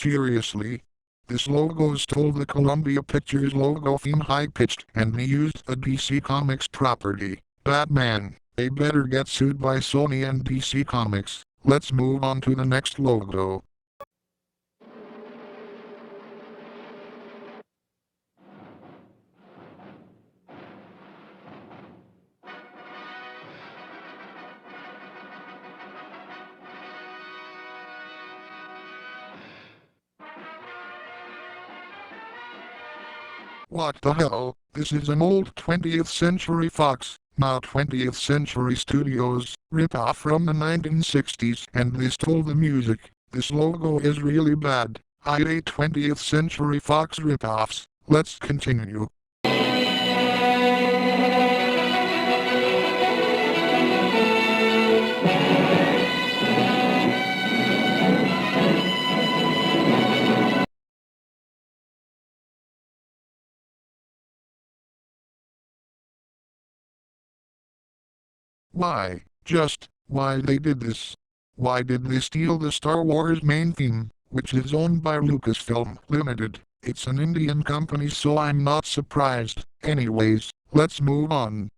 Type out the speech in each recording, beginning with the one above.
Seriously? This logo stole the Columbia Pictures logo theme high-pitched and used a DC Comics property. Batman, they better get sued by Sony and DC Comics. Let's move on to the next logo. What the hell? This is an old 20th Century Fox, now 20th Century Studios, ripoff from the 1960s, and they stole the music. This logo is really bad. I hate 20th Century Fox ripoffs. Let's continue. Why? Just, why they did this? Why did they steal the Star Wars main theme, which is owned by Lucasfilm Limited? It's an Indian company, so I'm not surprised. Anyways, let's move on.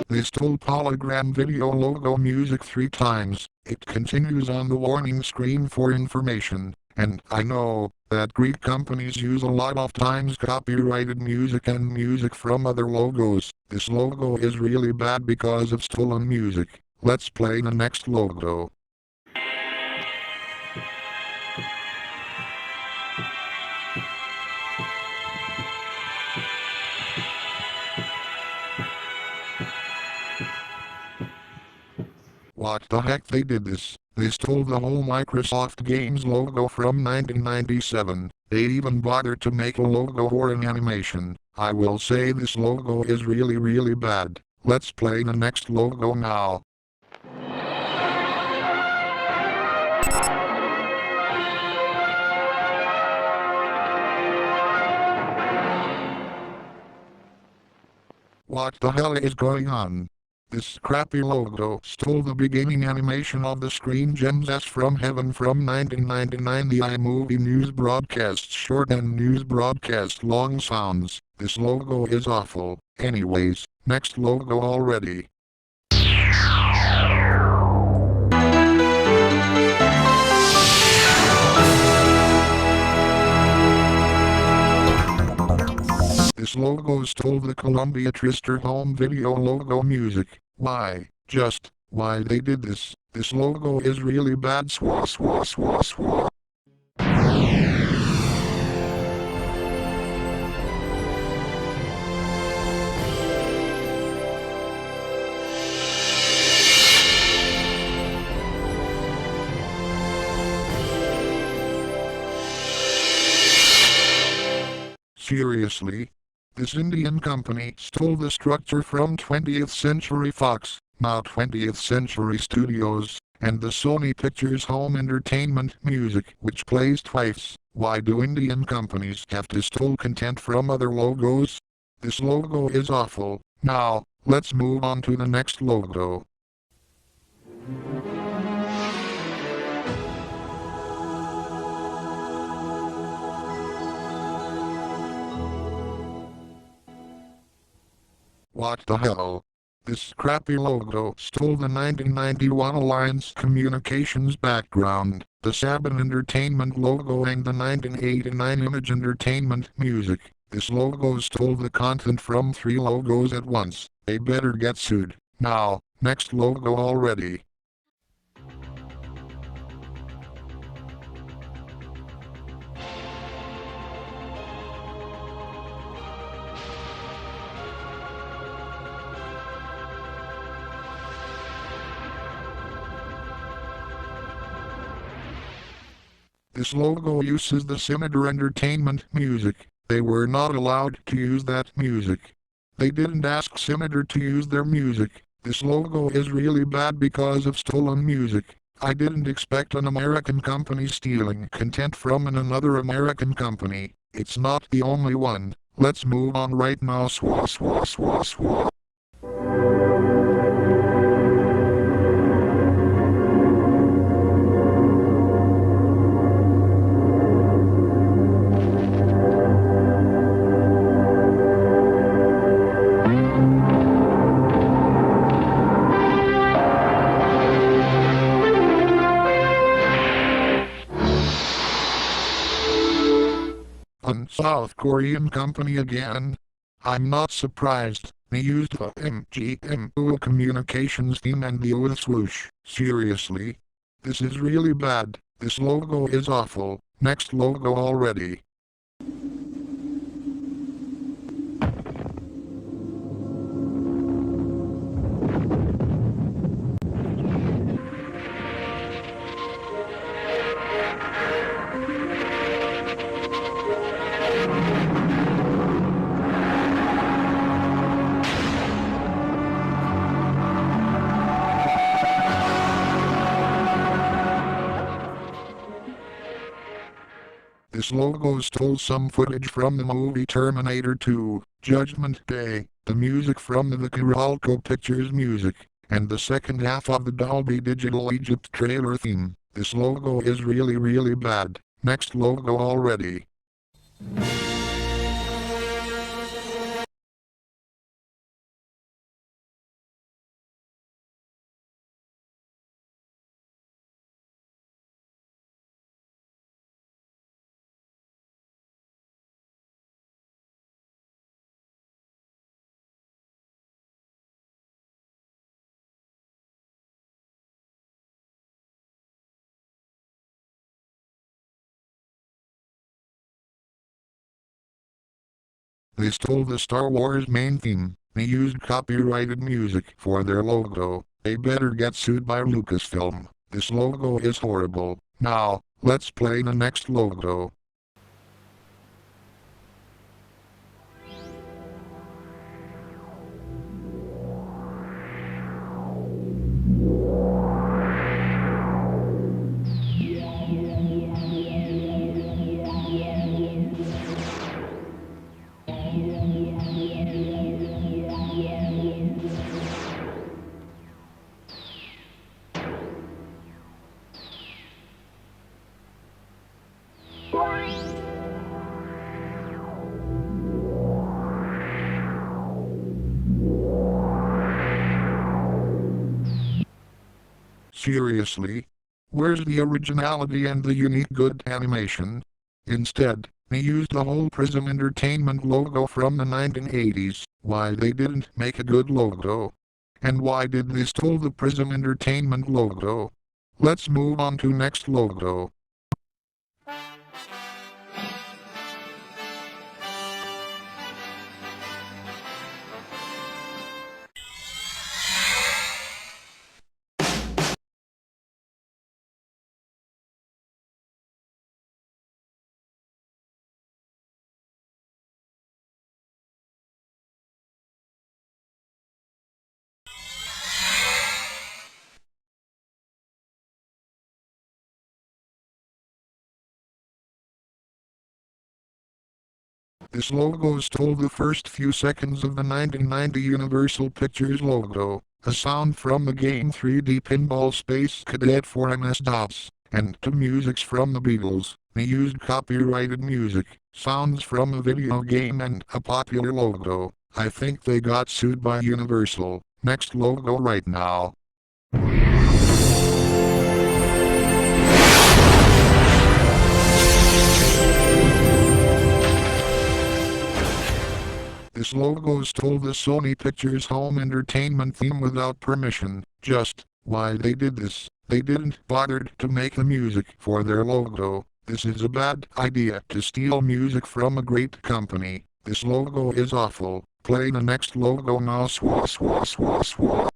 They stole hologram video logo music 3 times. It continues on the warning screen for information. And I know that Greek companies use a lot of times copyrighted music and music from other logos. This logo is really bad because of stolen music. Let's play the next logo. What the heck, they did this? They stole the whole Microsoft Games logo from 1997. They even bothered to make a logo or an animation. I will say this logo is really bad. Let's play the next logo now. What the hell is going on? This crappy logo stole the beginning animation of the Screen Gems S from Heaven from 1999. The iMovie news broadcast short and news broadcast long sounds. This logo is awful. Anyways, next logo already. This logo stole the Columbia Twister home video logo music. Why? Just, why they did this? This logo is really bad. Swah swah swah swah. Seriously? This Indian company stole the structure from 20th Century Fox, now 20th Century Studios, and the Sony Pictures home entertainment music, which plays twice. Why do Indian companies have to steal content from other logos? This logo is awful. Now, let's move on to the next logo. What the hell? This crappy logo stole the 1991 Alliance Communications background, the Saban Entertainment logo and the 1989 Image Entertainment music. This logo stole the content from 3 logos at once. They better get sued. Now, next logo already. This logo uses the Scimitar Entertainment music. They were not allowed to use that music. They didn't ask Scimitar to use their music. This logo is really bad because of stolen music. I didn't expect an American company stealing content from another American company. It's not the only one. Let's move on right now. Swah swah swah swah. An South Korean company again? I'm not surprised. They used the MGM communications theme and the old swoosh. Seriously? This is really bad. This logo is awful. Next logo already. This logo stole some footage from the movie Terminator 2, Judgment Day, the music from the Kiralco Pictures music, and the second half of the Dolby Digital Egypt trailer theme. This logo is really bad. Next logo already. They stole the Star Wars main theme. They used copyrighted music for their logo. They better get sued by Lucasfilm. This logo is horrible. Now, let's play the next logo. Seriously? Where's the originality and the unique good animation? Instead, they used the whole Prism Entertainment logo from the 1980s. Why they didn't make a good logo? And why did they steal the Prism Entertainment logo? Let's move on to next logo. This logo stole the first few seconds of the 1990 Universal Pictures logo, a sound from the game 3D Pinball Space Cadet for MS-DOS, and to musics from the Beatles. They used copyrighted music, sounds from a video game and a popular logo. I think they got sued by Universal. Next logo right now. This logo stole the Sony Pictures Home Entertainment theme without permission. Just why they did this. They didn't bother to make the music for their logo. This is a bad idea to steal music from a great company. This logo is awful. Play the next logo now. Swah swah swah swah.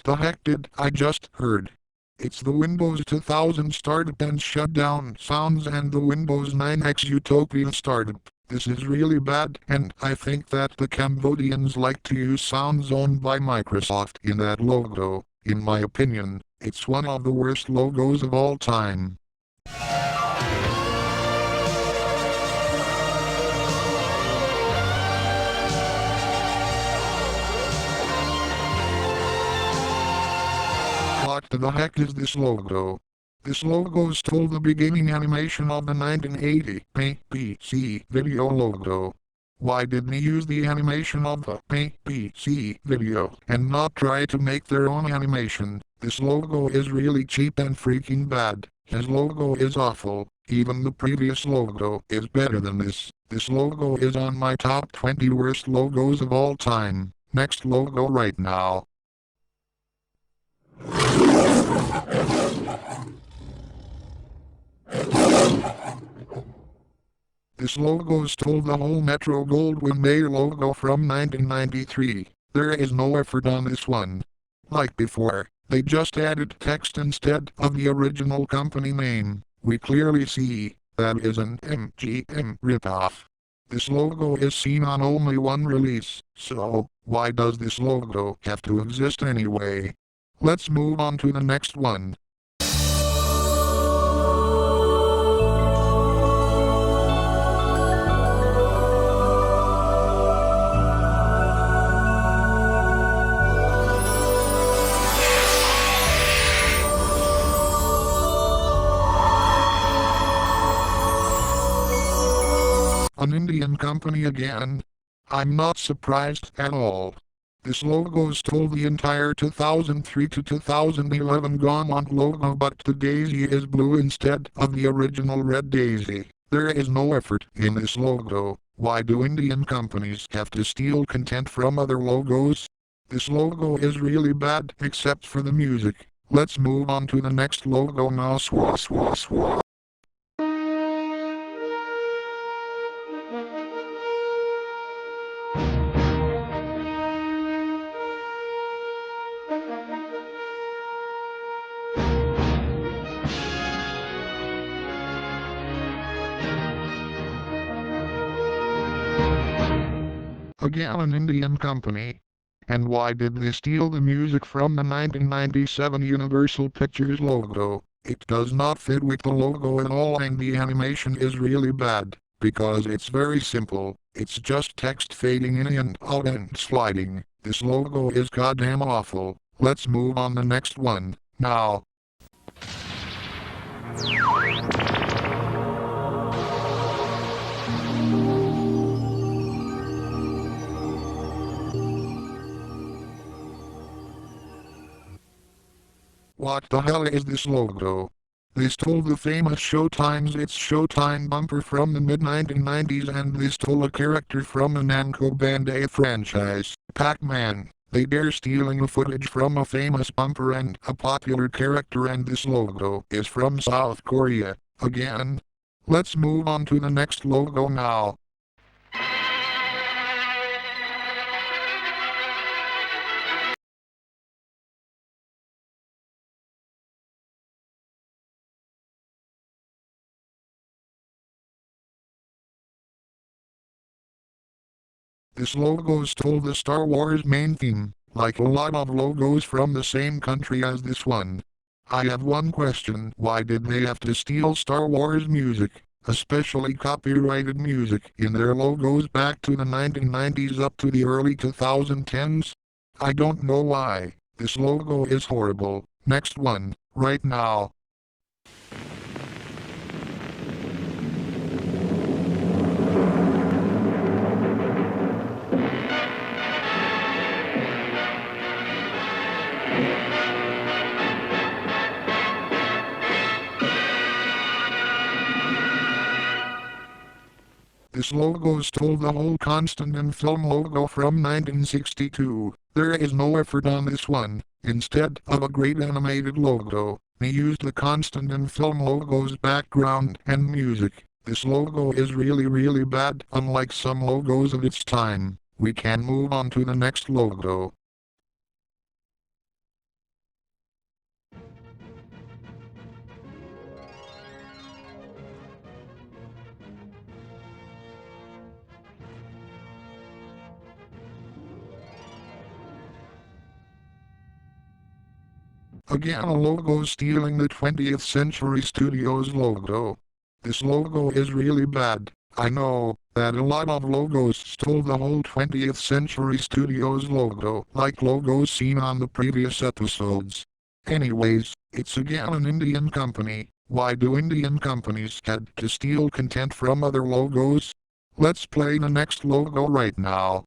the heck did I just heard? It's the Windows 2000 startup and shutdown sounds and the Windows 9X Utopia startup. This is really bad, and I think that the Cambodians like to use sounds owned by Microsoft in that logo. In my opinion, it's one of the worst logos of all time. What the heck is this logo? This logo stole the beginning animation of the 1980 PC video logo. Why didn't they use the animation of the PC video and not try to make their own animation? This logo is really cheap and freaking bad. His logo is awful. Even the previous logo is better than this. This logo is on my top 20 worst logos of all time. Next logo right now. This logo stole the whole Metro-Goldwyn-Mayer logo from 1993. There is no effort on this one. Like before, they just added text instead of the original company name. We clearly see that is an MGM ripoff. This logo is seen on only one release, so why does this logo have to exist anyway? Let's move on to the next one. An Indian company again? I'm not surprised at all. This logo stole the entire 2003 to 2011 Gaumont logo, but the daisy is blue instead of the original red daisy. There is no effort in this logo. Why do Indian companies have to steal content from other logos? This logo is really bad except for the music. Let's move on to the next logo now. Swah swah swah. Again an Indian company. And why did they steal the music from the 1997 Universal Pictures logo? It does not fit with the logo at all and the animation is really bad, because it's very simple. It's just text fading in and out and sliding. This logo is goddamn awful. Let's move on the next one, now. What the hell is this logo? They stole the famous Showtime's It's Showtime bumper from the mid-1990s and they stole a character from the Namco Bandai franchise, Pac-Man. They dare stealing the footage from a famous bumper and a popular character, and this logo is from South Korea, again. Let's move on to the next logo now. This logo stole the Star Wars main theme, like a lot of logos from the same country as this one. I have one question: why did they have to steal Star Wars music, especially copyrighted music, in their logos back to the 1990s up to the early 2010s? I don't know why. This logo is horrible. Next one, right now. This logo stole the whole Constant and Film logo from 1962. There is no effort on this one. Instead of a great animated logo, they used the Constant and Film logo's background and music. This logo is really bad, unlike some logos of its time. We can move on to the next logo. Again, a logo stealing the 20th Century Studios logo. This logo is really bad. I know that a lot of logos stole the whole 20th Century Studios logo, like logos seen on the previous episodes. Anyways, it's again an Indian company. Why do Indian companies had to steal content from other logos? Let's play the next logo right now.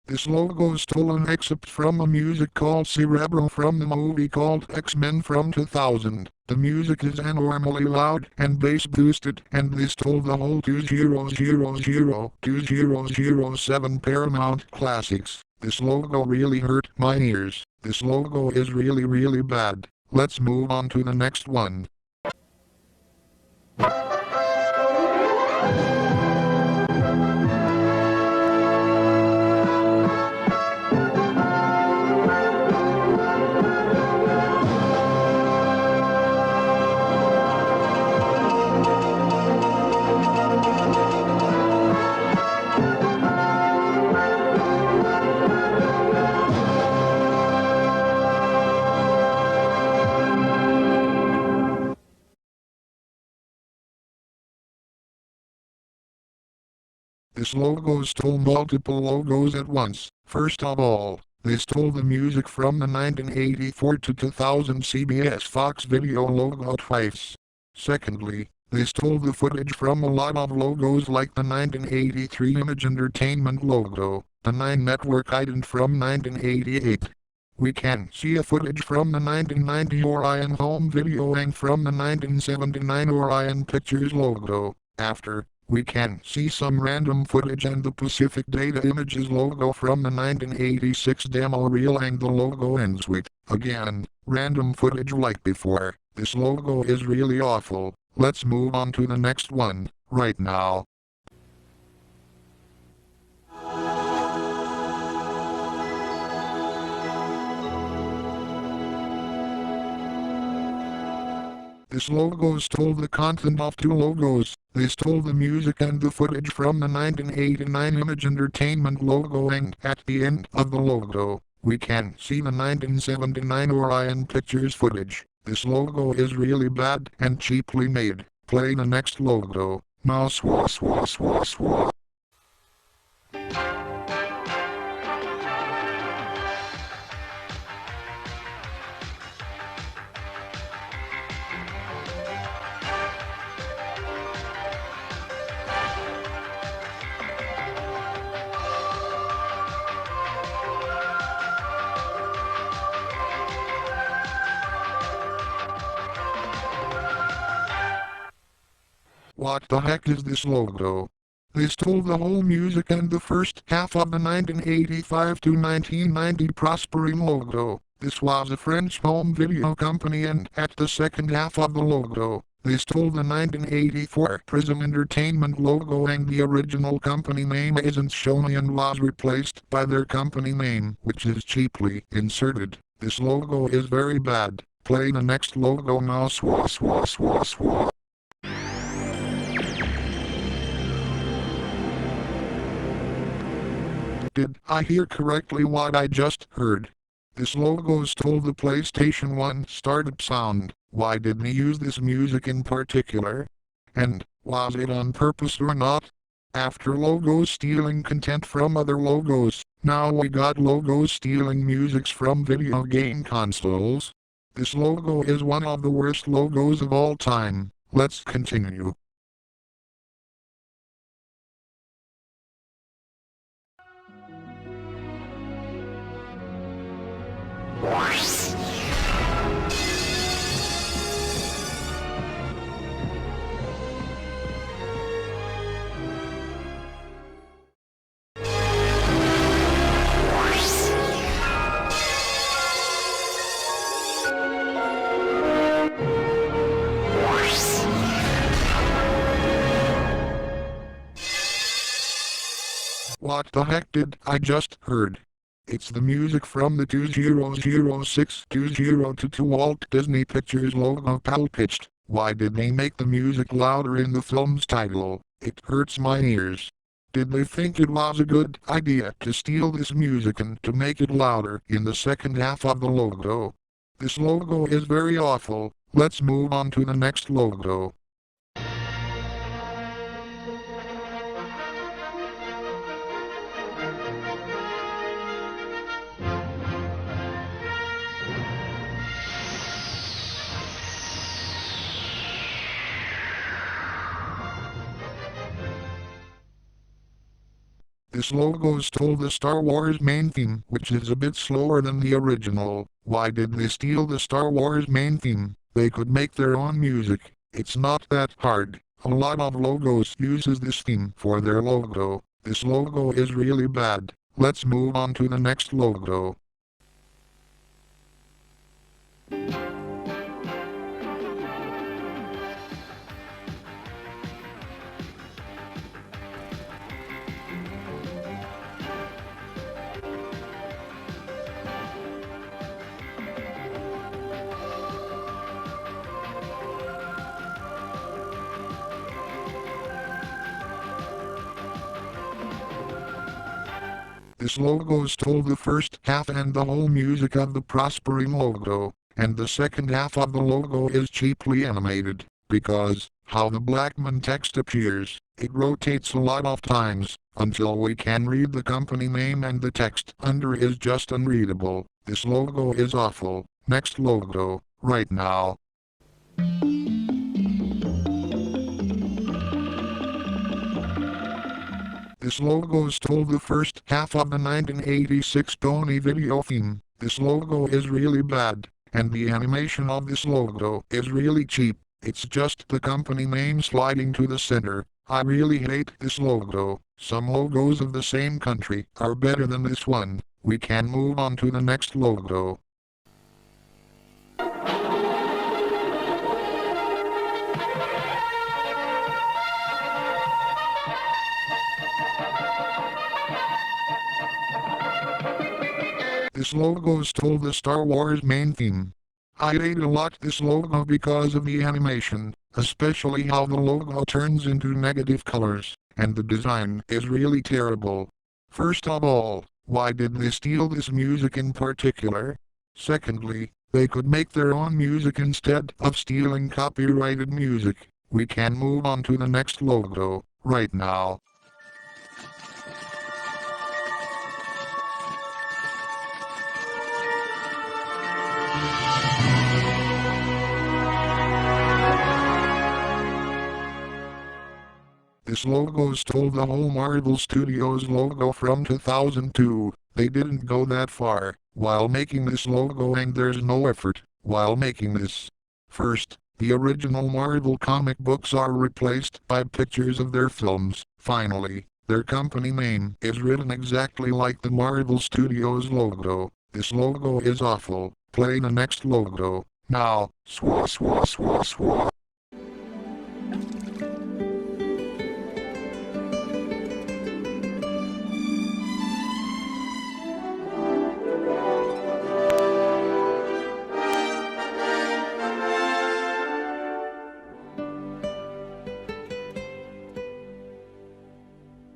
This logo is stolen except from a music called Cerebro from the movie called X-Men from 2000. The music is abnormally loud and bass boosted, and they stole the whole 2007 Paramount Classics. This logo really hurt my ears. This logo is really bad. Let's move on to the next one. This logo stole multiple logos at once. First of all, they stole the music from the 1984 to 2000 CBS Fox Video logo twice. Secondly, they stole the footage from a lot of logos like the 1983 Image Entertainment logo, the 9 Network ident from 1988. We can see a footage from the 1990 Orion Home Video and from the 1979 Orion Pictures logo. After, we can see some random footage and the Pacific Data Images logo from the 1986 demo reel, and the logo ends with, again, random footage like before. This logo is really awful. Let's move on to the next one, right now. This logo stole the content of 2 logos. They stole the music and the footage from the 1989 Image Entertainment logo, and at the end of the logo, we can see the 1979 Orion Pictures footage. This logo is really bad and cheaply made. Play the next logo. Mouse swah swah swah swah. What the heck is this logo? They stole the whole music and the first half of the 1985 to 1990 Prospering logo. This was a French home video company, and at the second half of the logo, they stole the 1984 Prism Entertainment logo, and the original company name isn't shown and was replaced by their company name, which is cheaply inserted. This logo is very bad. Play the next logo now. Swah swah swah swah. Did I hear correctly what I just heard? This logo stole the PlayStation 1 startup sound. Why did he use this music in particular? And was it on purpose or not? After logos stealing content from other logos, now we got logos stealing musics from video game consoles. This logo is one of the worst logos of all time. Let's continue. What the heck did I just heard? It's the music from the 2006-2022 Walt Disney Pictures logo pitched. Why did they make the music louder in the film's title? It hurts my ears. Did they think it was a good idea to steal this music and to make it louder in the second half of the logo? This logo is very awful. Let's move on to the next logo. This logo stole the Star Wars main theme, which is a bit slower than the original. Why did they steal the Star Wars main theme? They could make their own music. It's not that hard. A lot of logos uses this theme for their logo. This logo is really bad. Let's move on to the next logo. This logo stole the first half and the whole music of the prospering logo, and the second half of the logo is cheaply animated, because how the Blackman text appears, it rotates a lot of times, until we can read the company name and the text under is just unreadable. This logo is awful. Next logo, right now. This logo stole the first half of the 1986 Tony video theme. This logo is really bad, and the animation of this logo is really cheap. It's just the company name sliding to the center. I really hate this logo. Some logos of the same country are better than this one. We can move on to the next logo. This logo stole the Star Wars main theme. I hate a lot this logo because of the animation, especially how the logo turns into negative colors, and the design is really terrible. First of all, why did they steal this music in particular? Secondly, they could make their own music instead of stealing copyrighted music. We can move on to the next logo, right now. This logo stole the whole Marvel Studios logo from 2002. They didn't go that far while making this logo, and there's no effort while making this. First, the original Marvel comic books are replaced by pictures of their films. Finally, their company name is written exactly like the Marvel Studios logo. This logo is awful. Play the next logo. Now, swah swah swah swah.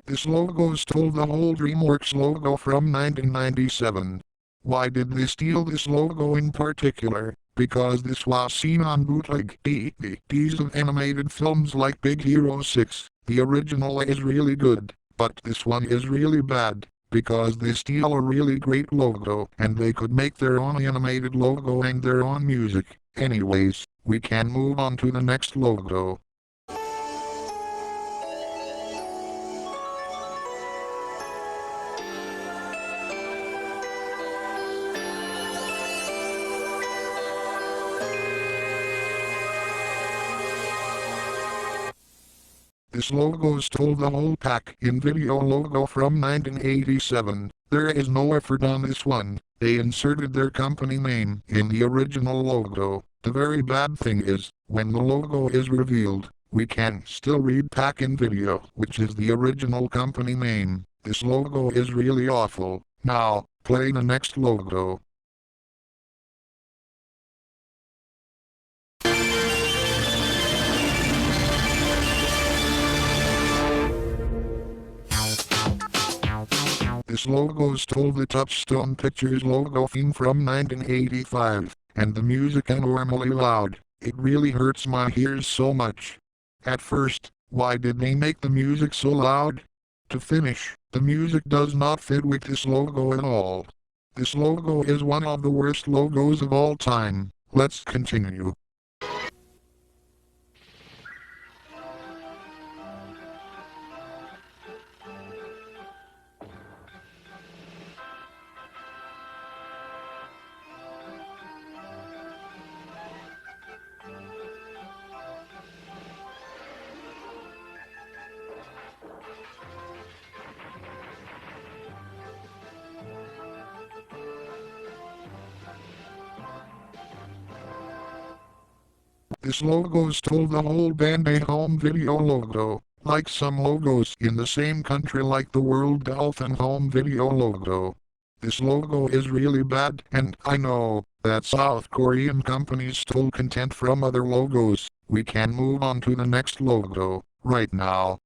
This logo stole the whole DreamWorks logo from 1997. Why did they steal this logo in particular? Because this was seen on bootleg DVDs of animated films like Big Hero 6. The original is really good, but this one is really bad, because they steal a really great logo and they could make their own animated logo and their own music. Anyways, we can move on to the next logo. This logo stole the whole pack-in video logo from 1987. There is no effort on this one. They inserted their company name in the original logo. The very bad thing is, when the logo is revealed, we can still read pack-in video, which is the original company name. This logo is really awful. Now, play the next logo. This logo stole the Touchstone Pictures logo theme from 1985, and the music is normally loud. It really hurts my ears so much. At first, why did they make the music so loud? To finish, the music does not fit with this logo at all. This logo is one of the worst logos of all time. Let's continue. This logo stole the whole band a home video logo, like some logos in the same country like the World Dolphin home video logo. This logo is really bad, and I know that South Korean companies stole content from other logos. We can move on to the next logo, right now.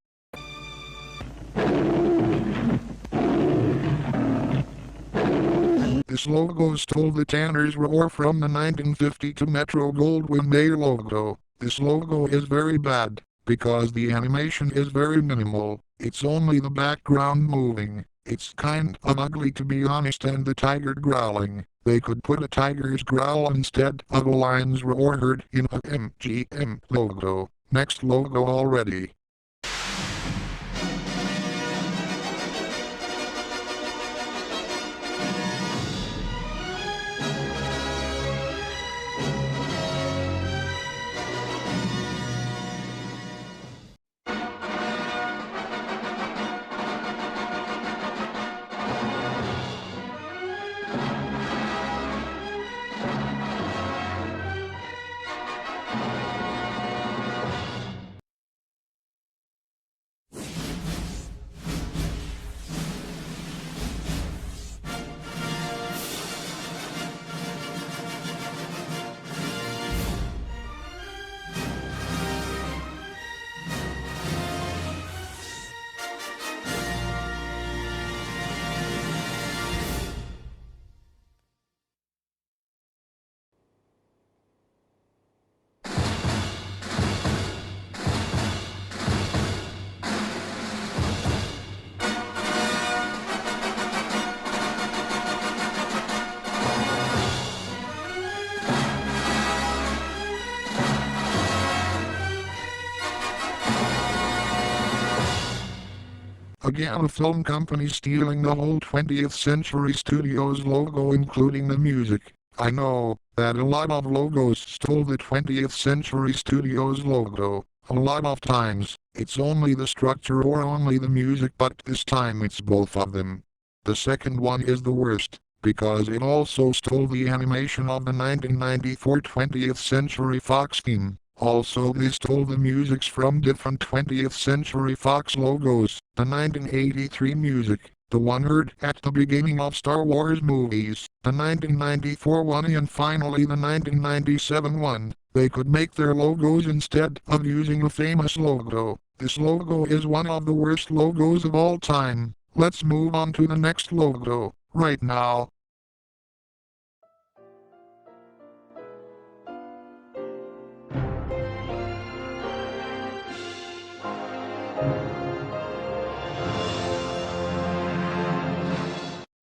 This logo stole the Tanner's Roar from the 1952 Metro-Goldwyn-Mayer logo. This logo is very bad, because the animation is very minimal. It's only the background moving. It's kind of ugly to be honest, and the tiger growling. They could put a tiger's growl instead of a lion's roar heard in a MGM logo. Next logo already. Again, a film company stealing the whole 20th Century Studios logo, including the music. I know that a lot of logos stole the 20th Century Studios logo. A lot of times, it's only the structure or only the music, but this time it's both of them. The second one is the worst, because it also stole the animation of the 1994 20th Century Fox theme. Also, they stole the musics from different 20th Century Fox logos. The 1983 music, the one heard at the beginning of Star Wars movies, the 1994 one, and finally the 1997 one. They could make their logos instead of using a famous logo. This logo is one of the worst logos of all time. Let's move on to the next logo, right now.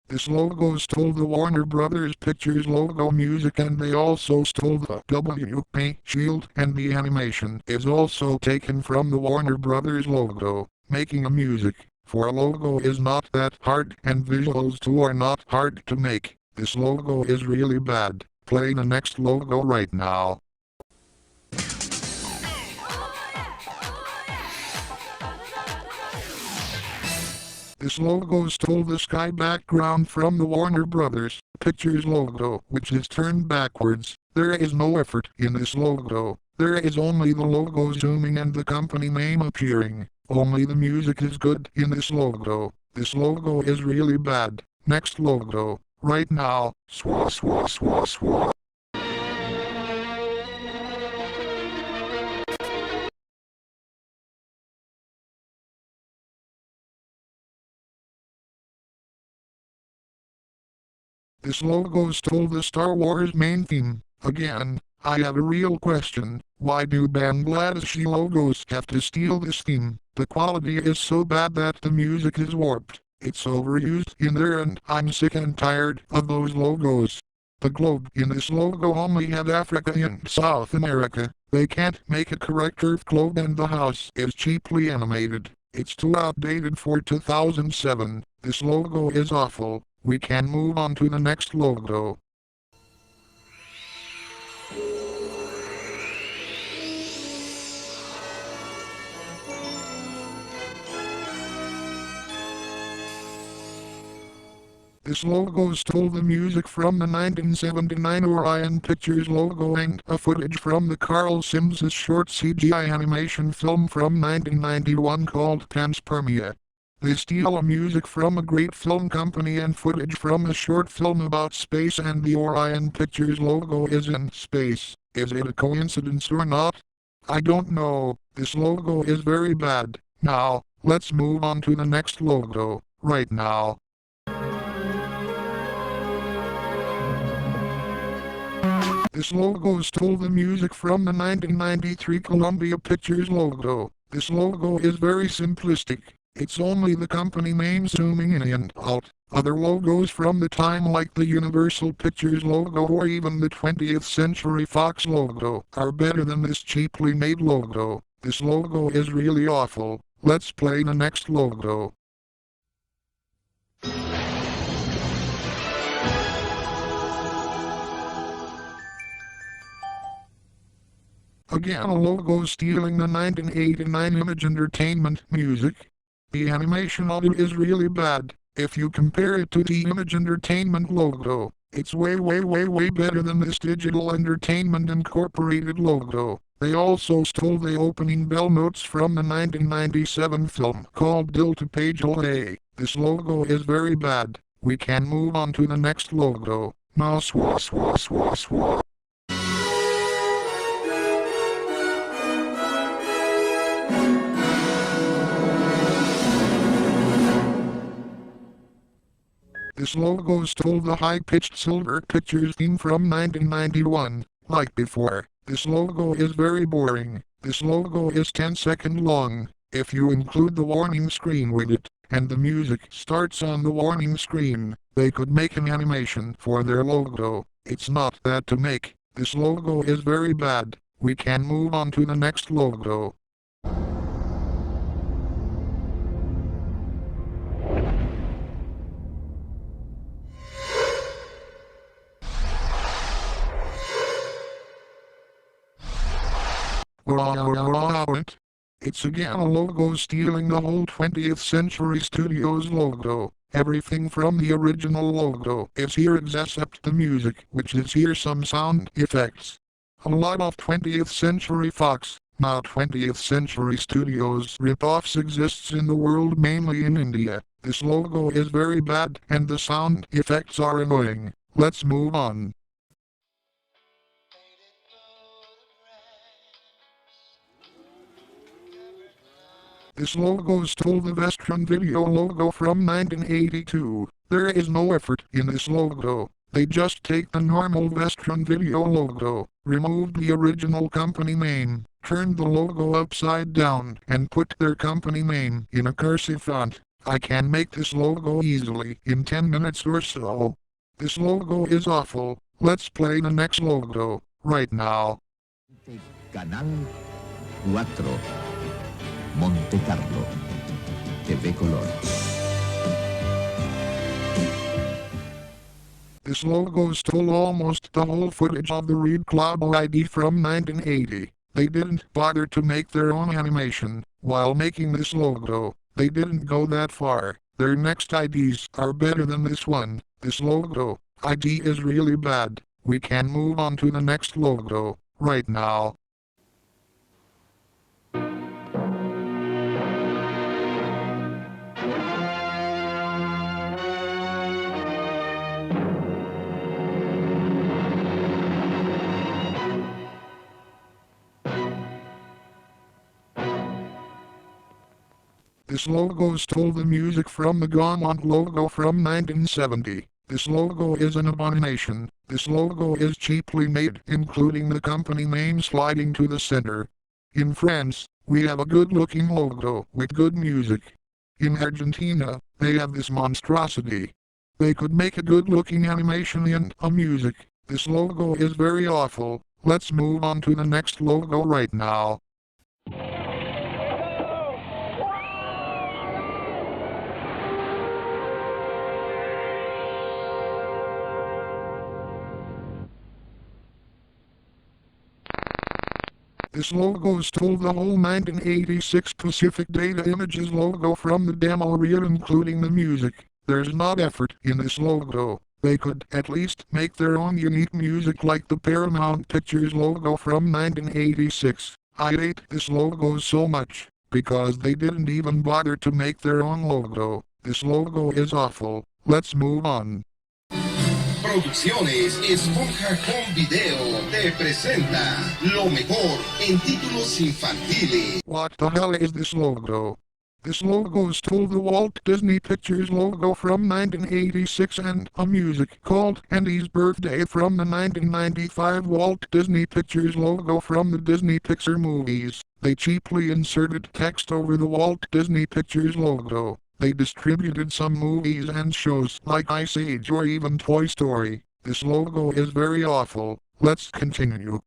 This logo stole the Warner Brothers Pictures logo music, and they also stole the WP shield, and the animation is also taken from the Warner Brothers logo. Making a music for a logo is not that hard, and visuals too are not hard to make. This logo is really bad. Play the next logo right now. This logo stole the sky background from the Warner Brothers Pictures logo, which is turned backwards. There is no effort in this logo. There is only the logo zooming and the company name appearing. Only the music is good in this logo. This logo is really bad. Next logo. Right now. Swa swa swa swa. This logo stole the Star Wars main theme. Again, I have a real question. Why do Bangladeshi logos have to steal this theme? The quality is so bad that the music is warped. It's overused in there and I'm sick and tired of those logos. The globe in this logo only had Africa and South America. They can't make a correct curved globe and the house is cheaply animated. It's too outdated for 2007. This logo is awful. We can move on to the next logo. This logo stole the music from the 1979 Orion Pictures logo and a footage from the Carl Sims' short CGI animation film from 1991 called Panspermia. They steal music from a great film company and footage from a short film about space, and the Orion Pictures logo is in space. Is it a coincidence or not? I don't know. This logo is very bad. Now, let's move on to the next logo. Right now. This logo stole the music from the 1993 Columbia Pictures logo. This logo is very simplistic. It's only the company name zooming in and out. Other logos from the time like the Universal Pictures logo or even the 20th Century Fox logo are better than this cheaply made logo. This logo is really awful. Let's play the next logo. Again, a logo stealing the 1989 Image Entertainment music. The animation of it is really bad. If you compare it to the Image Entertainment logo, it's way better than this Digital Entertainment Incorporated logo. They also stole the opening bell notes from the 1997 film called Dil to Page A. This logo is very bad. We can move on to the next logo. Now swa swa swa swa. This logo stole the high-pitched Silver Pictures theme from 1991. Like before, this logo is very boring. This logo is 10 seconds long. If you include the warning screen with it, and the music starts on the warning screen, they could make an animation for their logo. It's not that to make. This logo is very bad. We can move on to the next logo. It's again a logo stealing the whole 20th Century Studios logo. Everything from the original logo is here except the music, which is here some sound effects. A lot of 20th Century Fox, now 20th Century Studios ripoffs exists in the world, mainly in India. This logo is very bad and the sound effects are annoying. Let's move on. This logo stole the Western Video logo from 1982. There is no effort in this logo. They just take the normal Western Video logo, removed the original company name, turned the logo upside down, and put their company name in a cursive font. I can make this logo easily in 10 minutes or so. This logo is awful. Let's play the next logo right now. Canal 4 Monte Carlo TV Color. This logo stole almost the whole footage of the Reed Club ID from 1980. They didn't bother to make their own animation while making this logo. They didn't go that far. Their next IDs are better than this one. This logo ID is really bad. We can move on to the next logo right now. This logo stole the music from the Gaumont logo from 1970. This logo is an abomination. This logo is cheaply made, including the company name sliding to the center. In France, we have a good-looking logo with good music. In Argentina, they have this monstrosity. They could make a good-looking animation and a music. This logo is very awful. Let's move on to the next logo right now. This logo stole the whole 1986 Pacific Data Images logo from the demo reel, including the music. There's not effort in this logo. They could at least make their own unique music like the Paramount Pictures logo from 1986. I hate this logo so much, because they didn't even bother to make their own logo. This logo is awful. Let's move on. Producciones Esponja con Video te presenta lo mejor en títulos infantiles. What the hell is this logo? This logo stole the Walt Disney Pictures logo from 1986 and a music called Andy's Birthday from the 1995 Walt Disney Pictures logo from the Disney Pixar movies. They cheaply inserted text over the Walt Disney Pictures logo. They distributed some movies and shows like Ice Age or even Toy Story. This logo is very awful. Let's continue.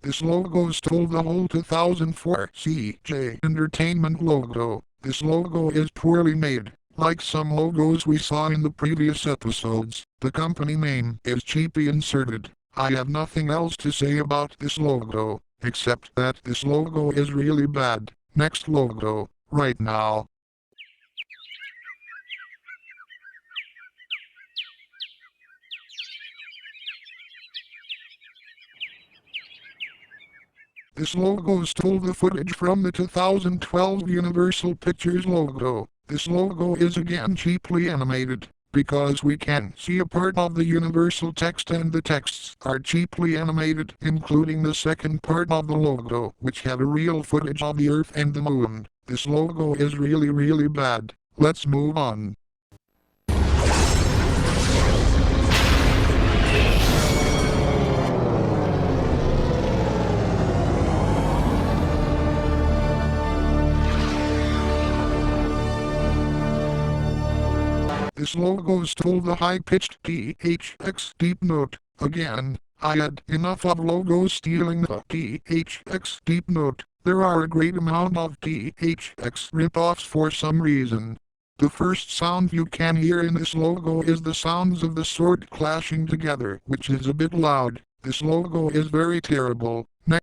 This logo stole the whole 2004 CJ Entertainment logo. This logo is poorly made. Like some logos we saw in the previous episodes, the company name is cheaply inserted. I have nothing else to say about this logo, except that this logo is really bad. Next logo, right now. This logo stole the footage from the 2012 Universal Pictures logo. This logo is again cheaply animated, because we can see a part of the universal text and the texts are cheaply animated, including the second part of the logo, which have a real footage of the Earth and the Moon. This logo is really bad. Let's move on. This logo stole the high-pitched THX deep note. Again, I had enough of logos stealing the THX deep note. There are a great amount of THX rip-offs for some reason. The first sound you can hear in this logo is the sounds of the sword clashing together, which is a bit loud. This logo is very terrible. Next.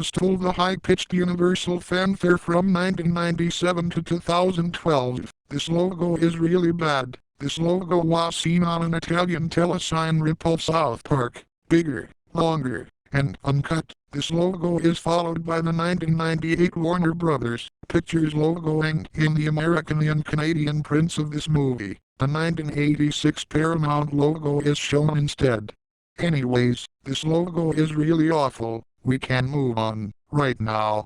Stole the high-pitched universal fanfare from 1997 to 2012. This logo is really bad. This logo was seen on an Italian telesign rip of South Park. Bigger, longer, and uncut. This logo is followed by the 1998 Warner Brothers Pictures logo and in the American and Canadian prints of this movie. The 1986 Paramount logo is shown instead. Anyways, this logo is really awful. We can move on, right now.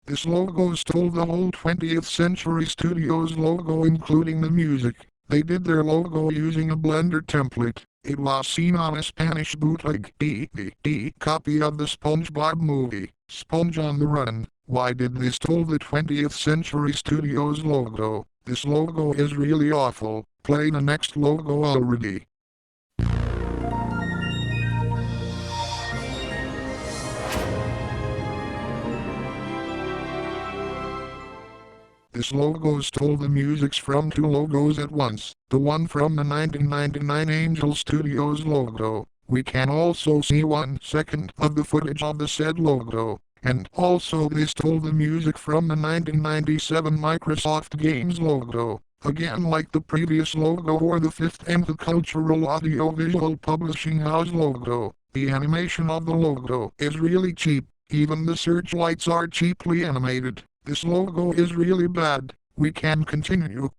This logo stole the whole 20th Century Studios logo, including the music. They did their logo using a Blender template. It was seen on a Spanish bootleg DVD copy of the SpongeBob movie, Sponge on the Run. why did they stole the 20th Century Studios logo? This logo is really awful. Play the next logo already. This logo stole the music from two logos at once. The one from the 1999 Angel Studios logo. We can also see 1 second of the footage of the said logo. And also they stole the music from the 1997 Microsoft Games logo. Again, like the previous logo or the 5th and the Cultural Audiovisual Publishing House logo. The animation of the logo is really cheap. Even the searchlights are cheaply animated. This logo is really bad. We can continue.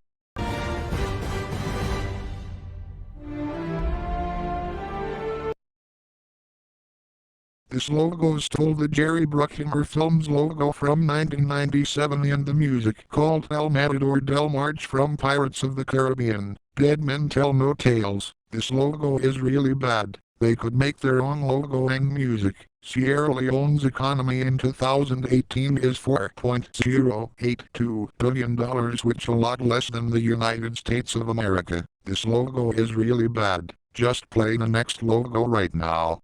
This logo stole the Jerry Bruckheimer Films logo from 1997 and the music called El Matador del March from Pirates of the Caribbean. Dead Men Tell No Tales. This logo is really bad. They could make their own logo and music. Sierra Leone's economy in 2018 is $4.082 billion, which a lot less than the United States of America. This logo is really bad. Just play the next logo right now.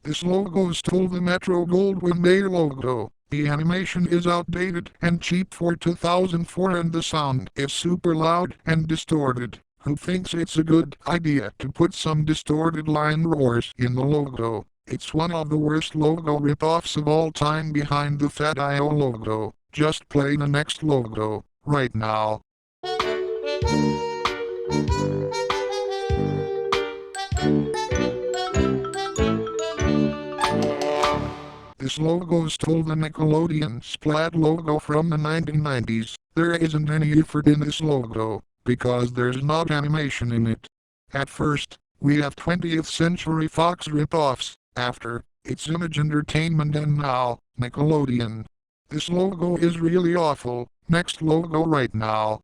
This logo stole the Metro Goldwyn Mayer logo. The animation is outdated and cheap for 2004 and the sound is super loud and distorted. Who thinks it's a good idea to put some distorted line roars in the logo? It's one of the worst logo rip-offs of all time behind the Fat.io logo. Just play the next logo right now. This logo stole the Nickelodeon Splat logo from the 1990s. There isn't any effort in this logo, because there's not animation in it. At first, we have 20th Century Fox rip-offs, after, it's Image Entertainment and now, Nickelodeon. This logo is really awful. Next logo right now.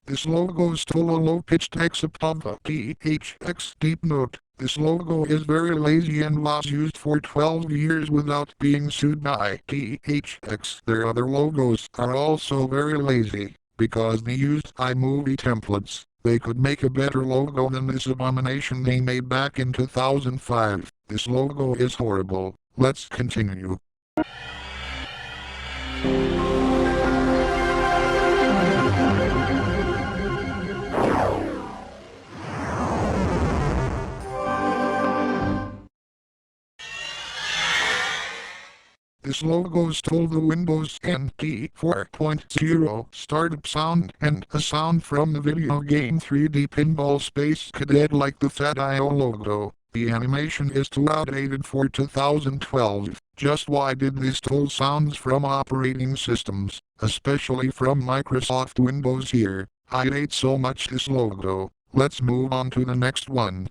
This logo stole a low-pitched except of the THX deep note. This logo is very lazy and was used for 12 years without being sued by THX. Their other logos are also very lazy, because they used iMovie templates. They could make a better logo than this abomination they made back in 2005. This logo is horrible. Let's continue. This logo stole the Windows NT 4.0 startup sound and a sound from the video game 3D Pinball Space Cadet like the Fat.io logo. The animation is too outdated for 2012. Just why did they stole sounds from operating systems, especially from Microsoft Windows here? I hate so much this logo. Let's move on to the next one.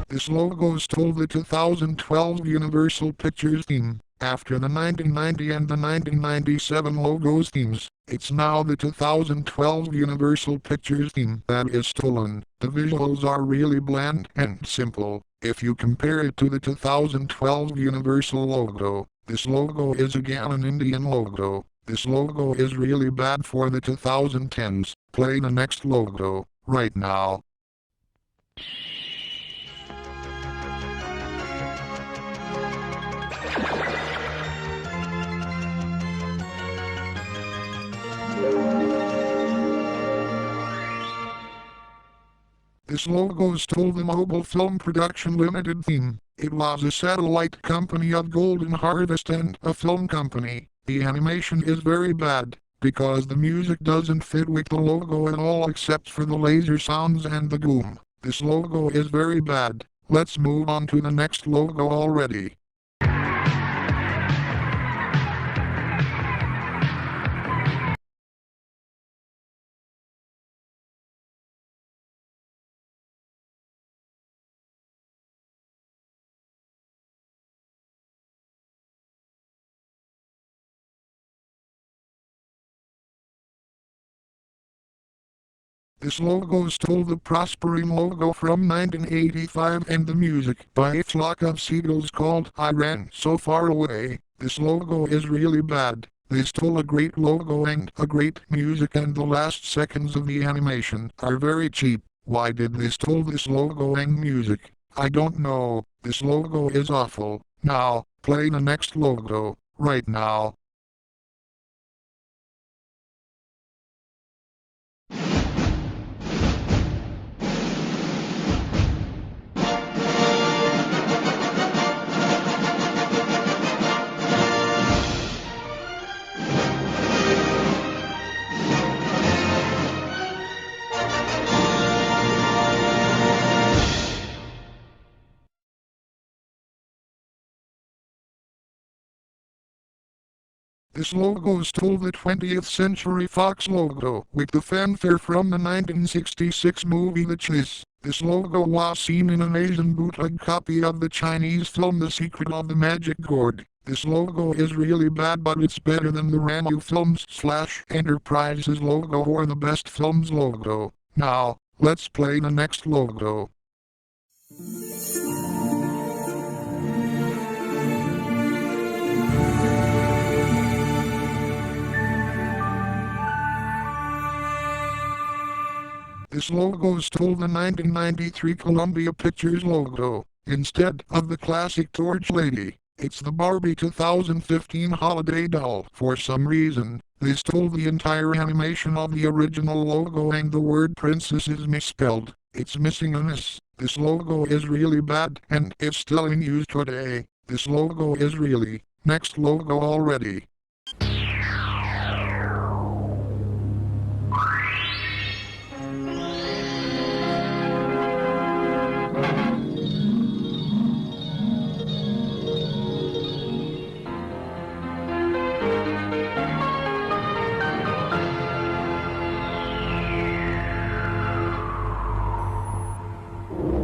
This logo stole the 2012 Universal Pictures theme. After the 1990 and the 1997 logos themes, it's now the 2012 Universal Pictures theme that is stolen. The visuals are really bland and simple. If you compare it to the 2012 Universal logo, this logo is again an Indian logo. This logo is really bad for the 2010s. Play the next logo right now. This logo stole the Mobile Film Production Limited theme. It was a satellite company of Golden Harvest and a film company. The animation is very bad, because the music doesn't fit with the logo at all except for the laser sounds and the boom. This logo is very bad. Let's move on to the next logo already. This logo stole the prospering logo from 1985 and the music by a flock of seagulls called I Ran So Far Away. This logo is really bad. They stole a great logo and a great music, and the last seconds of the animation are very cheap. Why did they stole this logo and music? I don't know. This logo is awful. Now, play the next logo, right now. This logo stole the 20th Century Fox logo with the fanfare from the 1966 movie The Chase. This logo was seen in an Asian bootleg copy of the Chinese film The Secret of the Magic Gourd. This logo is really bad, but it's better than the Ramu Films / Enterprises logo or the Best Films logo. Now, let's play the next logo. This logo stole the 1993 Columbia Pictures logo. Instead of the classic Torch Lady, it's the Barbie 2015 holiday doll. For some reason, they stole the entire animation of the original logo, and the word princess is misspelled. It's missing an S. This logo is really bad, and it's still in use today. This logo is really next logo already.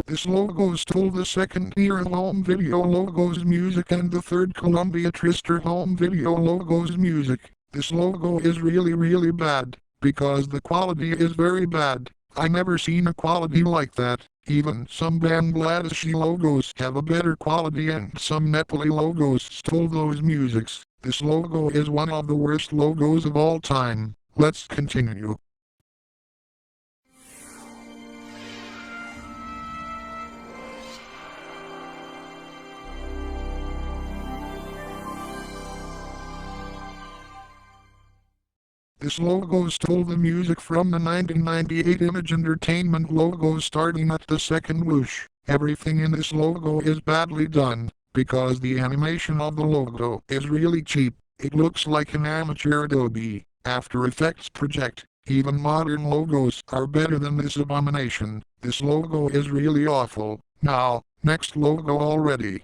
This logo stole the second tier home video logo's music and the third Columbia Tristar home video logo's music. This logo is really bad, because the quality is very bad. I never seen a quality like that. Even some Bangladeshi logos have a better quality, and some Nepali logos stole those musics. This logo is one of the worst logos of all time. Let's continue. This logo stole the music from the 1998 Image Entertainment logo starting at the second whoosh. Everything in this logo is badly done, because the animation of the logo is really cheap. It looks like an amateur Adobe After Effects project. Even modern logos are better than this abomination. This logo is really awful. Now, next logo already.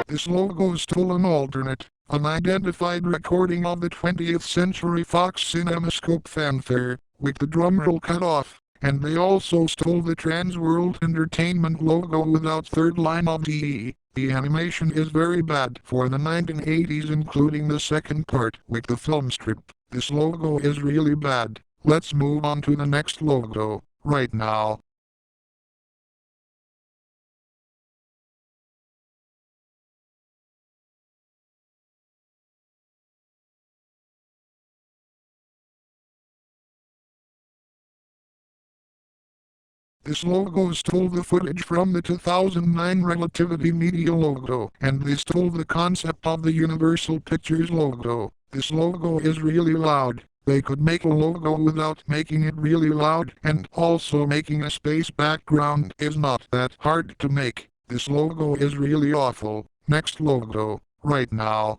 This logo stole an alternate, unidentified recording of the 20th Century Fox CinemaScope fanfare, with the drumroll cut off, and they also stole the Trans World Entertainment logo without third line of DE. The animation is very bad for the 1980s, including the second part with the film strip. This logo is really bad. Let's move on to the next logo, right now. This logo stole the footage from the 2009 Relativity Media logo, and they stole the concept of the Universal Pictures logo. This logo is really loud. They could make a logo without making it really loud, and also making a space background is not that hard to make. This logo is really awful. Next logo, right now.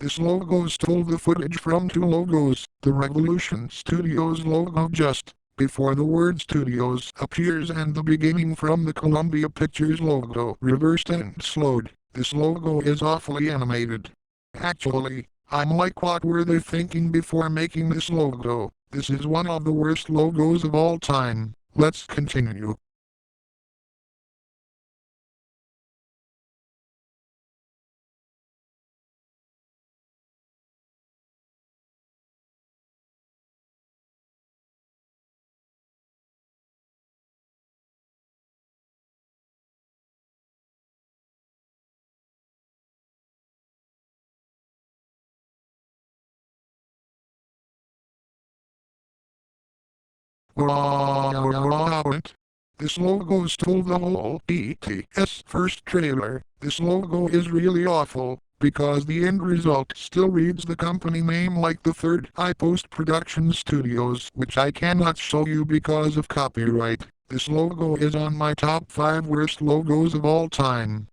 This logo stole the footage from two logos. The Revolution Studios logo just before the word studios appears and the beginning from the Columbia Pictures logo reversed and slowed. This logo is awfully animated. Actually, I'm like, what were they thinking before making this logo? This is one of the worst logos of all time. Let's continue. This logo stole the whole BTS first trailer. This logo is really awful, because the end result still reads the company name like the Third Eye Post-Production Studios, which I cannot show you because of copyright. This logo is on my top 5 worst logos of all time.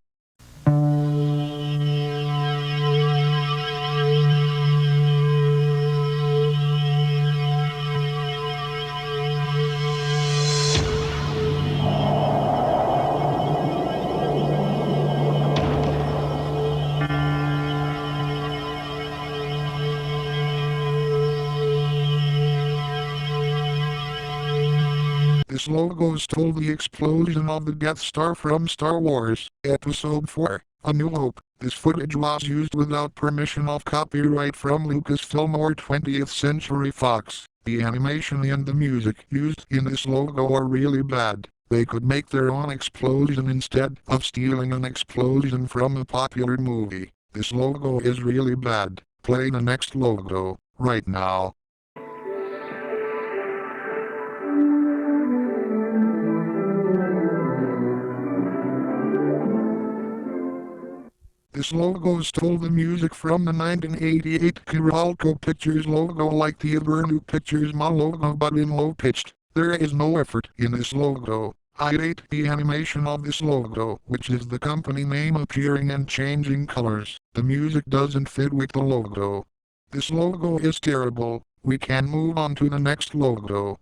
This logo stole the explosion of the Death Star from Star Wars, Episode 4, A New Hope. This footage was used without permission of copyright from Lucasfilm or 20th Century Fox. The animation and the music used in this logo are really bad. They could make their own explosion instead of stealing an explosion from a popular movie. This logo is really bad. Play the next logo, right now. This logo stole the music from the 1988 Kiralco Pictures logo like the Avernu Pictures Ma logo but in low-pitched. There is no effort in this logo. I hate the animation of this logo, which is the company name appearing and changing colors. The music doesn't fit with the logo. This logo is terrible. We can move on to the next logo.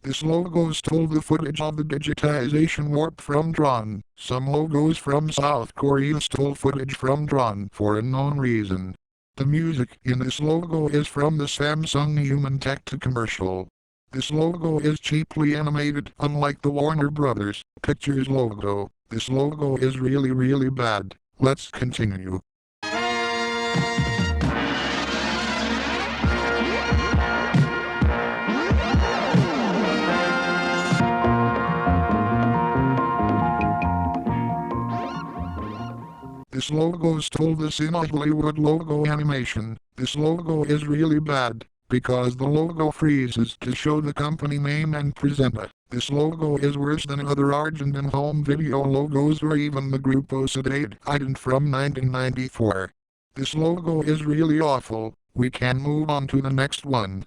This logo stole the footage of the digitization warp from Tron. Some logos from South Korea stole footage from Tron for unknown reason. The music in this logo is from the Samsung Human Tech commercial. This logo is cheaply animated, unlike the Warner Brothers Pictures logo. This logo is really bad. Let's continue. This logo stole the Cine Hollywood logo animation. This logo is really bad, because the logo freezes to show the company name and present it. This logo is worse than other Argentine home video logos or even the Grupo Sedate ident from 1994. This logo is really awful. We can move on to the next one.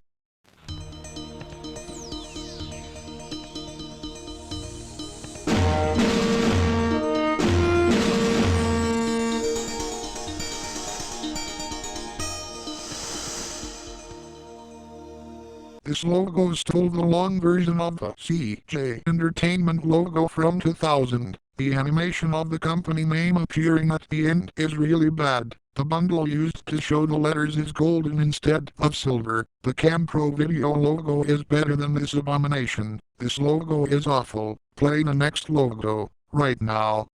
This logo stole the long version of the CJ Entertainment logo from 2000. The animation of the company name appearing at the end is really bad. The bundle used to show the letters is golden instead of silver. The Campro Video logo is better than this abomination. This logo is awful. Play the next logo, right now.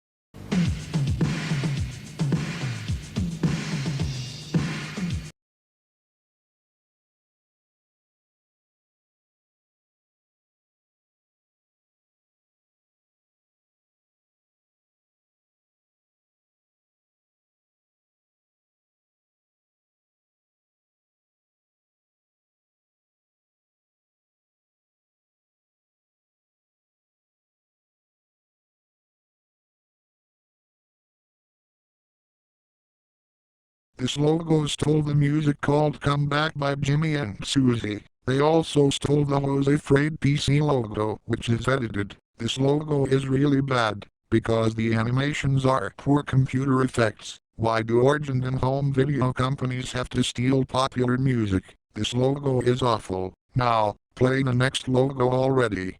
This logo stole the music called Come Back by Jimmy and Susie. They also stole the Jose Afraid PC logo, which is edited. This logo is really bad, because the animations are poor computer effects. Why do Origin and home video companies have to steal popular music? This logo is awful. Now, play the next logo already.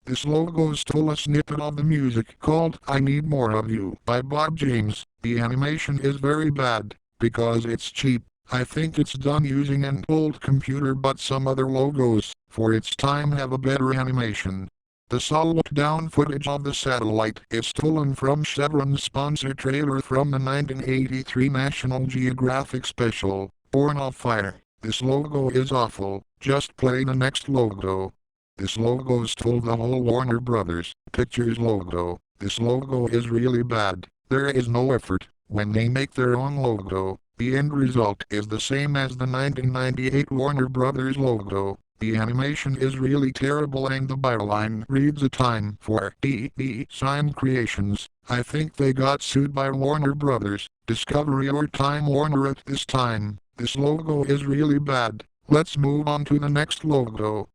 This logo stole a snippet of the music called I Need More of You by Bob James. The animation is very bad, because it's cheap. I think it's done using an old computer, but some other logos, for its time, have a better animation. The slowed down footage of the satellite is stolen from Chevron's sponsor trailer from the 1983 National Geographic special, Born of Fire. This logo is awful. Just play the next logo. This logo stole the whole Warner Brothers Pictures logo. This logo is really bad. There is no effort. When they make their own logo, the end result is the same as the 1998 Warner Brothers logo. The animation is really terrible and the byline reads a time for DD Sign Creations. I think they got sued by Warner Brothers, Discovery or Time Warner at this time. This logo is really bad. Let's move on to the next logo.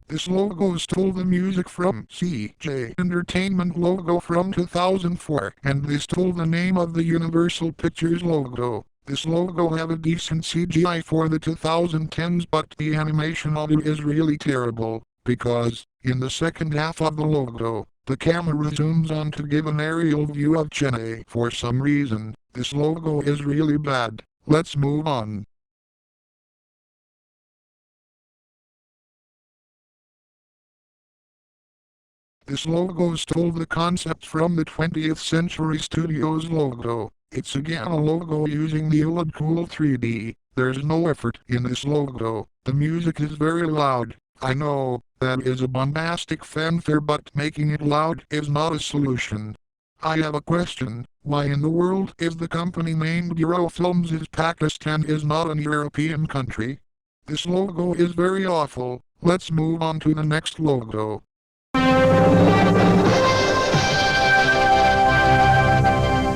This logo stole the music from CJ Entertainment logo from 2004, and they stole the name of the Universal Pictures logo. This logo have a decent CGI for the 2010s, but the animation of it is really terrible, because, in the second half of the logo, the camera zooms on to give an aerial view of Chennai for some reason. This logo is really bad. Let's move on. This logo stole the concept from the 20th Century Studios logo. It's again a logo using the OLED Cool 3D. There's no effort in this logo. The music is very loud. I know, that is a bombastic fanfare, but making it loud is not a solution. I have a question. Why in the world is the company named Eurofilms is Pakistan is not an European country? This logo is very awful. Let's move on to the next logo.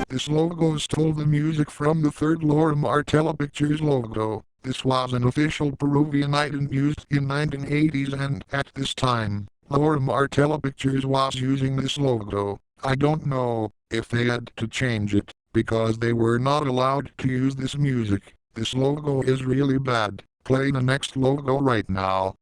This logo stole the music from the third Laura Martella Pictures logo. This was an official Peruvian item used in 1980s, and at this time, Laura Martella Pictures was using this logo. I don't know if they had to change it, because they were not allowed to use this music. This logo is really bad. Play the next logo right now.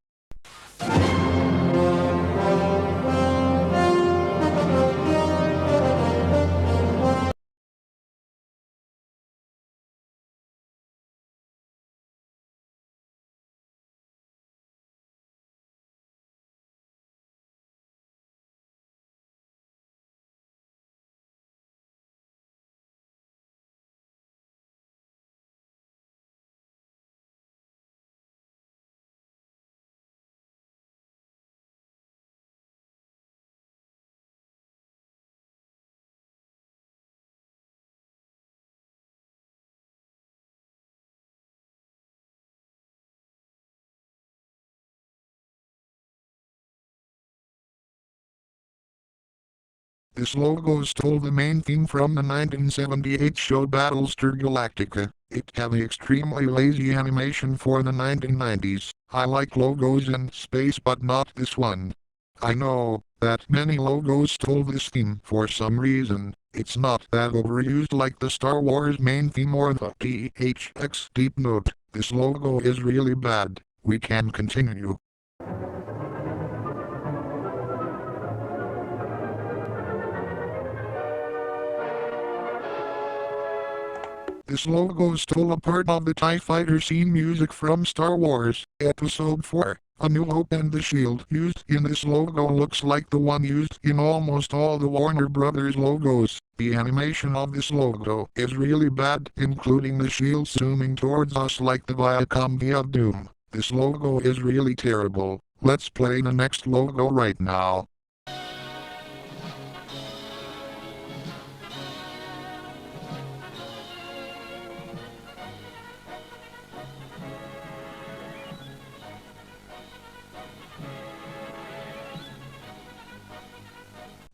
This logo stole the main theme from the 1978 show Battlestar Galactica. It had an extremely lazy animation for the 1990s. I like logos in space, but not this one. I know that many logos stole this theme for some reason. It's not that overused like the Star Wars main theme or the PHX Deep Note. This logo is really bad. We can continue. This logo stole a part of the TIE Fighter scene music from Star Wars Episode 4, A New Hope, and the shield used in this logo looks like the one used in almost all the Warner Brothers logos. The animation of this logo is really bad, including the shield zooming towards us like the Viacom of Doom. This logo is really terrible. Let's play the next logo right now.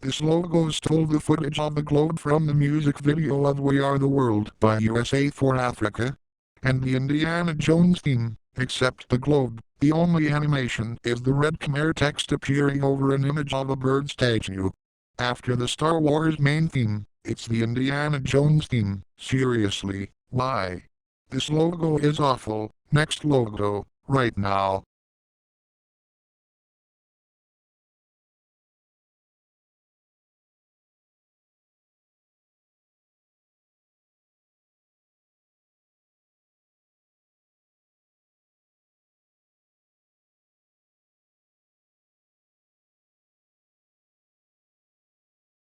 This logo stole the footage of the globe from the music video of We Are the World by USA for Africa, and the Indiana Jones theme, except the globe. The only animation is the red Khmer text appearing over an image of a bird statue. After the Star Wars main theme, it's the Indiana Jones theme. Seriously, why? This logo is awful. Next logo, right now.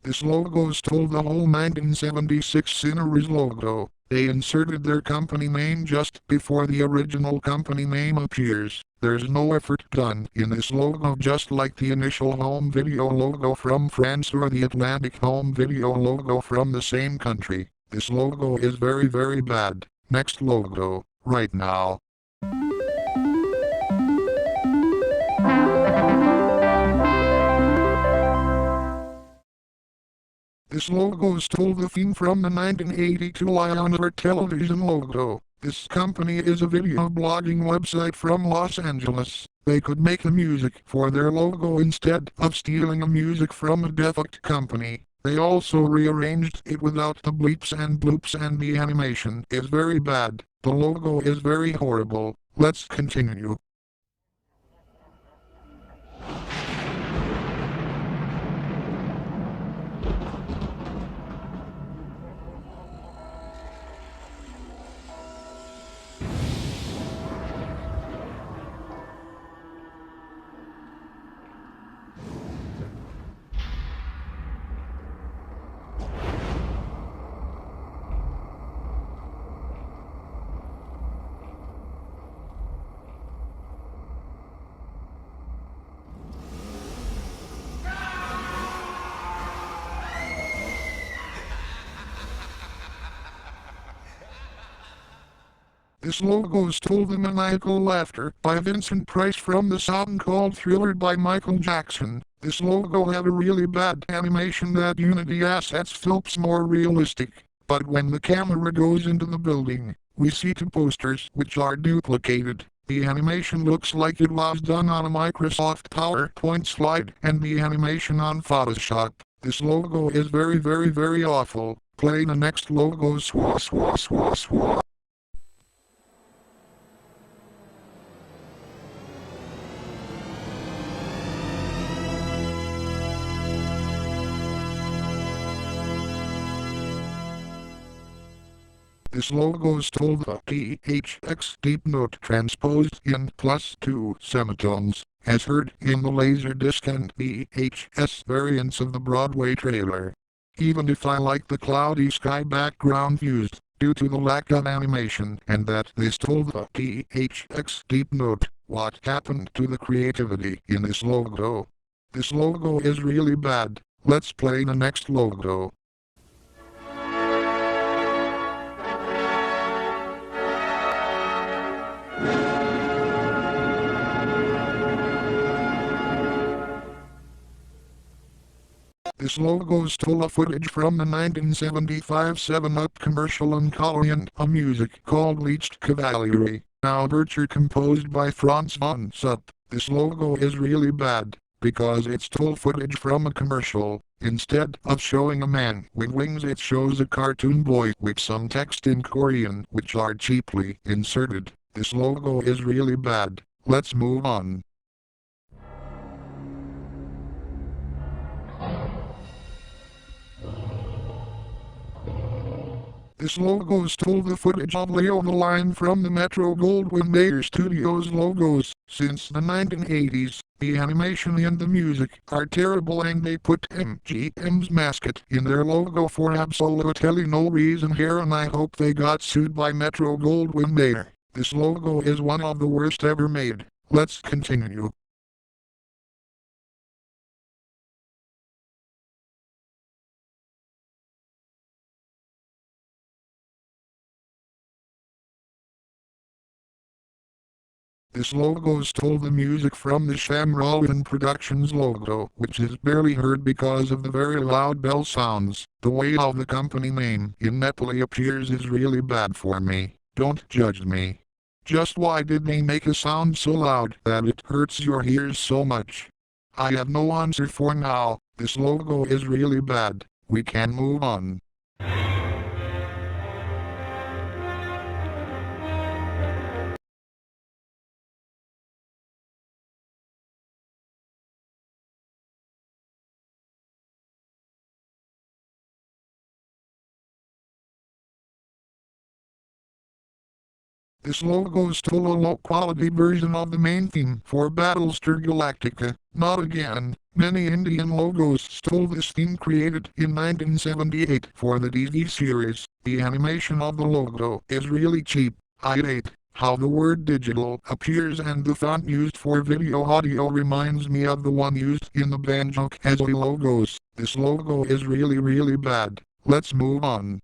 This logo stole the whole 1976 Cineris logo. They inserted their company name just before the original company name appears. There's no effort done in this logo, just like the initial home video logo from France or the Atlantic home video logo from the same country. This logo is very bad. Next logo, right now. This logo stole the theme from the 1982 Lion television logo. This company is a video blogging website from Los Angeles. They could make the music for their logo instead of stealing the music from a defunct company. They also rearranged it without the bleeps and bloops, and the animation is very bad. The logo is very horrible. Let's continue. This logo stole the maniacal laughter by Vincent Price from the song called Thriller by Michael Jackson. This logo had a really bad animation that Unity assets felt more realistic. But when the camera goes into the building, we see two posters which are duplicated. The animation looks like it was done on a Microsoft PowerPoint slide, and the animation on Photoshop. This logo is very awful. Play the next logo. Swah, swah, swah, swah. This logo stole the PHX Deep Note transposed in +2 semitones, as heard in the Laserdisc and VHS variants of the Broadway trailer. Even if I like the cloudy sky background used, due to the lack of animation and that they stole the PHX Deep Note, what happened to the creativity in this logo? This logo is really bad. Let's play the next logo. This logo stole a footage from the 1975 7-Up commercial and coloring a music called Leached Cavalry, now Bercher composed by Franz von Supp. This logo is really bad. because it stole footage from a commercial. Instead of showing a man with wings, it shows a cartoon boy with some text in Korean which are cheaply inserted. This logo is really bad. Let's move on. This logo stole the footage of Leo the Lion from the Metro-Goldwyn-Mayer Studios logos. Since the 1980s, the animation and the music are terrible, and they put MGM's mascot in their logo for absolutely no reason here, and I hope they got sued by Metro-Goldwyn-Mayer. This logo is one of the worst ever made. Let's continue. This logo stole the music from the Shamrollin Productions logo, which is barely heard because of the very loud bell sounds. The way how the company name in Nepali appears is really bad for me. Don't judge me. Just why did they make a sound so loud that it hurts your ears so much? I have no answer for now. This logo is really bad. We can move on. This logo stole a low-quality version of the main theme for Battlestar Galactica. Not again. Many Indian logos stole this theme created in 1978 for the TV series. The animation of the logo is really cheap. I hate how the word digital appears, and the font used for video audio reminds me of the one used in the Banjo-Kazooie logos. This logo is really bad. Let's move on.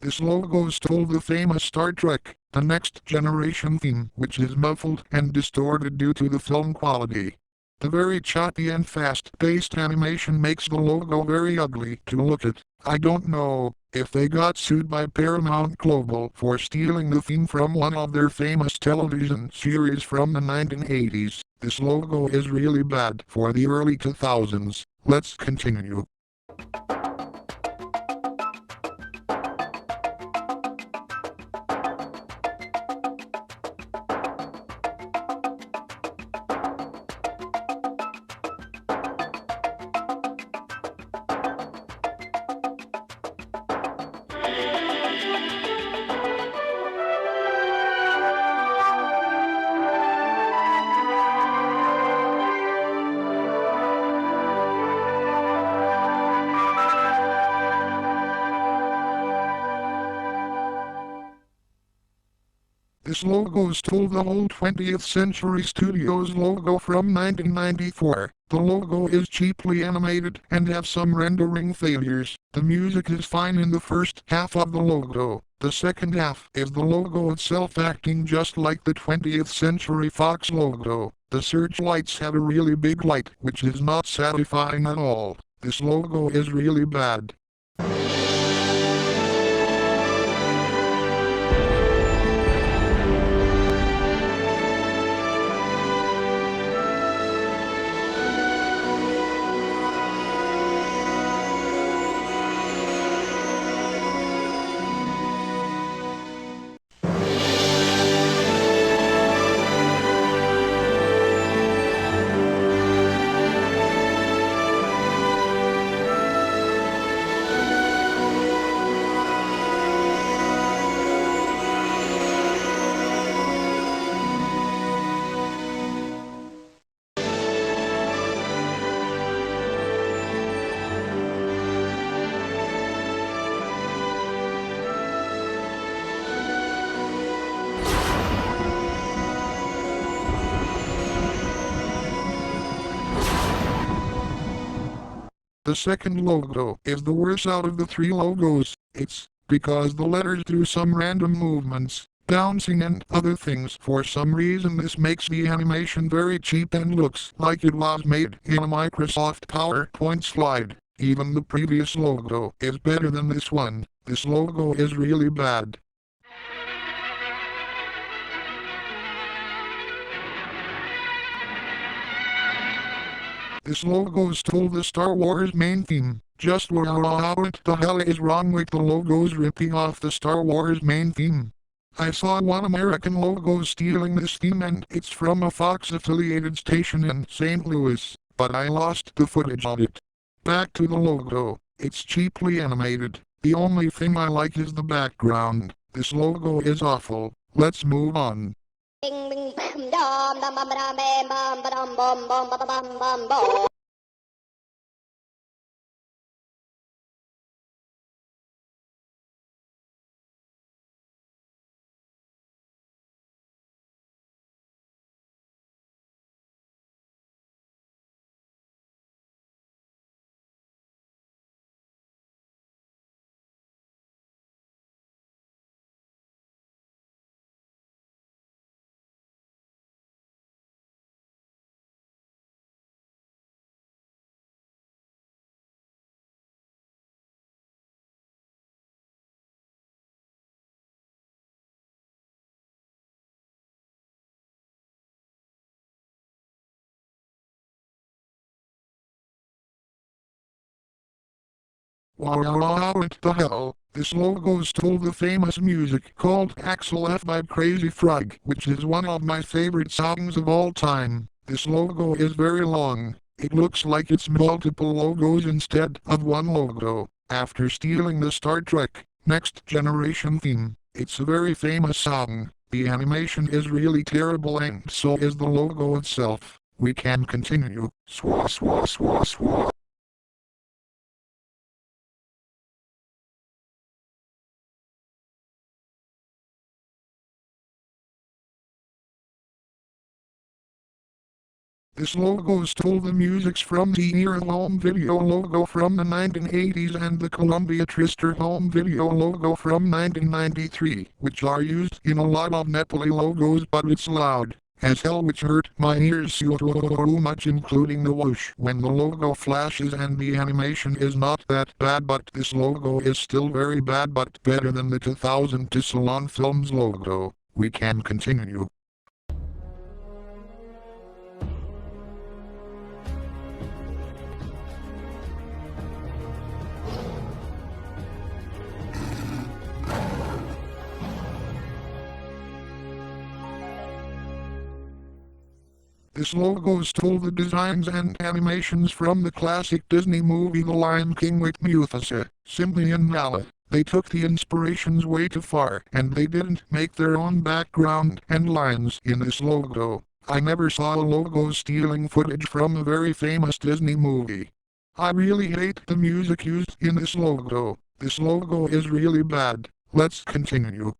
This logo stole the famous Star Trek, The Next Generation theme, which is muffled and distorted due to the film quality. The very choppy and fast-paced animation makes the logo very ugly to look at. I don't know if they got sued by Paramount Global for stealing the theme from one of their famous television series from the 1980s. This logo is really bad for the early 2000s. Let's continue. This logo stole the whole 20th Century Studios logo from 1994. The logo is cheaply animated and have some rendering failures. The music is fine in the first half of the logo. The second half is the logo itself acting just like the 20th Century Fox logo. The searchlights have a really big light, which is not satisfying at all. This logo is really bad. The second logo is the worst out of the three logos. It's because the letters do some random movements, bouncing and other things. For some reason this makes the animation very cheap and looks like it was made in a Microsoft PowerPoint slide. Even the previous logo is better than this one. This logo is really bad. This logo stole the Star Wars main theme. Just what the hell is wrong with the logos ripping off the Star Wars main theme? I saw one American logo stealing this theme and it's from a Fox affiliated station in St. Louis, but I lost the footage of it. Back to the logo. It's cheaply animated. The only thing I like is the background. This logo is awful. Let's move on. Bing bing bam dum bum bum bam bam bum bum bum bum bum bum bum bum. Wow, what the hell? This logo stole the famous music called Axel F by Crazy Frog, which is one of my favorite songs of all time. This logo is very long. It looks like it's multiple logos instead of one logo. After stealing the Star Trek Next Generation theme, it's a very famous song. The animation is really terrible and so is the logo itself. We can continue. Swah swah swah swah. This logo stole the musics from the Ear Home Video logo from the 1980s and the Columbia Tristar Home Video logo from 1993, which are used in a lot of Nepali logos, but it's loud as hell, which hurt my ears so much, including the whoosh when the logo flashes, and the animation is not that bad, but this logo is still very bad, but better than the 2000 Salon Films logo. We can continue. This logo stole the designs and animations from the classic Disney movie The Lion King with Mufasa, Simba and Nala. They took the inspirations way too far, and they didn't make their own background and lines in this logo. I never saw a logo stealing footage from a very famous Disney movie. I really hate the music used in this logo. This logo is really bad. Let's continue.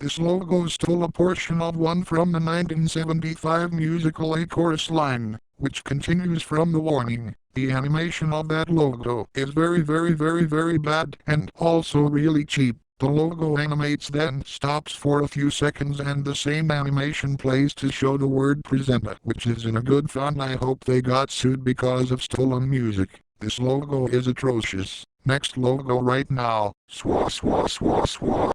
This logo stole a portion of one from the 1975 musical A Chorus Line, which continues from the warning. The animation of that logo is very bad and also really cheap. The logo animates then stops for a few seconds and the same animation plays to show the word presenta, which is in a good fun. I hope they got sued because of stolen music. This logo is atrocious. Next logo right now. Swah swah swah swah.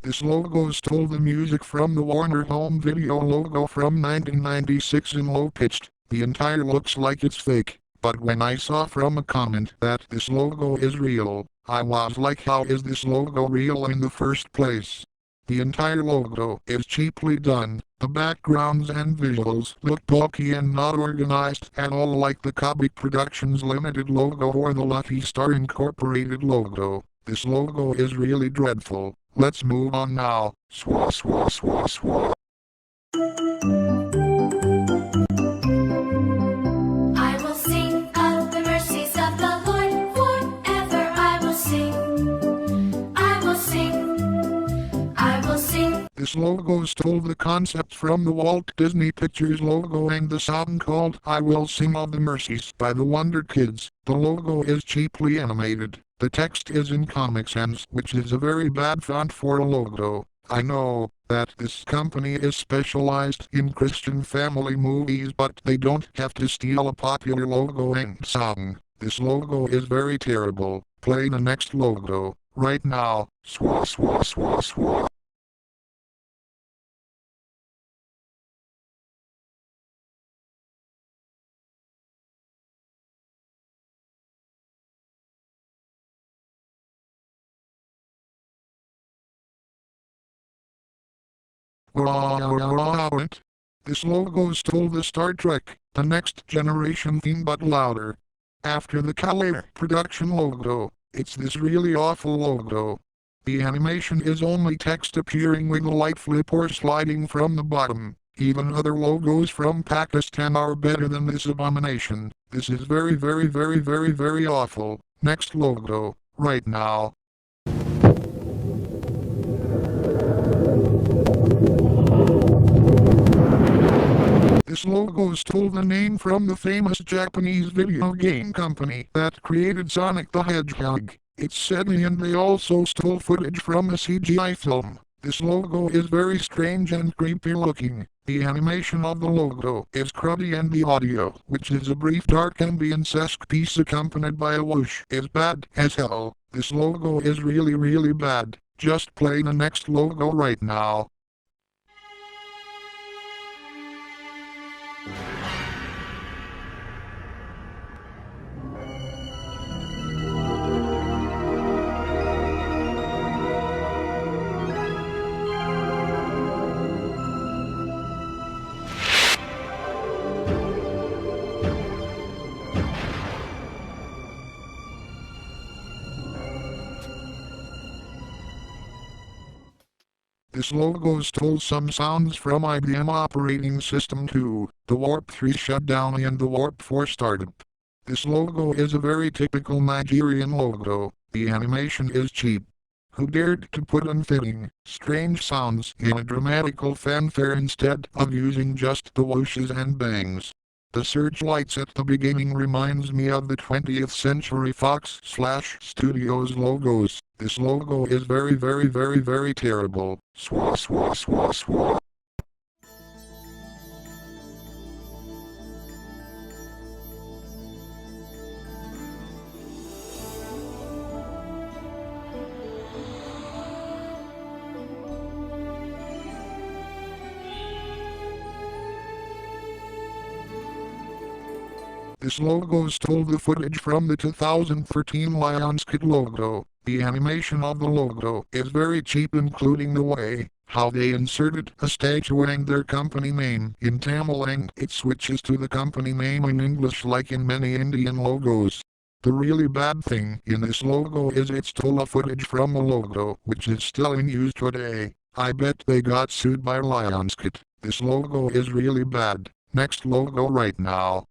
This logo stole the music from the Warner Home Video logo from 1996 in low-pitched. The entire looks like it's fake, but when I saw from a comment that this logo is real, I was like, how is this logo real in the first place? The entire logo is cheaply done. The backgrounds and visuals look bulky and not organized at all, like the Comic Productions Limited logo or the Lucky Star Incorporated logo. This logo is really dreadful. Let's move on now. Swah swah swah swah. I will sing of the mercies of the Lord forever. I will sing. I will sing. I will sing. This logo stole the concept from the Walt Disney Pictures logo and the song called I Will Sing of the Mercies by the Wonder Kids. The logo is cheaply animated. The text is in Comic Sans, which is a very bad font for a logo. I know that this company is specialized in Christian family movies, but they don't have to steal a popular logo and song. This logo is very terrible. Play the next logo right now. Swah swah swah swah. This logo stole the Star Trek, The Next Generation theme but louder. After the Color Production logo, it's this really awful logo. The animation is only text appearing with a light flip or sliding from the bottom. Even other logos from Pakistan are better than this abomination. This is very very very very very awful. Next logo, right now. This logo stole the name from the famous Japanese video game company that created Sonic the Hedgehog. It's said and they also stole footage from a CGI film. This logo is very strange and creepy looking. The animation of the logo is cruddy and the audio, which is a brief dark ambience-esque piece accompanied by a whoosh, is bad as hell. This logo is really really bad. Just play the next logo right now. This logo stole some sounds from IBM Operating System 2, the Warp 3 shutdown and the Warp 4 startup. This logo is a very typical Nigerian logo. The animation is cheap. Who dared to put unfitting, strange sounds in a dramatical fanfare instead of using just the whooshes and bangs? The searchlights at the beginning reminds me of the 20th Century Fox / Studios logos. This logo is very very very very terrible. Swah swah swah swah. This logo stole the footage from the 2013 Lionsgate logo. The animation of the logo is very cheap, including the way how they inserted a statue and their company name in Tamil and it switches to the company name in English like in many Indian logos. The really bad thing in this logo is it stole a footage from a logo which is still in use today. I bet they got sued by Lionsgate. This logo is really bad. Next logo right now.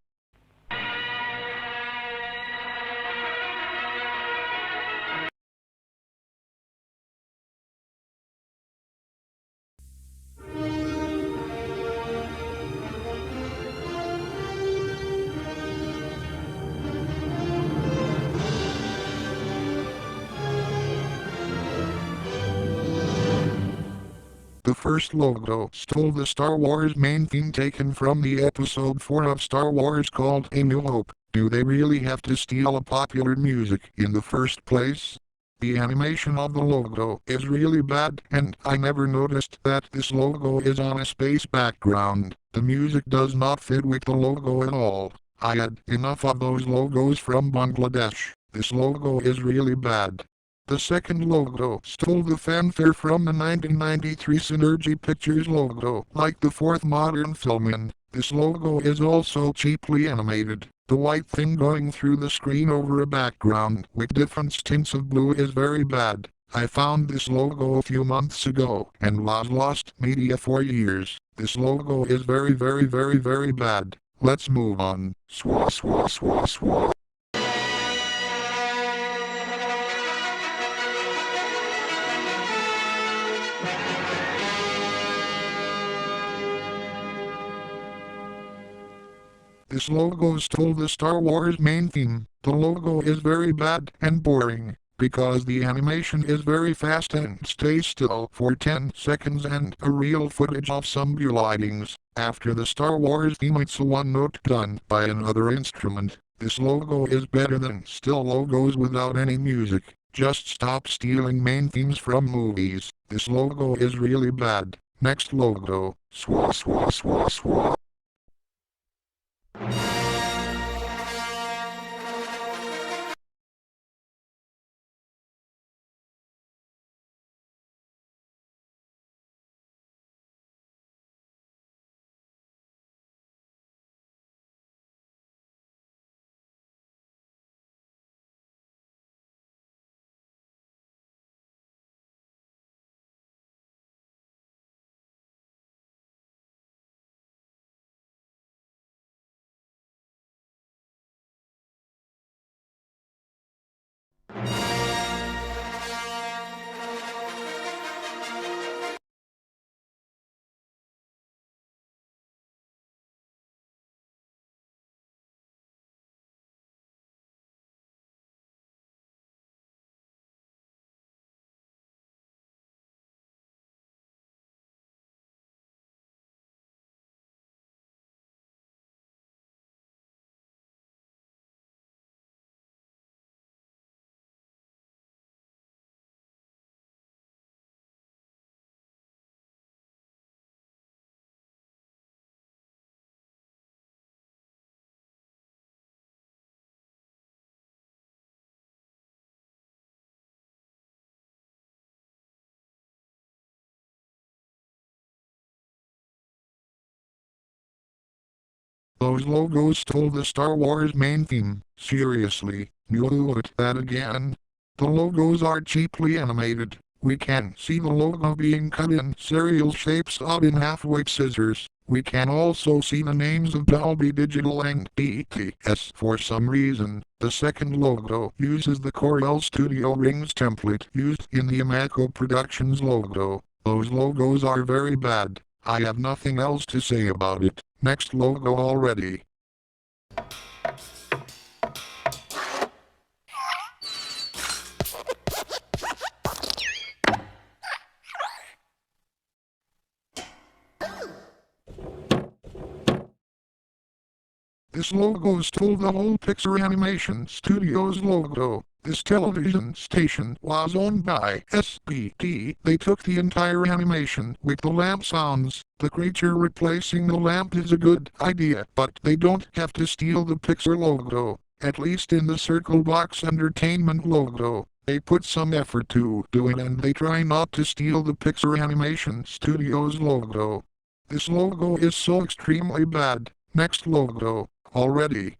The first logo stole the Star Wars main theme taken from the episode 4 of Star Wars called A New Hope. Do they really have to steal a popular music in the first place? The animation of the logo is really bad, and I never noticed that this logo is on a space background. The music does not fit with the logo at all. I had enough of those logos from Bangladesh. This logo is really bad. The second logo stole the fanfare from the 1993 Synergy Pictures logo. Like the fourth modern film in, this logo is also cheaply animated. The white thing going through the screen over a background with different tints of blue is very bad. I found this logo a few months ago and was lost media for years. This logo is very bad. Let's move on. Swah swah swah swah. This logo stole the Star Wars main theme. The logo is very bad and boring, because the animation is very fast and stays still for 10 seconds and a real footage of some blue lightings. After the Star Wars theme it's a one note done by another instrument. This logo is better than still logos without any music. Just stop stealing main themes from movies. This logo is really bad. Next logo. Swah swah swah swah. Those logos stole the Star Wars main theme. Seriously, you do that again? The logos are cheaply animated. We can see the logo being cut in serial shapes out in half with scissors. We can also see the names of Dolby Digital and BTS for some reason. The second logo uses the Corel Studio Rings template used in the Amaco Productions logo. Those logos are very bad. I have nothing else to say about it. Next logo already. This logo stole the whole Pixar Animation Studios logo. This television station was owned by SBT. They took the entire animation with the lamp sounds. The creature replacing the lamp is a good idea, but they don't have to steal the Pixar logo. At least in the Circle Box Entertainment logo. They put some effort to do it and they try not to steal the Pixar Animation Studios logo. This logo is so extremely bad. Next logo. Already.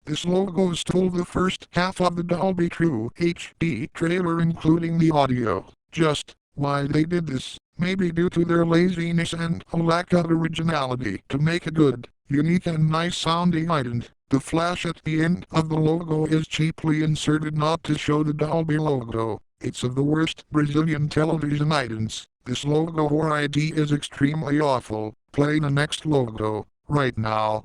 This logo stole the first half of the Dolby True HD trailer including the audio. Just why they did this, maybe due to their laziness and a lack of originality to make a good, unique and nice sounding item. The flash at the end of the logo is cheaply inserted not to show the Dolby logo. It's of the worst Brazilian television items. This logo or ID is extremely awful. Play the next logo, right now.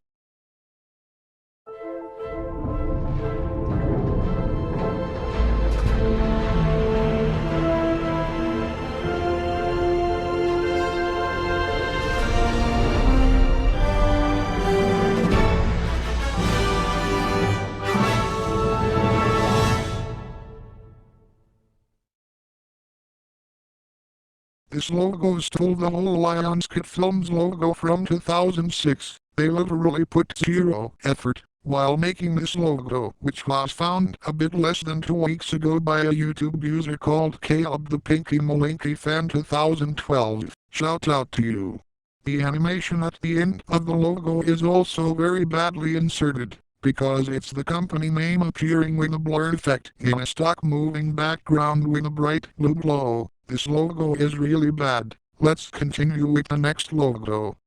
This logo stole the whole Lionsgate Films logo from 2006. They literally put zero effort while making this logo, which was found a bit less than 2 weeks ago by a YouTube user called Caleb the Pinky Malinky Fan 2012. Shout out to you. The animation at the end of the logo is also very badly inserted, because it's the company name appearing with a blur effect in a stock moving background with a bright blue glow. This logo is really bad. Let's continue with the next logo.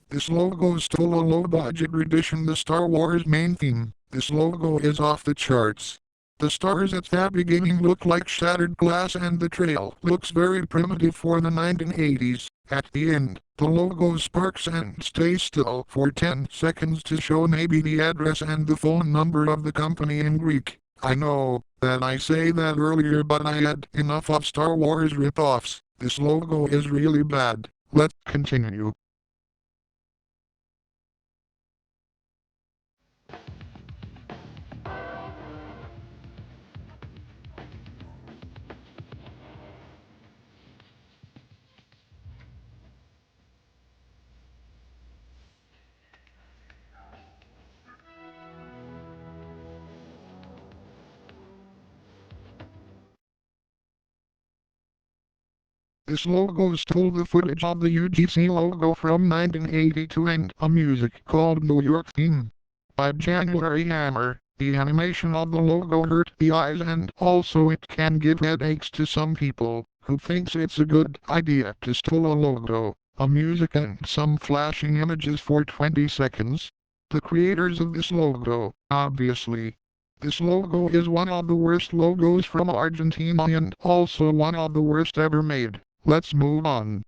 This logo stole a low-budget rendition the Star Wars main theme. This logo is off the charts. The stars at the beginning look like shattered glass and the trail looks very primitive for the 1980s. At the end, the logo sparks and stays still for 10 seconds to show maybe the address and the phone number of the company in Greek. I know that I say that earlier, but I had enough of Star Wars ripoffs. This logo is really bad. Let's continue. This logo stole the footage of the UGC logo from 1982 and a music called New York Theme by January Hammer. The animation of the logo hurt the eyes, and also it can give headaches to some people who thinks it's a good idea to steal a logo, a music and some flashing images for 20 seconds. The creators of this logo, obviously. This logo is one of the worst logos from Argentina and also one of the worst ever made. Let's move on.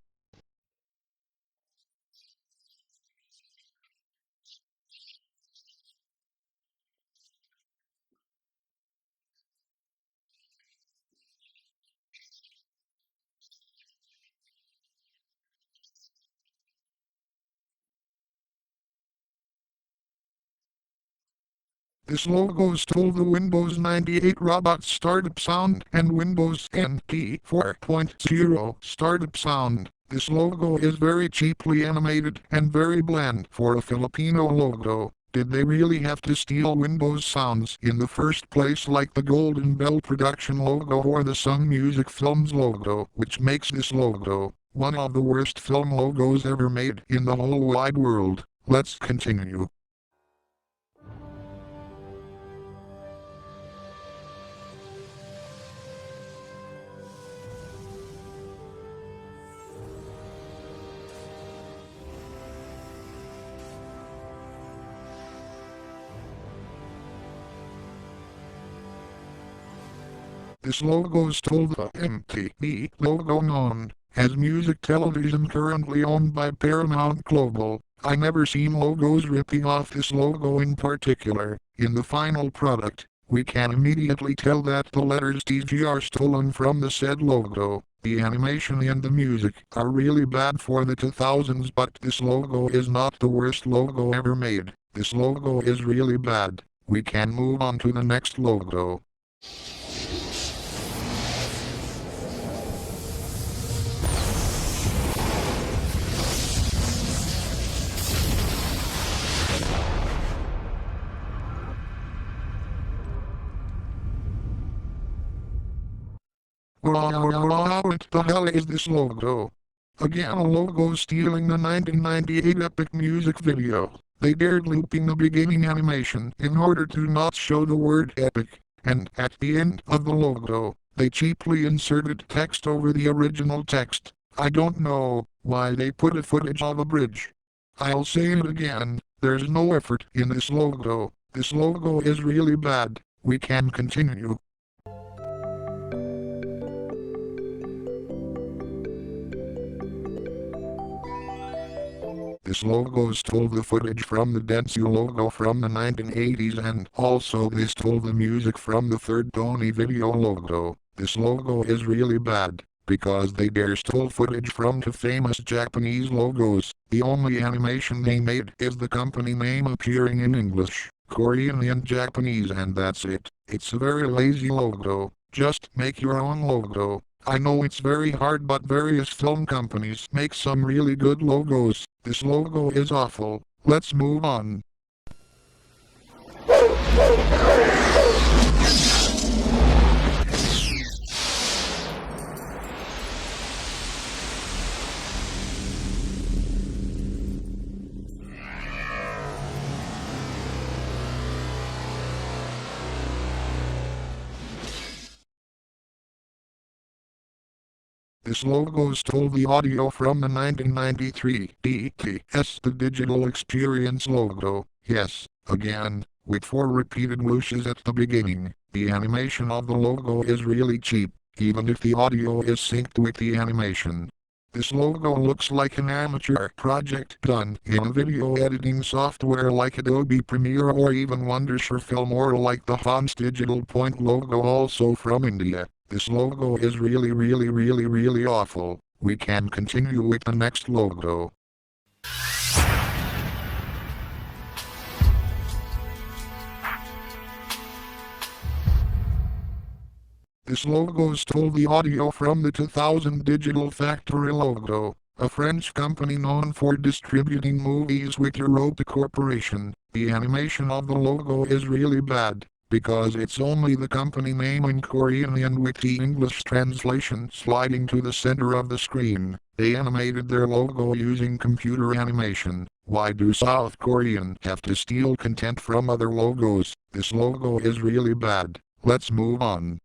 This logo stole the Windows 98 robot startup sound and Windows NT 4.0 startup sound. This logo is very cheaply animated and very bland for a Filipino logo. Did they really have to steal Windows sounds in the first place, like the Golden Bell production logo or the Sun Music Films logo, which makes this logo one of the worst film logos ever made in the whole wide world? Let's continue. This logo stole the MTV logo known as Music Television, currently owned by Paramount Global. I never seen logos ripping off this logo in particular. In the final product, we can immediately tell that the letters TG are stolen from the said logo. The animation and the music are really bad for the 2000s, but this logo is not the worst logo ever made. This logo is really bad. We can move on to the next logo. What the hell is this logo? Again, a logo stealing the 1998 epic music video. They dared looping the beginning animation in order to not show the word epic, and at the end of the logo, they cheaply inserted text over the original text. I don't know why they put a footage of a bridge. I'll say it again, there's no effort in this logo. This logo is really bad. We can continue. This logo stole the footage from the Dentsu logo from the 1980s, and also they stole the music from the third Tony Video logo. This logo is really bad, because they dare stole footage from two famous Japanese logos. The only animation they made is the company name appearing in English, Korean and Japanese, and that's it. It's a very lazy logo. Just make your own logo. I know it's very hard, but various film companies make some really good logos. This logo is awful. Let's move on. This logo stole the audio from the 1993 DTS, the Digital Experience logo. Yes, again, with 4 repeated whooshes at the beginning. The animation of the logo is really cheap, even if the audio is synced with the animation. This logo looks like an amateur project done in a video editing software like Adobe Premiere or even Wondershare Film, or like the Hans Digital Point logo, also from India. This logo is really awful. We can continue with the next logo. This logo stole the audio from the 2000 Digital Factory logo, a French company known for distributing movies with Europa Corporation. The animation of the logo is really bad, because it's only the company name in Korean and with the English translation sliding to the center of the screen. They animated their logo using computer animation. Why do South Koreans have to steal content from other logos? This logo is really bad. Let's move on.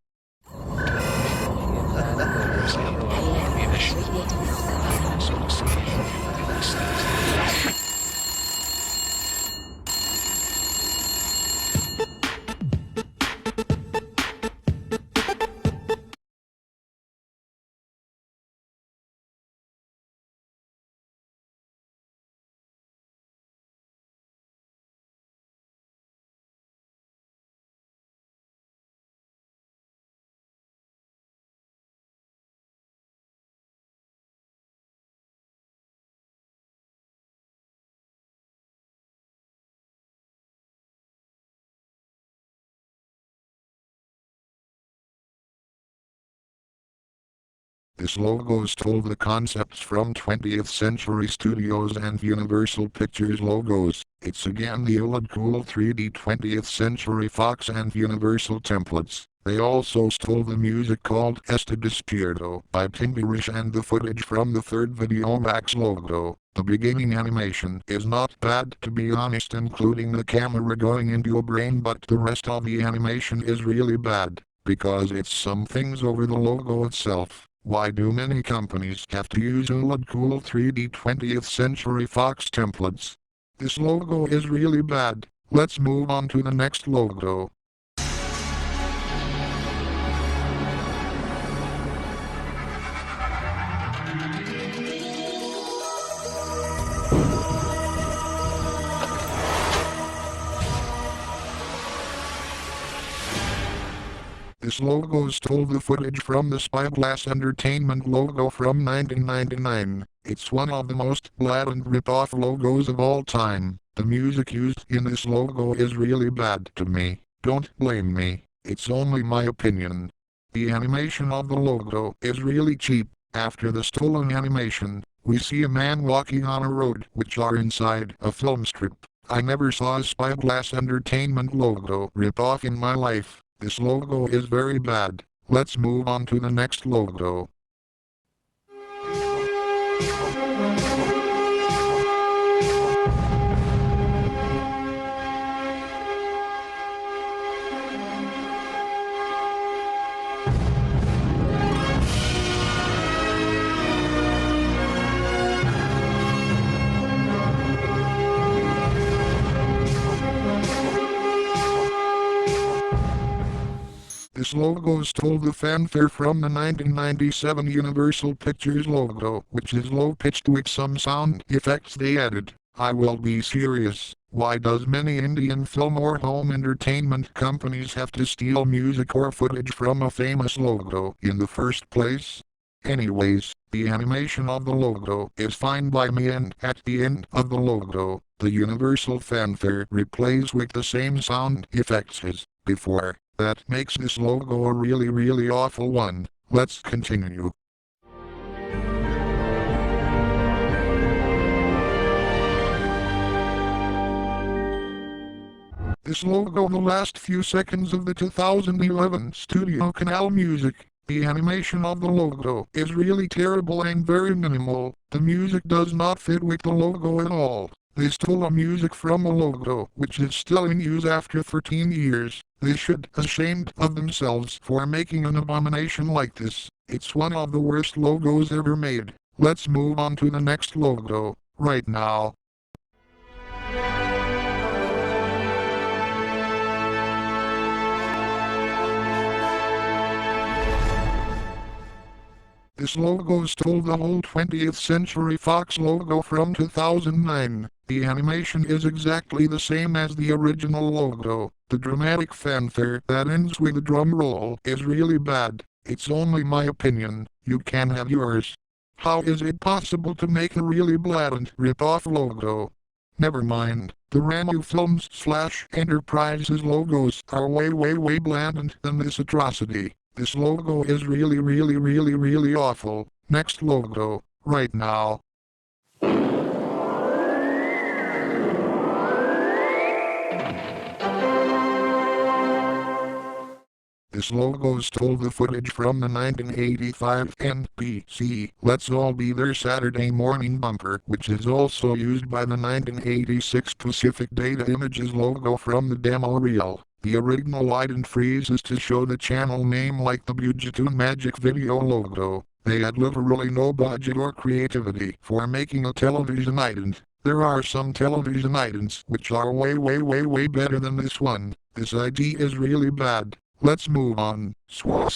This logo stole the concepts from 20th Century Studios and Universal Pictures logos. It's again the old cool 3D 20th Century Fox and Universal templates. They also stole the music called Este Despierto by Timbirish and the footage from the third Video Max logo. The beginning animation is not bad, to be honest, including the camera going into your brain, but the rest of the animation is really bad, because it's some things over the logo itself. Why do many companies have to use old cool 3D 20th Century Fox templates? This logo is really bad. Let's move on to the next logo. This logo stole the footage from the Spyglass Entertainment logo from 1999. It's one of the most blatant rip-off logos of all time. The music used in this logo is really bad to me. Don't blame me. It's only my opinion. The animation of the logo is really cheap. After the stolen animation, we see a man walking on a road which are inside a film strip. I never saw a Spyglass Entertainment logo rip-off in my life. This logo is very bad. Let's move on to the next logo. This logo stole the fanfare from the 1997 Universal Pictures logo, which is low-pitched with some sound effects they added. I will be serious. Why does many Indian film or home entertainment companies have to steal music or footage from a famous logo in the first place? Anyways, the animation of the logo is fine by me, and at the end of the logo, the Universal fanfare replays with the same sound effects as before. That makes this logo a really awful one. Let's continue. This logo, the last few seconds of the 2011 Studio Canal music. The animation of the logo is really terrible and very minimal. The music does not fit with the logo at all. They stole a music from a logo which is still in use after 13 years. They should be ashamed of themselves for making an abomination like this. It's one of the worst logos ever made. Let's move on to the next logo, right now. This logo stole the whole 20th Century Fox logo from 2009. The animation is exactly the same as the original logo. The dramatic fanfare that ends with a drum roll is really bad. It's only my opinion. You can have yours. How is it possible to make a really blatant rip-off logo? Never mind. The Ramu Films / Enterprises logos are way blatant than this atrocity. This logo is really awful. Next logo, right now. This logo stole the footage from the 1985 NBC Let's All Be There Saturday Morning bumper, which is also used by the 1986 Pacific Data Images logo from the demo reel. The original ident freeze is to show the channel name like the Bujitoon Magic Video logo. They had literally no budget or creativity for making a television ident. There are some television idents which are way better than this one. This ID is really bad. Let's move on. Swah.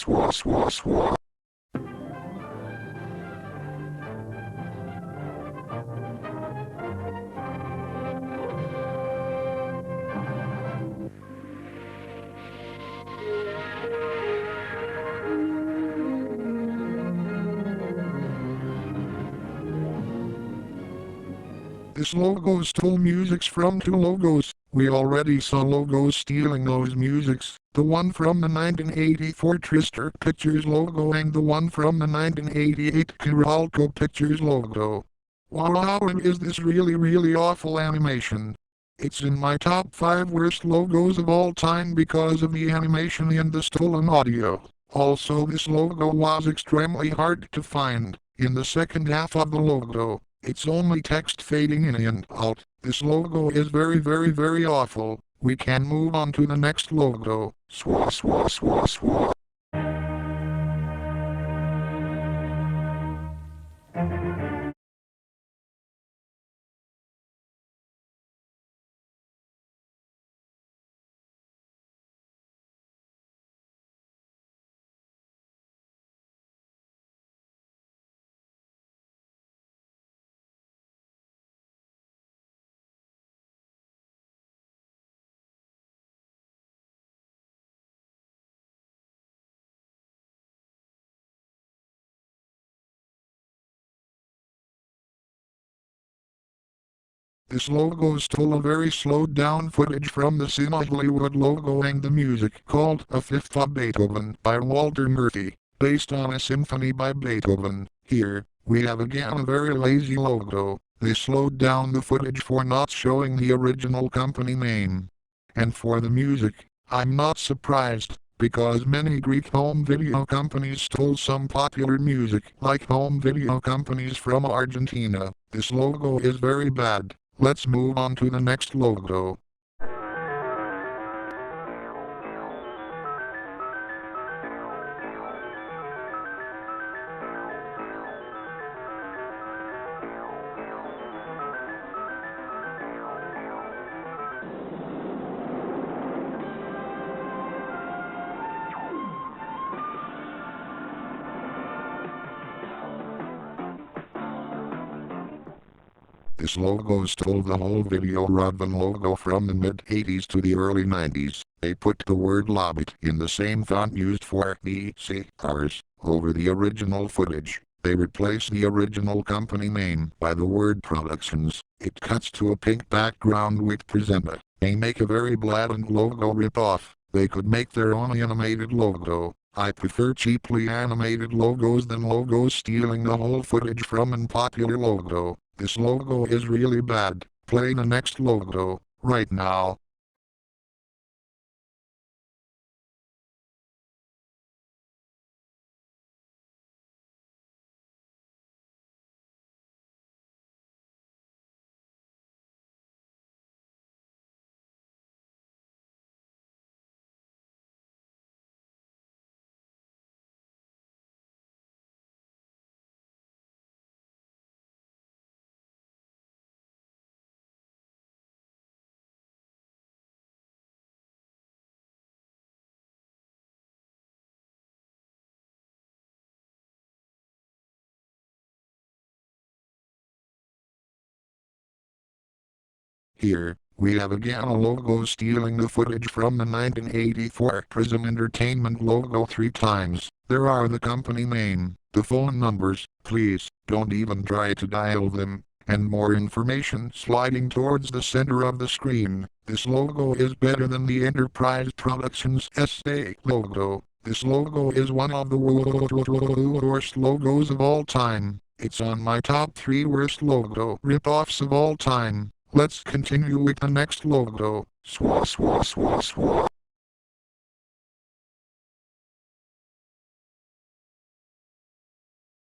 This logo stole musics from two logos. We already saw logos stealing those musics. The one from the 1984 Tristar Pictures logo and the one from the 1988 Kiralco Pictures logo. Wow, is this really awful animation? It's in my top 5 worst logos of all time because of the animation and the stolen audio. Also, this logo was extremely hard to find. In the second half of the logo, it's only text fading in and out. This logo is very awful. We can move on to the next logo. Swah. This logo stole a very slowed down footage from the Cine Hollywood logo and the music called A Fifth of Beethoven by Walter Murphy, based on a symphony by Beethoven. Here, we have again a very lazy logo. They slowed down the footage for not showing the original company name. And for the music, I'm not surprised, because many Greek home video companies stole some popular music like home video companies from Argentina. This logo is very bad. Let's move on to the next logo. This logo stole the whole video Rodman logo from the mid-80s to the early 90s. They put the word Lobbit in the same font used for VCRs over the original footage. They replace the original company name by the word Productions. It cuts to a pink background with Presenta. They make a very blatant logo ripoff. They could make their own animated logo. I prefer cheaply animated logos than logos stealing the whole footage from an popular logo. This logo is really bad. Play the next logo, right now. Here, we have again a logo stealing the footage from the 1984 Prism Entertainment logo 3 times. There are the company name, the phone numbers, please, don't even try to dial them, and more information sliding towards the center of the screen. This logo is better than the Enterprise Productions SA logo. This logo is one of the worst logos of all time. It's on my top 3 worst logo ripoffs of all time. Let's continue with the next logo. Swah swah swah swah.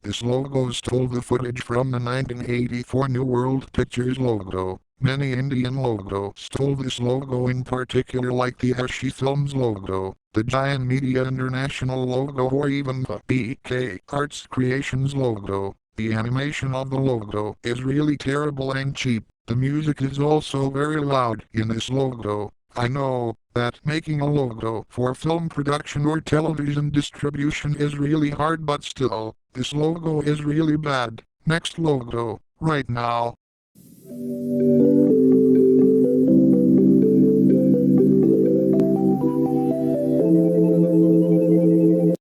This logo stole the footage from the 1984 New World Pictures logo. Many Indian logo stole this logo in particular, like the Hershey Films logo, the Giant Media International logo, or even the BK Arts Creations logo. The animation of the logo is really terrible and cheap. The music is also very loud in this logo. I know that making a logo for film production or television distribution is really hard, but still, this logo is really bad. Next logo, right now.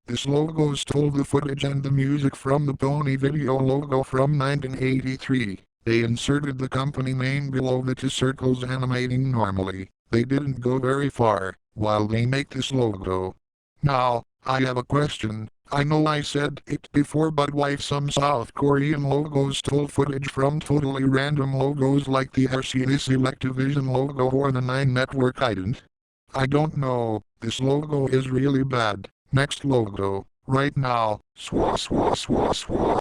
This logo stole the footage and the music from the Pony Video logo from 1983. They inserted the company name below the 2 circles animating normally. They didn't go very far while they make this logo. Now, I have a question. I know I said it before, but why some South Korean logos stole footage from totally random logos like the Hershey Selectavision logo or the 9 Network? I don't know. This logo is really bad. Next logo, right now. Swah swah swah swah.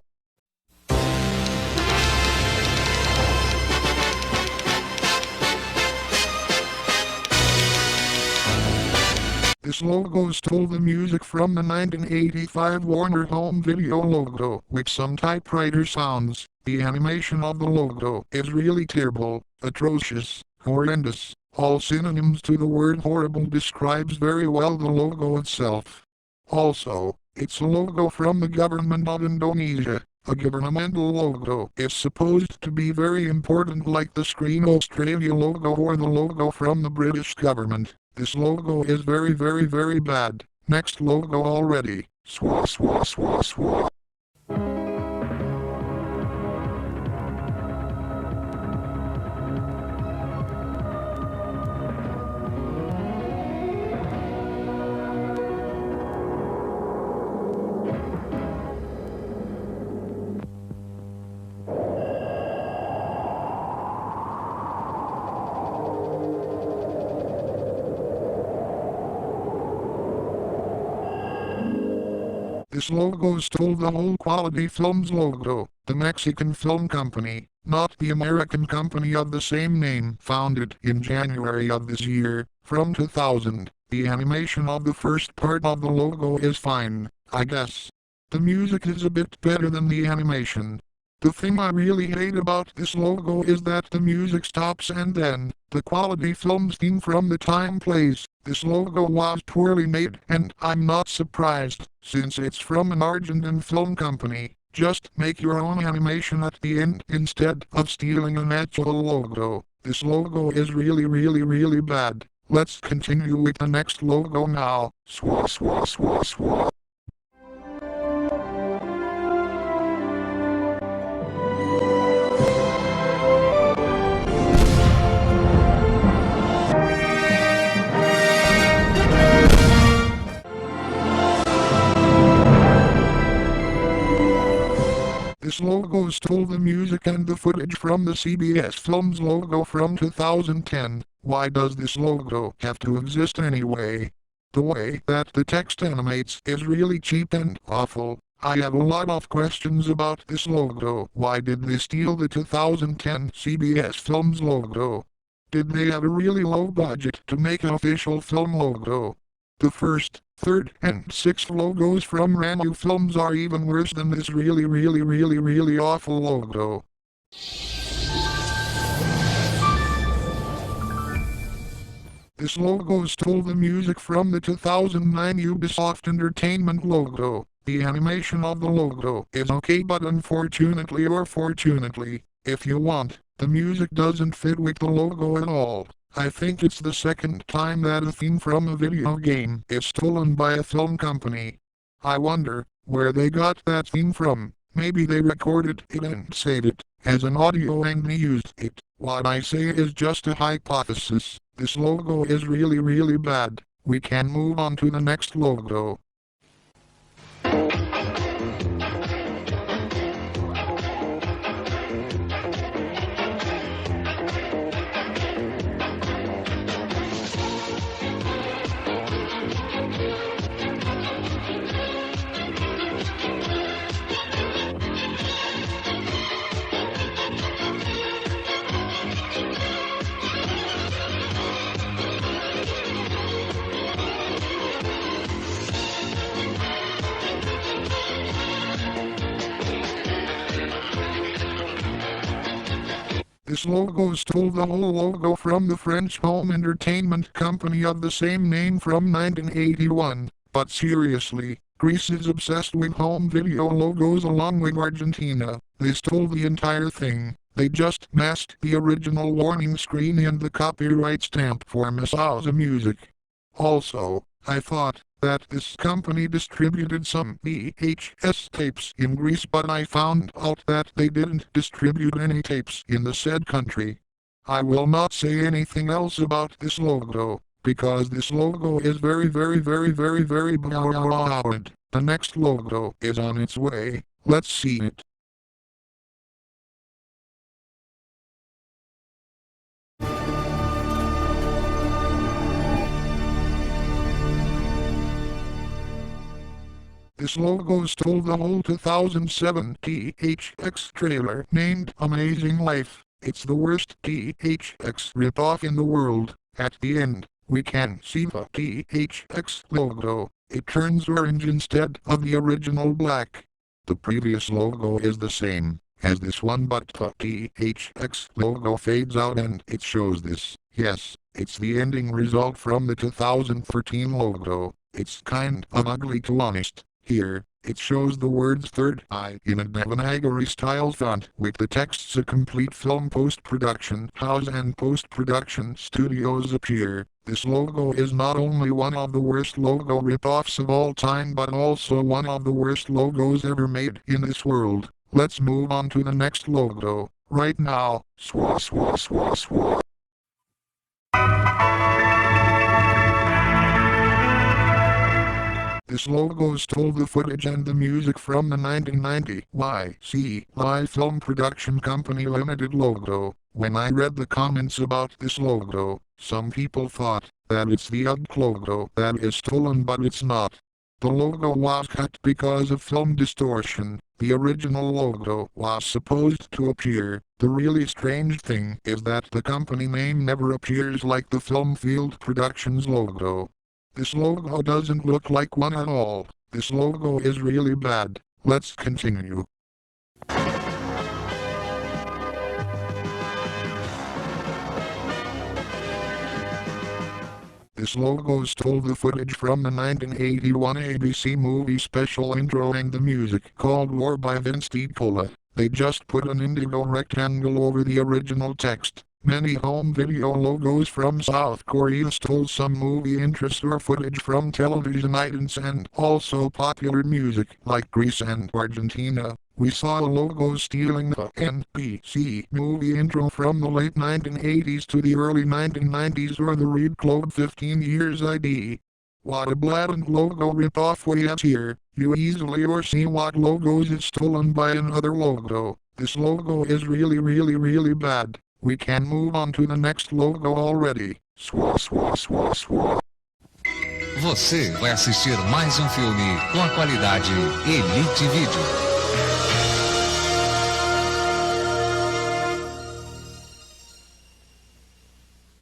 This logo stole the music from the 1985 Warner Home Video logo with some typewriter sounds. The animation of the logo is really terrible, atrocious, horrendous. All synonyms to the word horrible describes very well the logo itself. Also, it's a logo from the government of Indonesia. A governmental logo is supposed to be very important, like the Screen Australia logo or the logo from the British government. This logo is very very bad. Next logo already. Swah swah swah swah. This logo stole the whole Quality Films logo, the Mexican film company, not the American company of the same name, founded in January of this year. From 2000, the animation of the first part of the logo is fine, I guess. The music is a bit better than the animation. The thing I really hate about this logo is that the music stops and then the Quality Films theme from the time plays. This logo was poorly made, and I'm not surprised, since it's from an Argentine film company. Just make your own animation at the end instead of stealing an actual logo. This logo is really bad. Let's continue with the next logo now. Swah swah swah swah. This logo stole the music and the footage from the CBS Films logo from 2010. Why does this logo have to exist anyway? The way that the text animates is really cheap and awful. I have a lot of questions about this logo. Why did they steal the 2010 CBS Films logo? Did they have a really low budget to make an official film logo? The first, third, and sixth logos from Ranu Films are even worse than this really awful logo. This logo stole the music from the 2009 Ubisoft Entertainment logo. The animation of the logo is okay, but unfortunately or fortunately, if you want, the music doesn't fit with the logo at all. I think it's the second time that a theme from a video game is stolen by a film company. I wonder where they got that theme from. Maybe they recorded it and saved it as an audio and used it. What I say is just a hypothesis. This logo is really bad. We can move on to the next logo. This logo stole the whole logo from the French home entertainment company of the same name from 1981. But seriously, Greece is obsessed with home video logos along with Argentina. They stole the entire thing. They just masked the original warning screen and the copyright stamp for Masau's music. Also, I thought that this company distributed some VHS tapes in Greece, but I found out that they didn't distribute any tapes in the said country. I will not say anything else about this logo, because this logo is very bad. The next logo is on its way. Let's see it. This logo stole the whole 2007 THX trailer named Amazing Life. It's the worst THX ripoff in the world. At the end, we can see the THX logo. It turns orange instead of the original black. The previous logo is the same as this one, but the THX logo fades out and it shows this. Yes, it's the ending result from the 2013 logo. It's kind of ugly, to be honest. Here, it shows the words third eye in a Devanagari-style font with the texts "A complete film post-production house and post-production studios appear." This logo is not only one of the worst logo ripoffs of all time, but also one of the worst logos ever made in this world. Let's move on to the next logo right now. Swah swah swah swah. This logo stole the footage and the music from the 1990 YC Live Film Production Company Limited logo. When I read the comments about this logo, some people thought that it's the UGG logo that is stolen, but it's not. The logo was cut because of film distortion. The original logo was supposed to appear. The really strange thing is that the company name never appears like the Film Field Productions logo. This logo doesn't look like one at all. This logo is really bad. Let's continue. This logo stole the footage from the 1981 ABC movie special introing the music called War by Vince DiCola. They just put an indigo rectangle over the original text. Many home video logos from South Korea stole some movie interest or footage from television items and also popular music like Greece and Argentina. We saw logos stealing the NBC movie intro from the late 1980s to the early 1990s or the Read Code 15 years ID. What a blatant logo ripoff we have here. You easily or see what logos is stolen by another logo. This logo is really bad. We can move on to the next logo already. Swah, swah, swah, swah. Você vai assistir mais um filme com a qualidade Elite Video.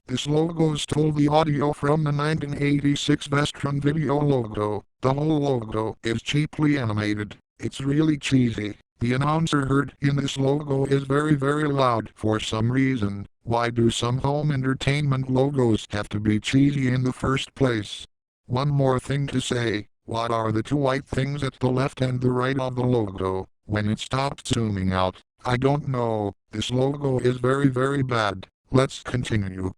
This logo stole the audio from the 1986 Vestron video logo. The whole logo is cheaply animated. It's really cheesy. The announcer heard in this logo is very loud for some reason. Why do some home entertainment logos have to be cheesy in the first place? One more thing to say. What are the two white things at the left and the right of the logo? When it stopped zooming out, I don't know. This logo is very bad. Let's continue.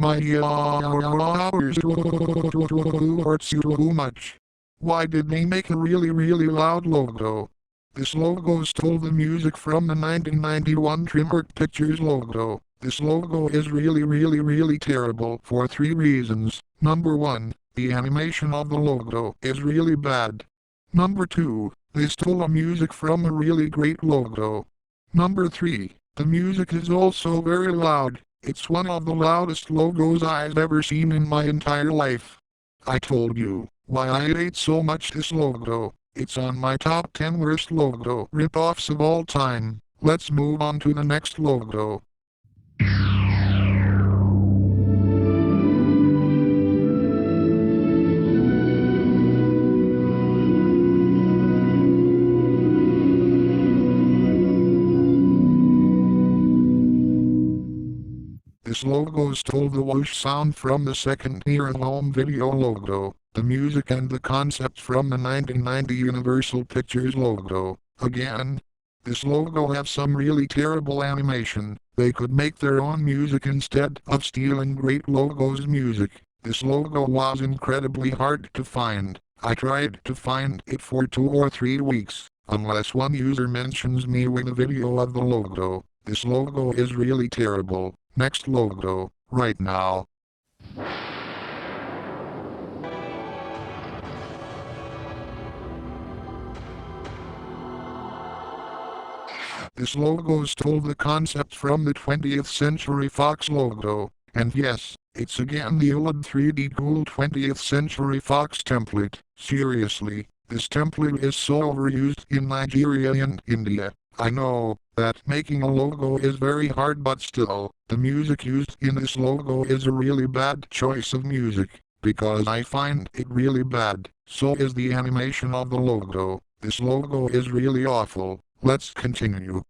My hours hurts you too much. Why did they make a really loud logo? This logo stole the music from the 1991 DreamWorks Pictures logo. This logo is really terrible for three reasons. Number 1, the animation of the logo is really bad. Number 2, they stole the music from a really great logo. Number 3, the music is also very loud. It's one of the loudest logos I've ever seen in my entire life. I told you why I hate so much this logo. It's on my top 10 worst logo ripoffs of all time. Let's move on to the next logo. This logo stole the whoosh sound from the second tier of home video logo, the music and the concept from the 1990 Universal Pictures logo. Again, this logo has some really terrible animation. They could make their own music instead of stealing great logos' music. This logo was incredibly hard to find. I tried to find it for 2 or 3 weeks, unless one user mentions me with a video of the logo. This logo is really terrible. Next logo, right now. This logo stole the concept from the 20th Century Fox logo, and yes, it's again the old 3D cool 20th Century Fox template. Seriously, this template is so overused in Nigeria and India. I know that making a logo is very hard, but still, the music used in this logo is a really bad choice of music, because I find it really bad. So is the animation of the logo. This logo is really awful. Let's continue.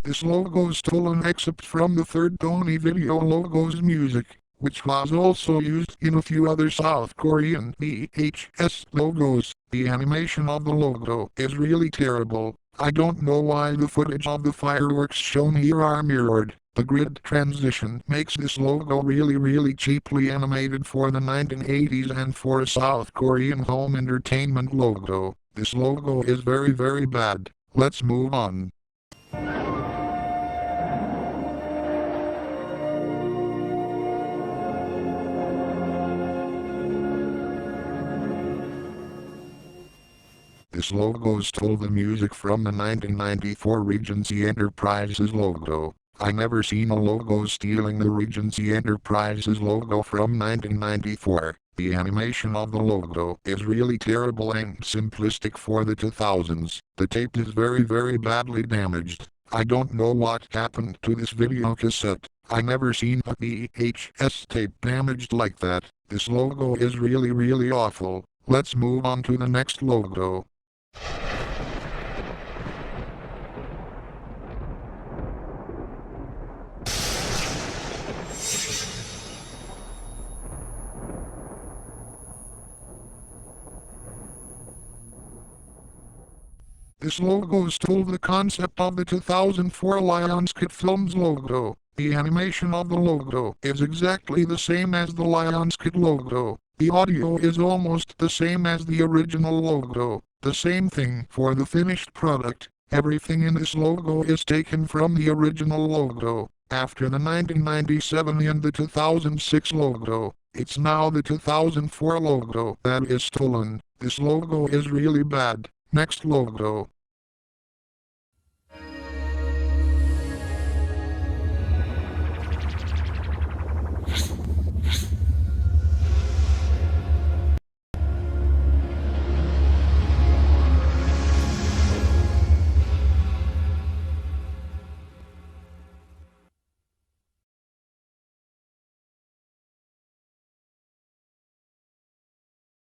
This logo stole an excerpt from the third Tony video logo's music, which was also used in a few other South Korean VHS logos. The animation of the logo is really terrible. I don't know why the footage of the fireworks shown here are mirrored. The grid transition makes this logo really cheaply animated for the 1980s and for a South Korean home entertainment logo. This logo is very bad. Let's move on. This logo stole the music from the 1994 Regency Enterprises logo. I never seen a logo stealing the Regency Enterprises logo from 1994. The animation of the logo is really terrible and simplistic for the 2000s. The tape is very badly damaged. I don't know what happened to this video cassette. I never seen a VHS tape damaged like that. This logo is really awful. Let's move on to the next logo. This logo stole the concept of the 2004 Lionsgate Films logo. The animation of the logo is exactly the same as the Lionsgate logo. The audio is almost the same as the original logo. The same thing for the finished product. Everything in this logo is taken from the original logo. After the 1997 and the 2006 logo, it's now the 2004 logo that is stolen. This logo is really bad. Next logo.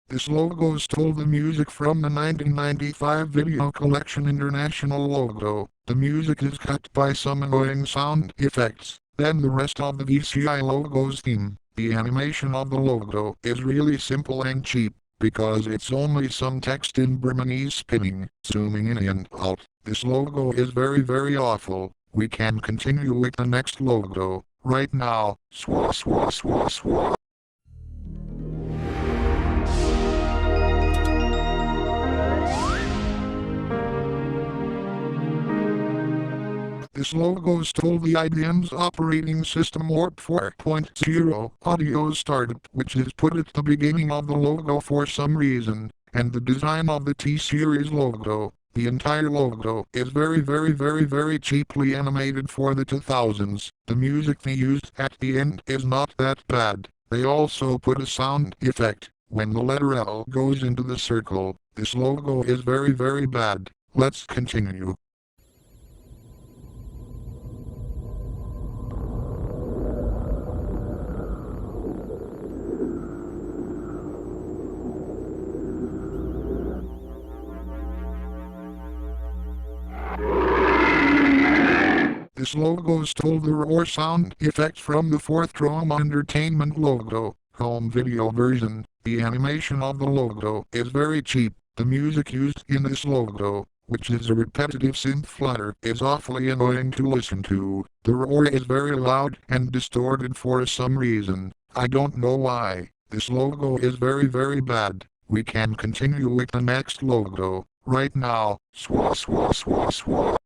This logo stole the music from the 1995 Video Collection International logo. The music is cut by some annoying sound effects. Then the rest of the VCI logo's theme. The animation of the logo is really simple and cheap, because it's only some text in Burmese spinning, zooming in and out. This logo is very awful. We can continue with the next logo, right now. Swah swah swah swah. This logo stole the IBM's operating system Warp 4.0 audio startup, which is put at the beginning of the logo for some reason, and the design of the T-Series logo. The entire logo is very cheaply animated for the 2000s. The music they used at the end is not that bad. They also put a sound effect when the letter L goes into the circle. This logo is very bad. Let's continue. This logo stole the roar sound effect from the fourth Drama Entertainment logo, home video version. The animation of the logo is very cheap. The music used in this logo, which is a repetitive synth flutter, is awfully annoying to listen to. The roar is very loud and distorted for some reason. I don't know why. This logo is very bad. We can continue with the next logo, right now. Swah swah swah swah.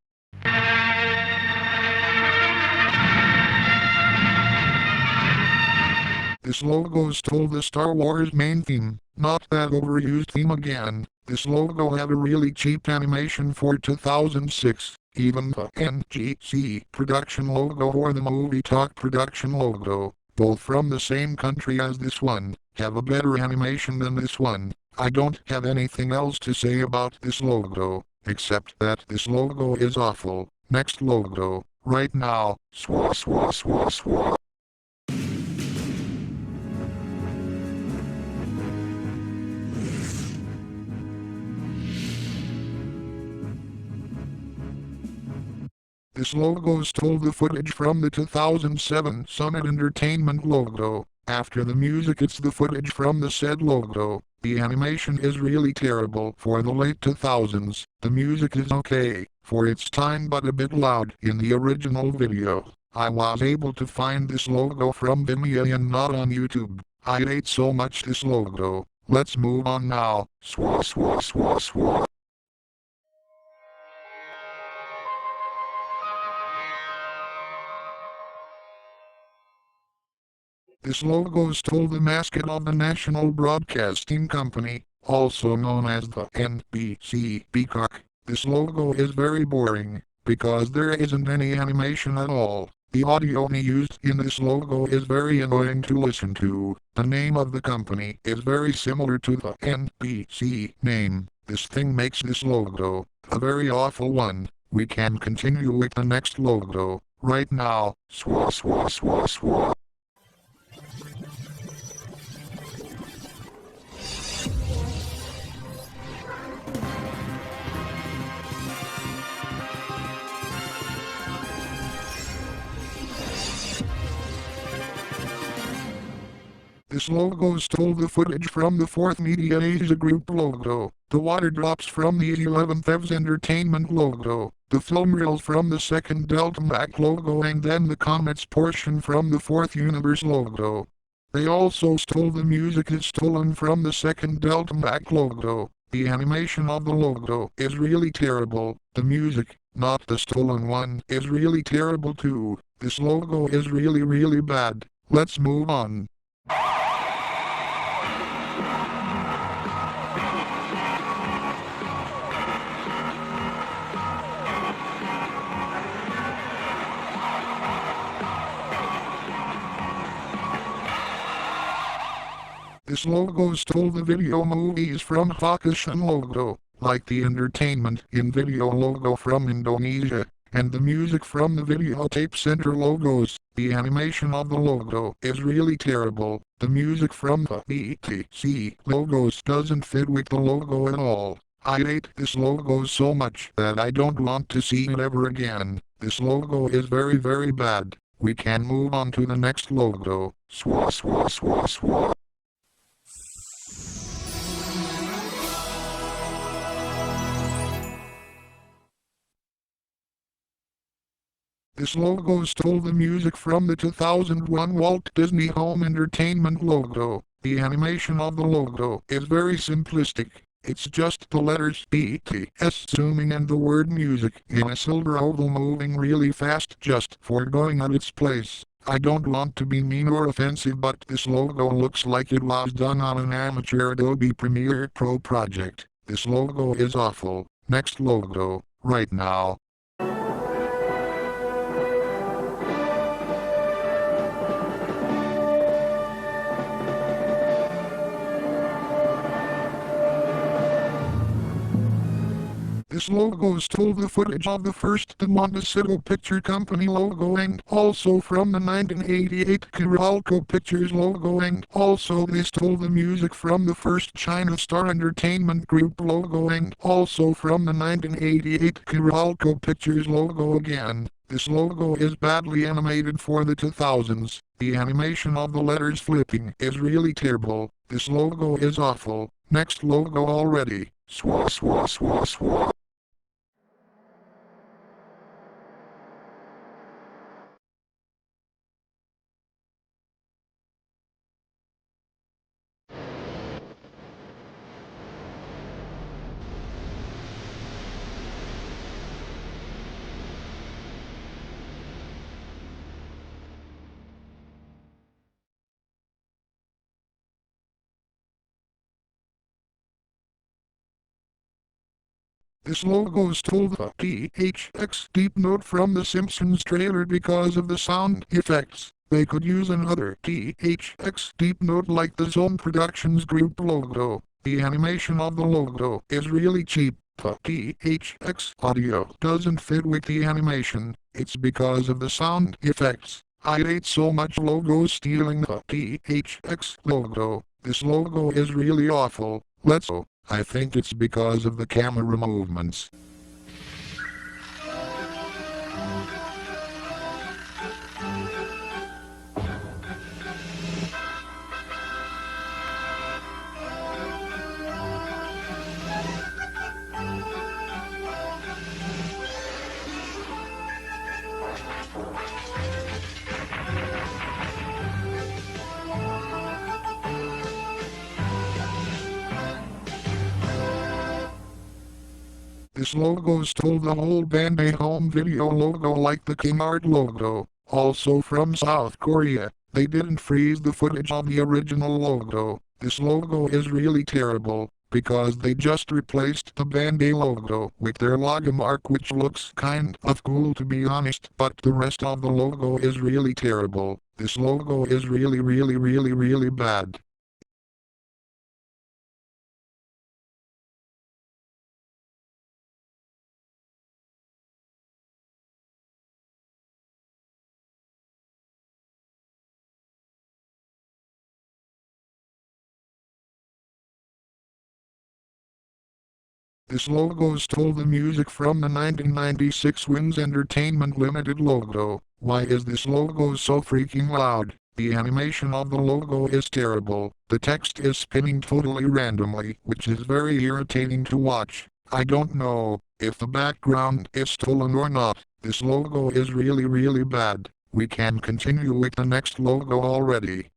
This logo stole the Star Wars main theme, not that overused theme again. This logo had a really cheap animation for 2006. Even the NGC production logo or the Movie Talk production logo, both from the same country as this one, have a better animation than this one. I don't have anything else to say about this logo, except that this logo is awful. Next logo, right now. Swah swah swah swah. This logo stole the footage from the 2007 Summit Entertainment logo. After the music, it's the footage from the said logo. The animation is really terrible for the late 2000s. The music is okay for its time but a bit loud in the original video. I was able to find this logo from Vimeo and not on YouTube. I hate so much this logo. Let's move on now. Swah swah swah swah. This logo stole the mascot of the National Broadcasting Company, also known as the NBC Peacock. This logo is very boring, because there isn't any animation at all. The audio used in this logo is very annoying to listen to. The name of the company is very similar to the NBC name. This thing makes this logo a very awful one. We can continue with the next logo right now. Swa swa swa swa. This logo stole the footage from the 4th Media Asia Group logo, the water drops from the 11th Evs Entertainment logo, the film reels from the 2nd Delta Mac logo, and then the comments portion from the 4th Universe logo. They also stole the music is stolen from the 2nd Delta Mac logo. The animation of the logo is really terrible. The music, not the stolen one, is really terrible too. This logo is really bad. Let's move on. This logo stole the video movies from Hakushin logo, like the entertainment in video logo from Indonesia, and the music from the videotape center logos. The animation of the logo is really terrible. The music from the BTC logos doesn't fit with the logo at all. I hate this logo so much that I don't want to see it ever again. This logo is very bad. We can move on to the next logo. Swa swa swa swa. This logo stole the music from the 2001 Walt Disney Home Entertainment logo. The animation of the logo is very simplistic. It's just the letters BTS zooming and the word music in a silver oval moving really fast just for going at its place. I don't want to be mean or offensive, but this logo looks like it was done on an amateur Adobe Premiere Pro project. This logo is awful. Next logo, right now. This logo stole the footage of the first The Montecito Picture Company logo and also from the 1988 Kiralco Pictures logo, and also they stole the music from the first China Star Entertainment Group logo and also from the 1988 Kiralco Pictures logo again. This logo is badly animated for the 2000s. The animation of the letters flipping is really terrible. This logo is awful. Next logo already. Swa swa swa swa. This logo stole the THX deep note from the Simpsons trailer because of the sound effects. They could use another THX deep note like the Zone Productions Group logo. The animation of the logo is really cheap. The THX audio doesn't fit with the animation. It's because of the sound effects. I hate so much logo stealing the THX logo. This logo is really awful. Let's go. I think it's because of the camera movements. This logo stole the whole Bandai home video logo like the Kmart logo. Also from South Korea, they didn't freeze the footage of the original logo. This logo is really terrible. because they just replaced the Bandai logo with their logo mark, which looks kind of cool to be honest, but the rest of the logo is really terrible. This logo is really bad. This logo stole the music from the 1996 Wins Entertainment Limited logo. Why is this logo so freaking loud? The animation of the logo is terrible. The text is spinning totally randomly, which is very irritating to watch. I don't know if the background is stolen or not. This logo is really bad. We can continue with the next logo already.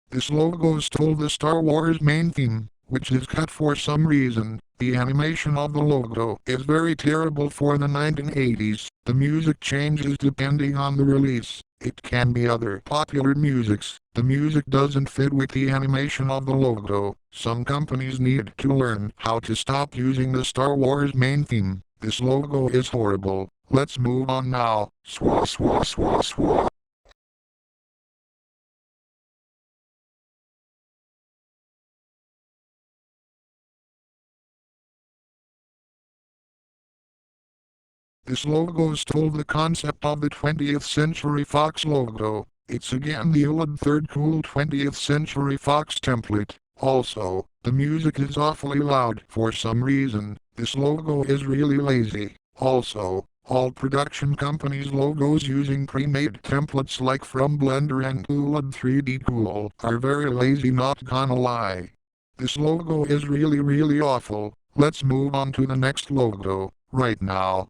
This logo stole the Star Wars main theme, which is cut for some reason. The animation of the logo is very terrible for the 1980s. The music changes depending on the release. It can be other popular musics. The music doesn't fit with the animation of the logo. Some companies need to learn how to stop using the Star Wars main theme. This logo is horrible. Let's move on now. Swah swah swah swah. This logo stole the concept of the 20th Century Fox logo. It's again the old third cool 20th Century Fox template. Also, the music is awfully loud for some reason. This logo is really lazy. Also, all production companies' logos using pre-made templates like from Blender and Oolad 3D Cool are very lazy, not gonna lie. This logo is really awful. Let's move on to the next logo, right now.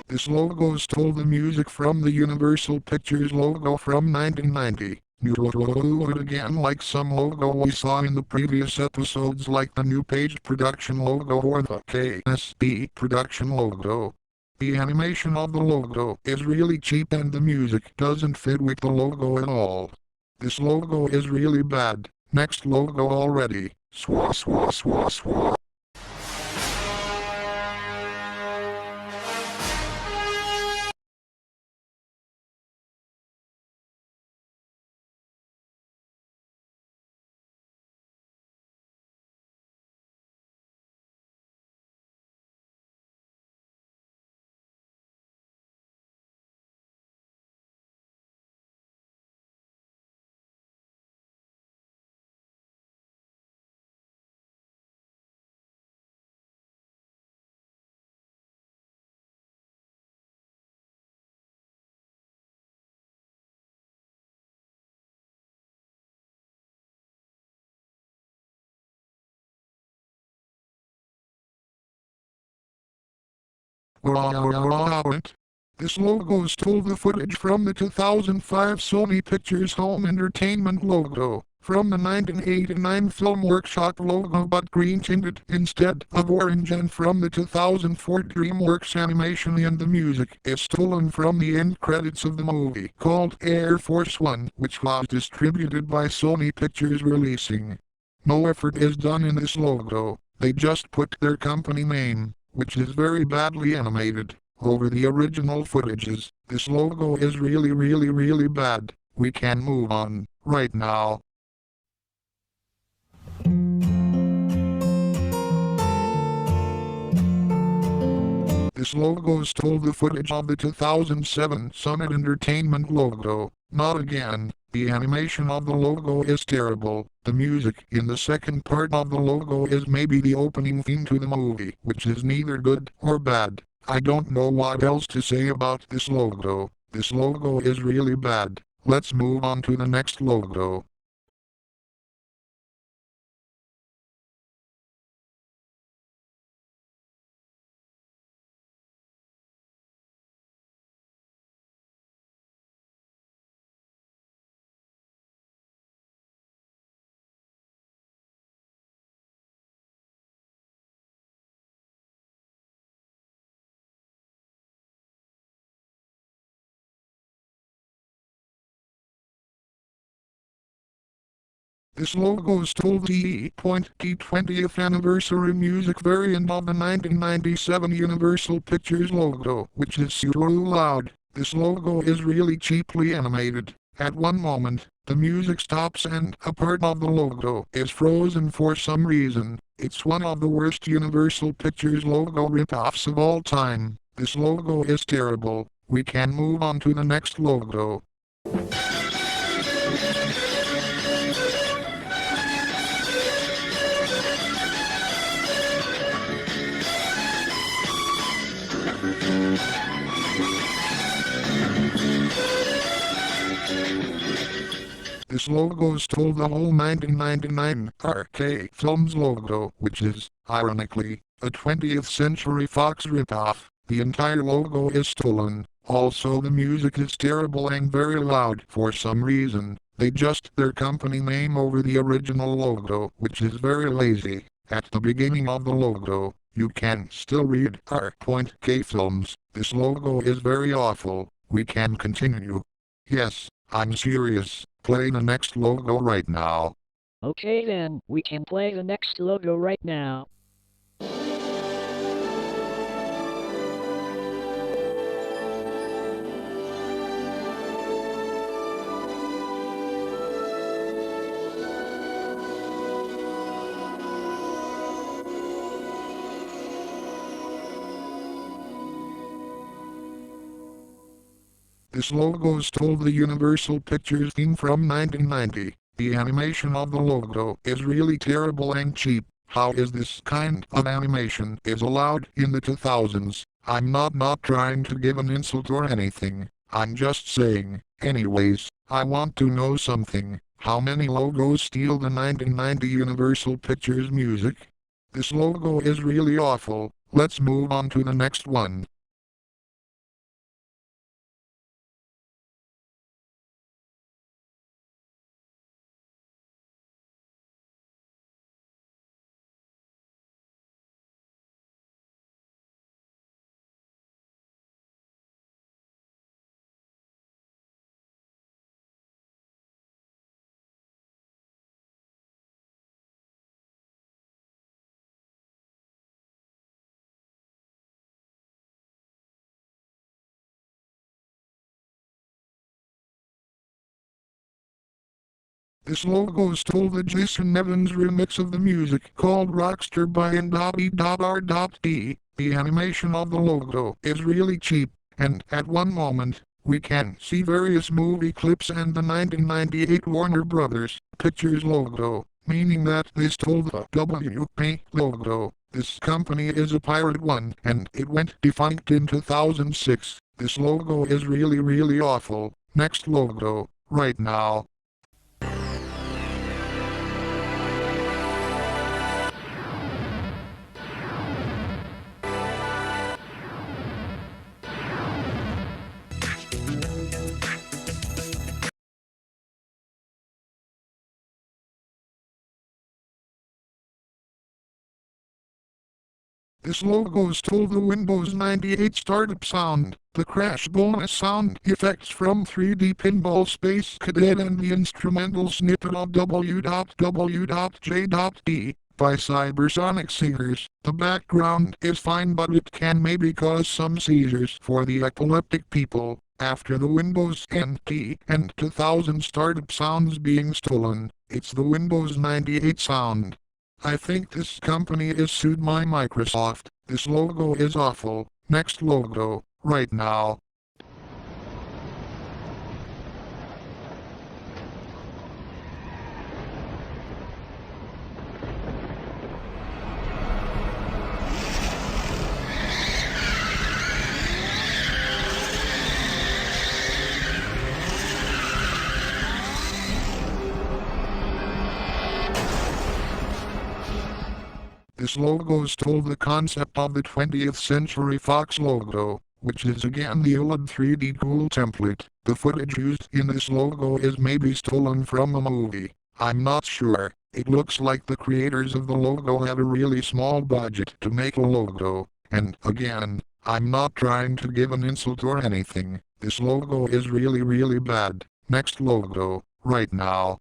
This logo stole the music from the Universal Pictures logo from 1990. New it again like some logo we saw in the previous episodes, like the New Page production logo or the KSB production logo. The animation of the logo is really cheap and the music doesn't fit with the logo at all. This logo is really bad. Next logo already. Swah swah swah swah. This logo stole the footage from the 2005 Sony Pictures Home Entertainment logo, from the 1989 Film Workshop logo but green tinted instead of orange, and from the 2004 DreamWorks animation, and the music is stolen from the end credits of the movie called Air Force One, which was distributed by Sony Pictures Releasing. No effort is done in this logo, they just put their company name, which is very badly animated, over the original footages. This logo is really bad. We can move on, right now. This logo stole the footage of the 2007 Summit Entertainment logo. Not again. The animation of the logo is terrible. The music in the second part of the logo is maybe the opening theme to the movie, which is neither good or bad. I don't know what else to say about this logo. This logo is really bad. Let's move on to the next logo. This logo stole the .T20th anniversary music variant of the 1997 Universal Pictures logo, which is so loud. This logo is really cheaply animated. At one moment, the music stops and a part of the logo is frozen for some reason. It's one of the worst Universal Pictures logo rip-offs of all time. This logo is terrible. We can move on to the next logo. This logo stole the whole 1999 RK Films logo, which is, ironically, a 20th Century Fox ripoff. The entire logo is stolen. Also, the music is terrible and very loud for some reason. They just their company name over the original logo, which is very lazy. At the beginning of the logo, you can still read R.K Films. This logo is very awful. We can continue. Yes, I'm serious. Play the next logo right now. Okay then, we can play the next logo right now. This logo stole the Universal Pictures theme from 1990. The animation of the logo is really terrible and cheap. How is this kind of animation is allowed in the 2000s? I'm not trying to give an insult or anything. I'm just saying. Anyways, I want to know something. How many logos steal the 1990 Universal Pictures music? This logo is really awful. Let's move on to the next one. This logo stole the Jason Evans remix of the music called Rockstar by N.R.D. The animation of the logo is really cheap, and at one moment, we can see various movie clips and the 1998 Warner Brothers Pictures logo, meaning that they stole the WP logo. This company is a pirate one, and it went defunct in 2006. This logo is really awful. Next logo, right now. This logo stole the Windows 98 startup sound, the crash bonus sound effects from 3D Pinball Space Cadet and the instrumental snippet of W.W.J.D by Cybersonic Singers. The background is fine, but it can maybe cause some seizures for the epileptic people. After the Windows NT and 2000 startup sounds being stolen, it's the Windows 98 sound. I think this company is sued by Microsoft. This logo is awful. Next logo, right now. This logo stole the concept of the 20th Century Fox logo, which is again the old 3D cool template. The footage used in this logo is maybe stolen from a movie. I'm not sure. It looks like the creators of the logo had a really small budget to make a logo. And again, I'm not trying to give an insult or anything. This logo is really bad. Next logo, right now.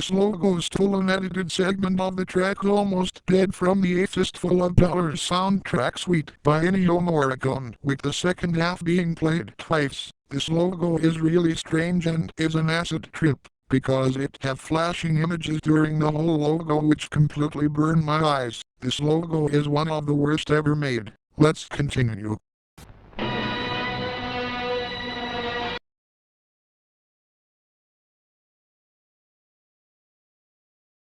This logo stole an edited segment of the track Almost Dead from the A Fistful of Dollars soundtrack suite by Ennio Morricone, with the second half being played twice. This logo is really strange and is an acid trip, because it have flashing images during the whole logo which completely burn my eyes. This logo is one of the worst ever made. Let's continue.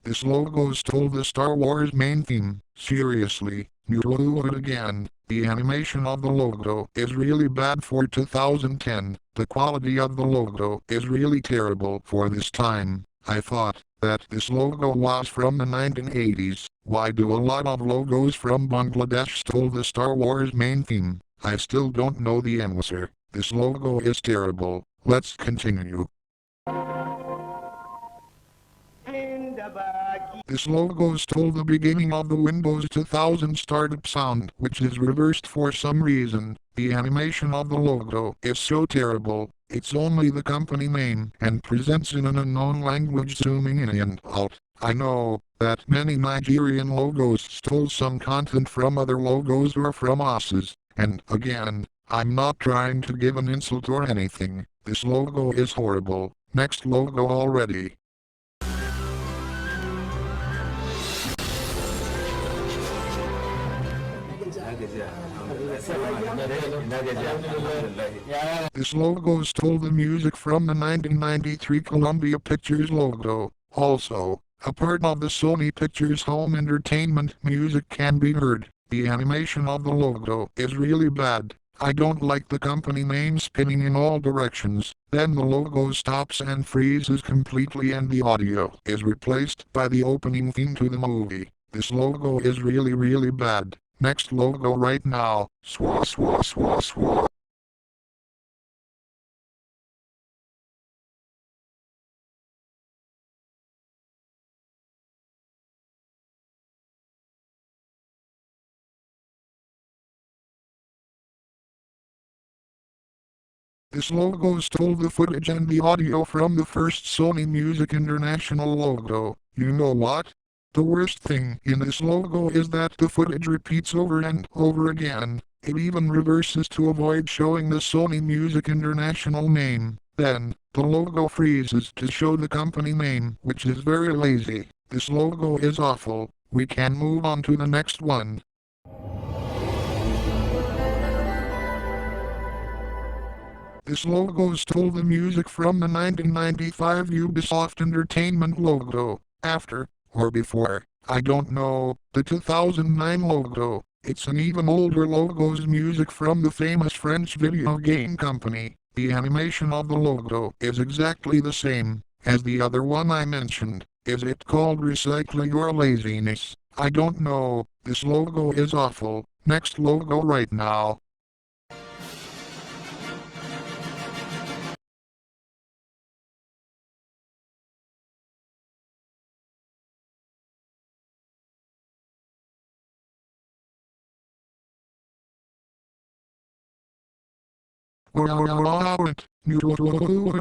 This logo stole the Star Wars main theme. Seriously, you blew it again. The animation of the logo is really bad for 2010. The quality of the logo is really terrible for this time. I thought that this logo was from the 1980s. Why do a lot of logos from Bangladesh stole the Star Wars main theme? I still don't know the answer. This logo is terrible. Let's continue. This logo stole the beginning of the Windows 2000 startup sound, which is reversed for some reason. The animation of the logo is so terrible. It's only the company name and presents in an unknown language zooming in and out. I know that many Nigerian logos stole some content from other logos or from us's. And again, I'm not trying to give an insult or anything. This logo is horrible. Next logo already. This logo stole the music from the 1993 Columbia Pictures logo. Also, a part of the Sony Pictures home entertainment music can be heard. The animation of the logo is really bad. I don't like the company name spinning in all directions. Then the logo stops and freezes completely and the audio is replaced by the opening theme to the movie. This logo is really bad. Next logo right now. Swah swah swah swah. This logo stole the footage and the audio from the first Sony Music International logo. You know what? The worst thing in this logo is that the footage repeats over and over again. It even reverses to avoid showing the Sony Music International name. Then, the logo freezes to show the company name, which is very lazy. This logo is awful. We can move on to the next one. This logo stole the music from the 1995 Ubisoft Entertainment logo. After, or before, I don't know, the 2009 logo. It's an even older logo's music from the famous French video game company. The animation of the logo is exactly the same as the other one I mentioned. Is it called recycling or laziness? I don't know. This logo is awful. Next logo right now.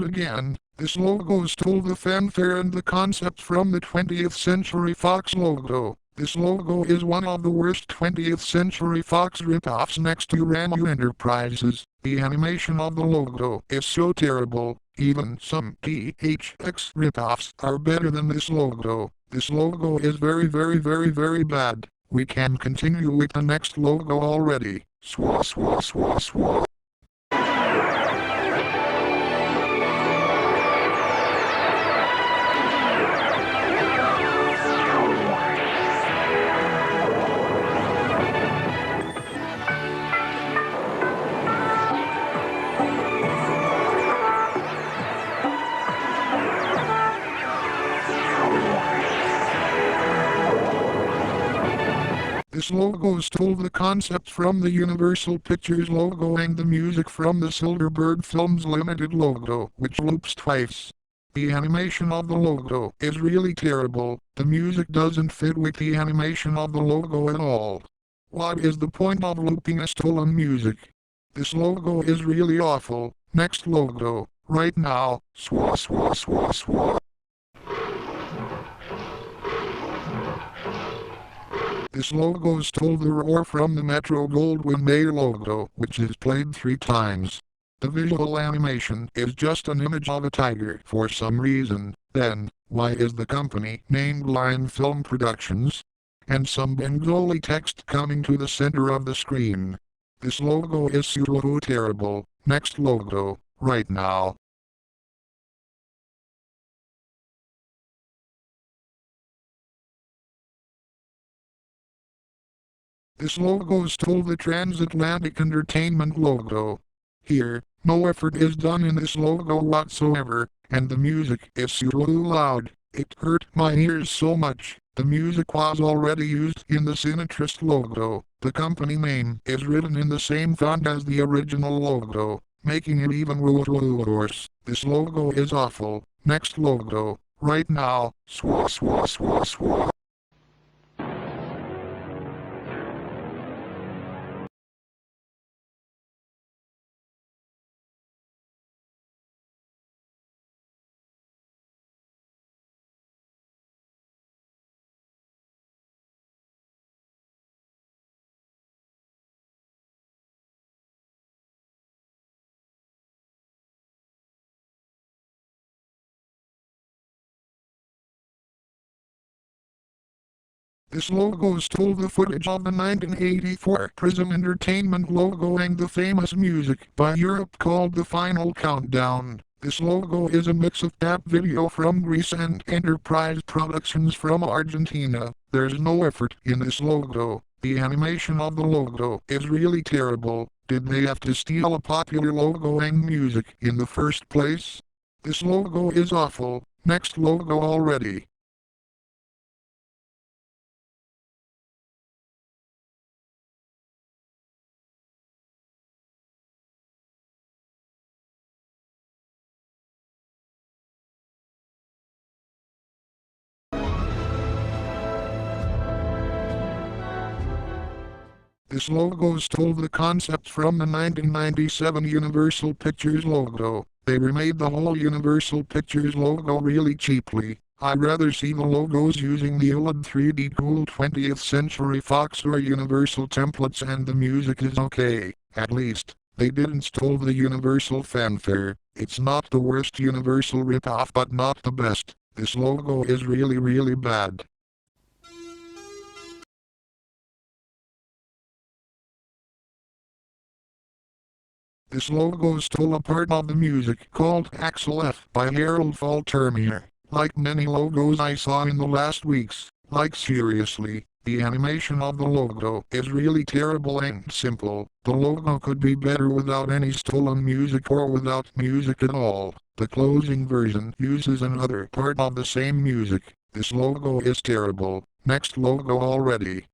Again, this logo stole the fanfare and the concept from the 20th Century Fox logo. This logo is one of the worst 20th Century Fox ripoffs next to Ramu Enterprises. The animation of the logo is so terrible, even some PHX ripoffs are better than this logo. This logo is very bad. We can continue with the next logo already. Swah swah swah swah. This logo stole the concept from the Universal Pictures logo and the music from the Silverbird Films Limited logo, which loops twice. The animation of the logo is really terrible. The music doesn't fit with the animation of the logo at all. What is the point of looping a stolen music? This logo is really awful. Next logo, right now. Swah swah swah swah. This logo stole the roar from the Metro-Goldwyn-Mayer logo, which is played 3 times. The visual animation is just an image of a tiger for some reason. Then, why is the company named Lion Film Productions? And some Bengali text coming to the center of the screen. This logo is so terrible. Next logo, right now. This logo stole the Transatlantic Entertainment logo. Here, no effort is done in this logo whatsoever, and the music is so loud, it hurt my ears so much. The music was already used in the Cinetrust logo. The company name is written in the same font as the original logo, making it even worse. This logo is awful. Next logo, right now. Swah swah swah swah. This logo stole the footage of the 1984 Prism Entertainment logo and the famous music by Europe called The Final Countdown. This logo is a mix of tap video from Greece and Enterprise Productions from Argentina. There's no effort in this logo. The animation of the logo is really terrible. Did they have to steal a popular logo and music in the first place? This logo is awful. Next logo already. This logo stole the concept from the 1997 Universal Pictures logo. They remade the whole Universal Pictures logo really cheaply. I'd rather see the logos using the OLED 3D cool 20th Century Fox or Universal templates, and the music is okay. At least, they didn't steal the Universal fanfare. It's not the worst Universal ripoff, but not the best. This logo is really bad. This logo stole a part of the music called Axel F by Harold Faltermeyer. Like many logos I saw in the last weeks, like seriously, the animation of the logo is really terrible and simple. The logo could be better without any stolen music or without music at all. The closing version uses another part of the same music. This logo is terrible. Next logo already.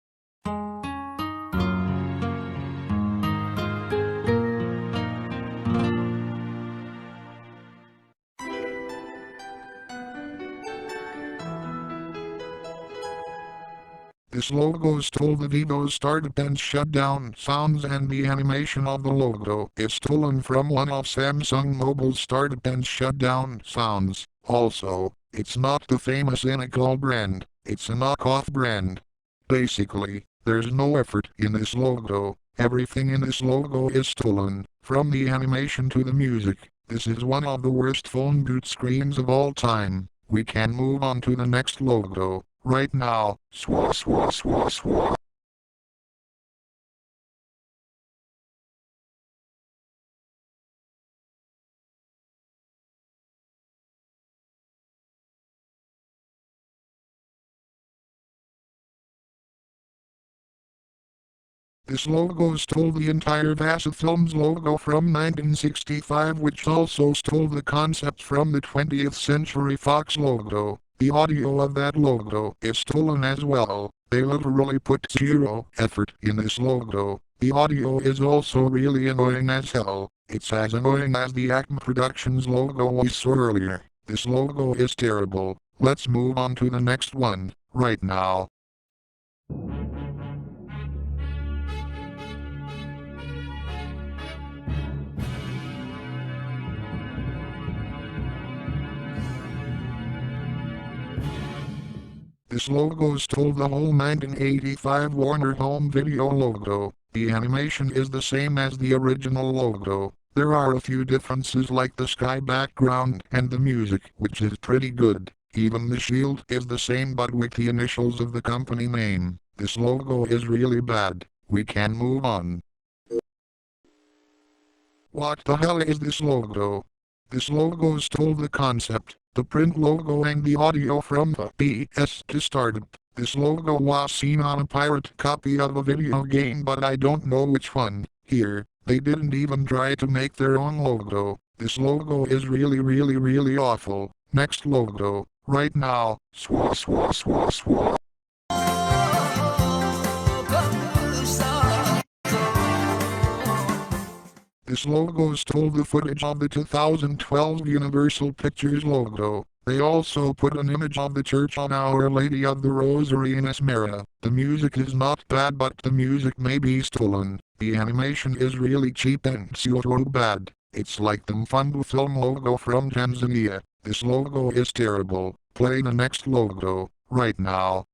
This logo stole the Vivo startup and shutdown sounds, and the animation of the logo is stolen from one of Samsung Mobile's startup and shutdown sounds. Also, it's not the famous Inacol brand, it's a knockoff brand. Basically, there's no effort in this logo. Everything in this logo is stolen, from the animation to the music. This is one of the worst phone boot screens of all time. We can move on to the next logo. Right now. Swah swah swah swah. This logo stole the entire Vasa Films logo from 1965, which also stole the concept from the 20th Century Fox logo. The audio of that logo is stolen as well. They literally put zero effort in this logo. The audio is also really annoying as hell. It's as annoying as the Acme Productions logo we saw earlier. This logo is terrible. Let's move on to the next one, right now. This logo stole the whole 1985 Warner Home Video logo. The animation is the same as the original logo. There are a few differences like the sky background and the music, which is pretty good. Even the shield is the same but with the initials of the company name. This logo is really bad. We can move on. What the hell is this logo? This logo stole the concept, the print logo and the audio from the PS to start it. This logo was seen on a pirate copy of a video game but I don't know which one. Here, they didn't even try to make their own logo. This logo is really awful. Next logo, right now. Swah swah swah swah. This logo stole the footage of the 2012 Universal Pictures logo. They also put an image of the Church of Our Lady of the Rosary in Esmera. The music is not bad but the music may be stolen. The animation is really cheap and so bad. It's like the Mfundu film logo from Tanzania. This logo is terrible. Play the next logo, right now.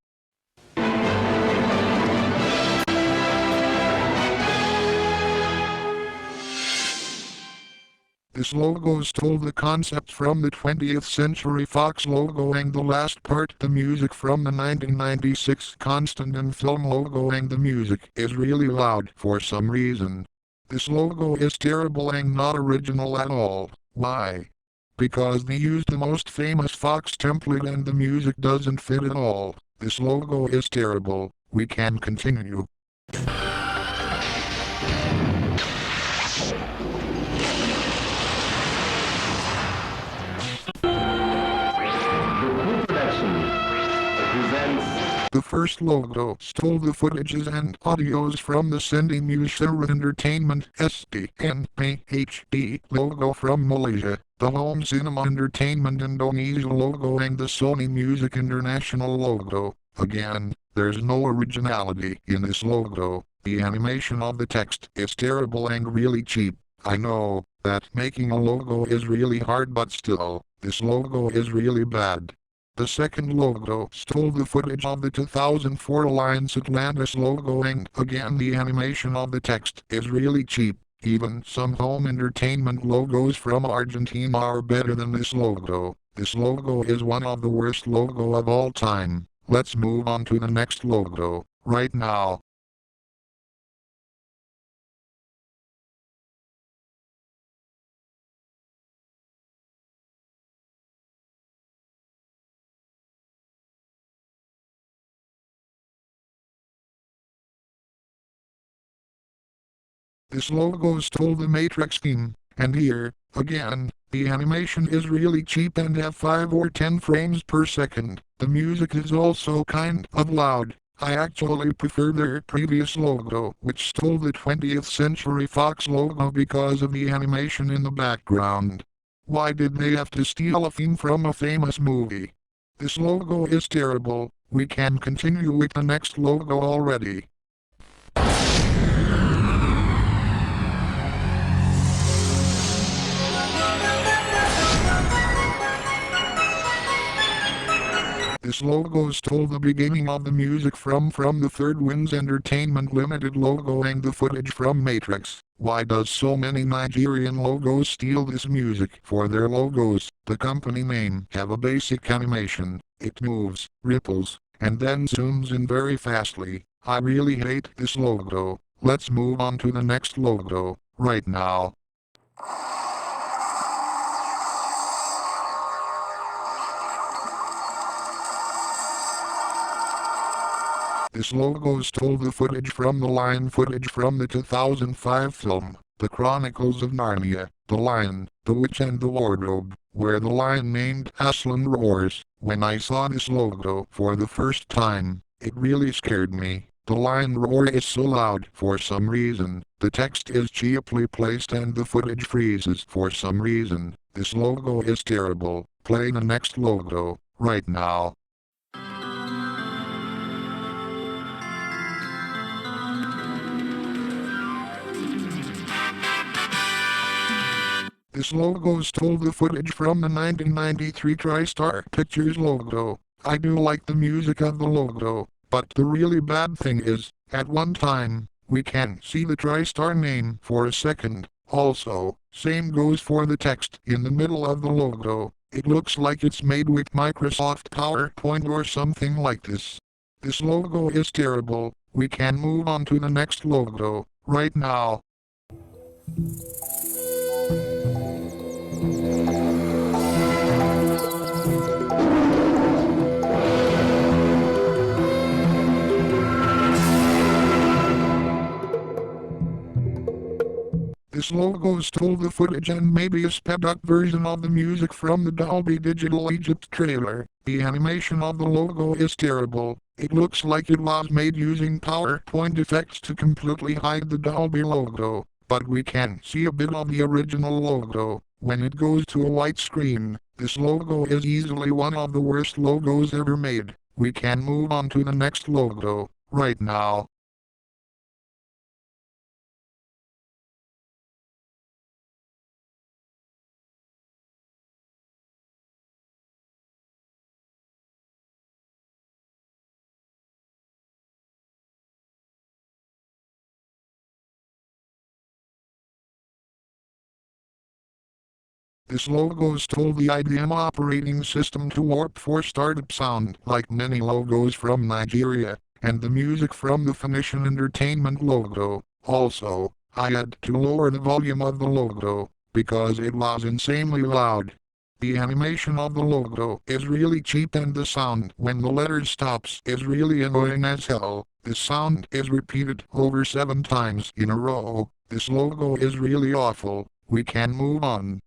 This logo stole the concept from the 20th Century Fox logo and the last part the music from the 1996 Constant film logo and the music is really loud for some reason. This logo is terrible and not original at all. Why? Because they used the most famous Fox template and the music doesn't fit at all. This logo is terrible. We can continue. The first logo stole the footages and audios from the Sindi Musira Entertainment SDNPHD logo from Malaysia, the Home Cinema Entertainment Indonesia logo and the Sony Music International logo. Again, there's no originality in this logo. The animation of the text is terrible and really cheap. I know that making a logo is really hard but still, this logo is really bad. The second logo stole the footage of the 2004 Alliance Atlantis logo and again the animation of the text is really cheap. Even some home entertainment logos from Argentina are better than this logo. This logo is one of the worst logo of all time. Let's move on to the next logo, right now. This logo stole the Matrix theme, and here, again, the animation is really cheap and have 5 or 10 frames per second. The music is also kind of loud. I actually prefer their previous logo, which stole the 20th Century Fox logo because of the animation in the background. Why did they have to steal a theme from a famous movie? This logo is terrible. We can continue with the next logo already. This logo stole the beginning of the music from the Third Winds Entertainment Limited logo and the footage from Matrix. Why does so many Nigerian logos steal this music for their logos? The company name have a basic animation. It moves, ripples, and then zooms in very fastly. I really hate this logo. Let's move on to the next logo, right now. This logo stole the footage from the Lion footage from the 2005 film, The Chronicles of Narnia, The Lion, the Witch and the Wardrobe, where the lion named Aslan roars. When I saw this logo for the first time, it really scared me. The lion roar is so loud for some reason, the text is cheaply placed and the footage freezes for some reason. This logo is terrible. Play the next logo, right now. This logo stole the footage from the 1993 TriStar Pictures logo. I do like the music of the logo, but the really bad thing is, at one time, we can see the TriStar name for a second. Also, same goes for the text in the middle of the logo. It looks like it's made with Microsoft PowerPoint or something like this. This logo is terrible. We can move on to the next logo right now. This logo stole the footage and maybe a sped up version of the music from the Dolby Digital Egypt trailer. The animation of the logo is terrible. It looks like it was made using PowerPoint effects to completely hide the Dolby logo, but we can see a bit of the original logo. When it goes to a white screen, this logo is easily one of the worst logos ever made. We can move on to the next logo right now. This logo stole the IBM operating system to warp for startup sound like many logos from Nigeria, and the music from the Phoenician Entertainment logo. Also, I had to lower the volume of the logo, because it was insanely loud. The animation of the logo is really cheap and the sound when the letter stops is really annoying as hell. The sound is repeated over 7 times in a row. This logo is really awful. We can move on.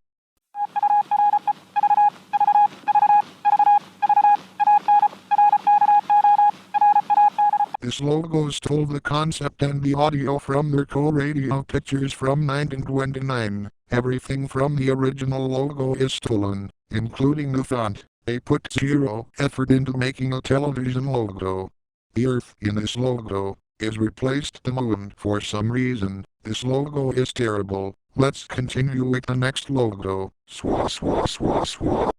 This logo stole the concept and the audio from their co-radio pictures from 1929. Everything from the original logo is stolen, including the font. They put zero effort into making a television logo. The Earth in this logo is replaced the moon for some reason. This logo is terrible. Let's continue with the next logo. Swah swah swah swah.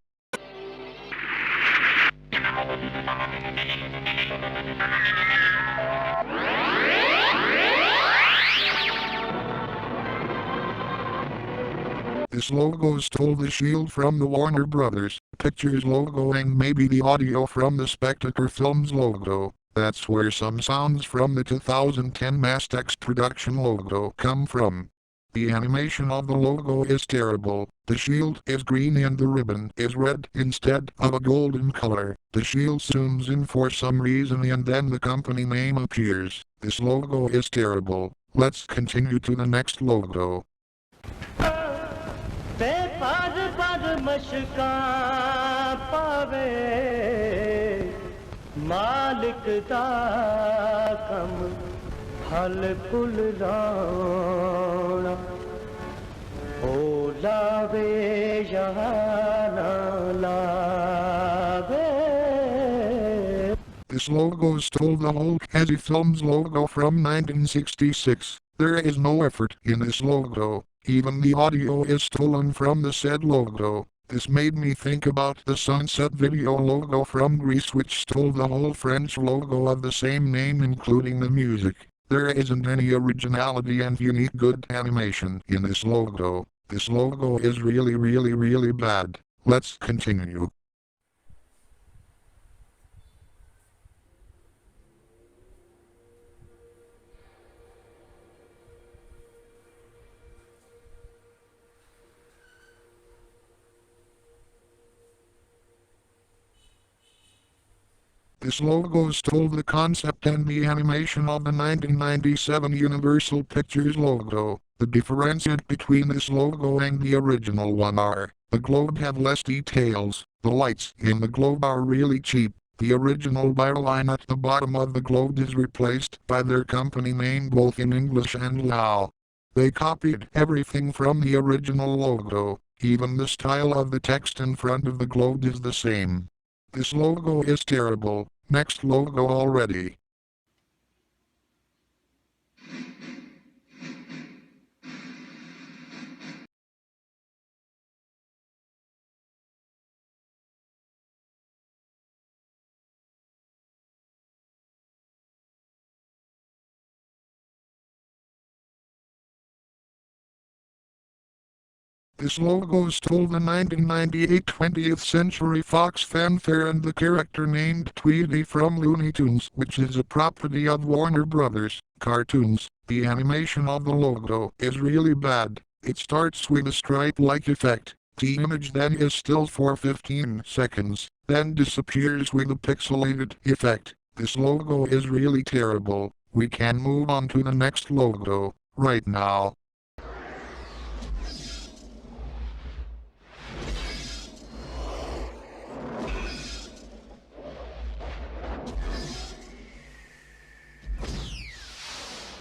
This logo stole the shield from the Warner Brothers Pictures logo and maybe the audio from the Spectator Films logo. That's where some sounds from the 2010 Mastex production logo come from. The animation of the logo is terrible. The shield is green and the ribbon is red instead of a golden color. The shield zooms in for some reason and then the company name appears. This logo is terrible. Let's continue to the next logo. मालिक दा कम फल full Rana ओ लावे जहाना लावे. This logo stole the whole Kazi Films logo from 1966. There is no effort in this logo. Even the audio is stolen from the said logo. This made me think about the Sunset Video logo from Greece, which stole the whole French logo of the same name including the music. There isn't any originality and unique good animation in this logo. This logo is really bad. Let's continue. This logo stole the concept and the animation of the 1997 Universal Pictures logo. The difference between this logo and the original one are, the globe have less details, the lights in the globe are really cheap. The original byline at the bottom of the globe is replaced by their company name both in English and Lao. They copied everything from the original logo. Even the style of the text in front of the globe is the same. This logo is terrible. Next logo already. This logo stole the 1998 20th Century Fox fanfare and the character named Tweety from Looney Tunes, which is a property of Warner Brothers Cartoons. The animation of the logo is really bad. It starts with a stripe-like effect. The image then is still for 15 seconds, then disappears with a pixelated effect. This logo is really terrible. We can move on to the next logo right now.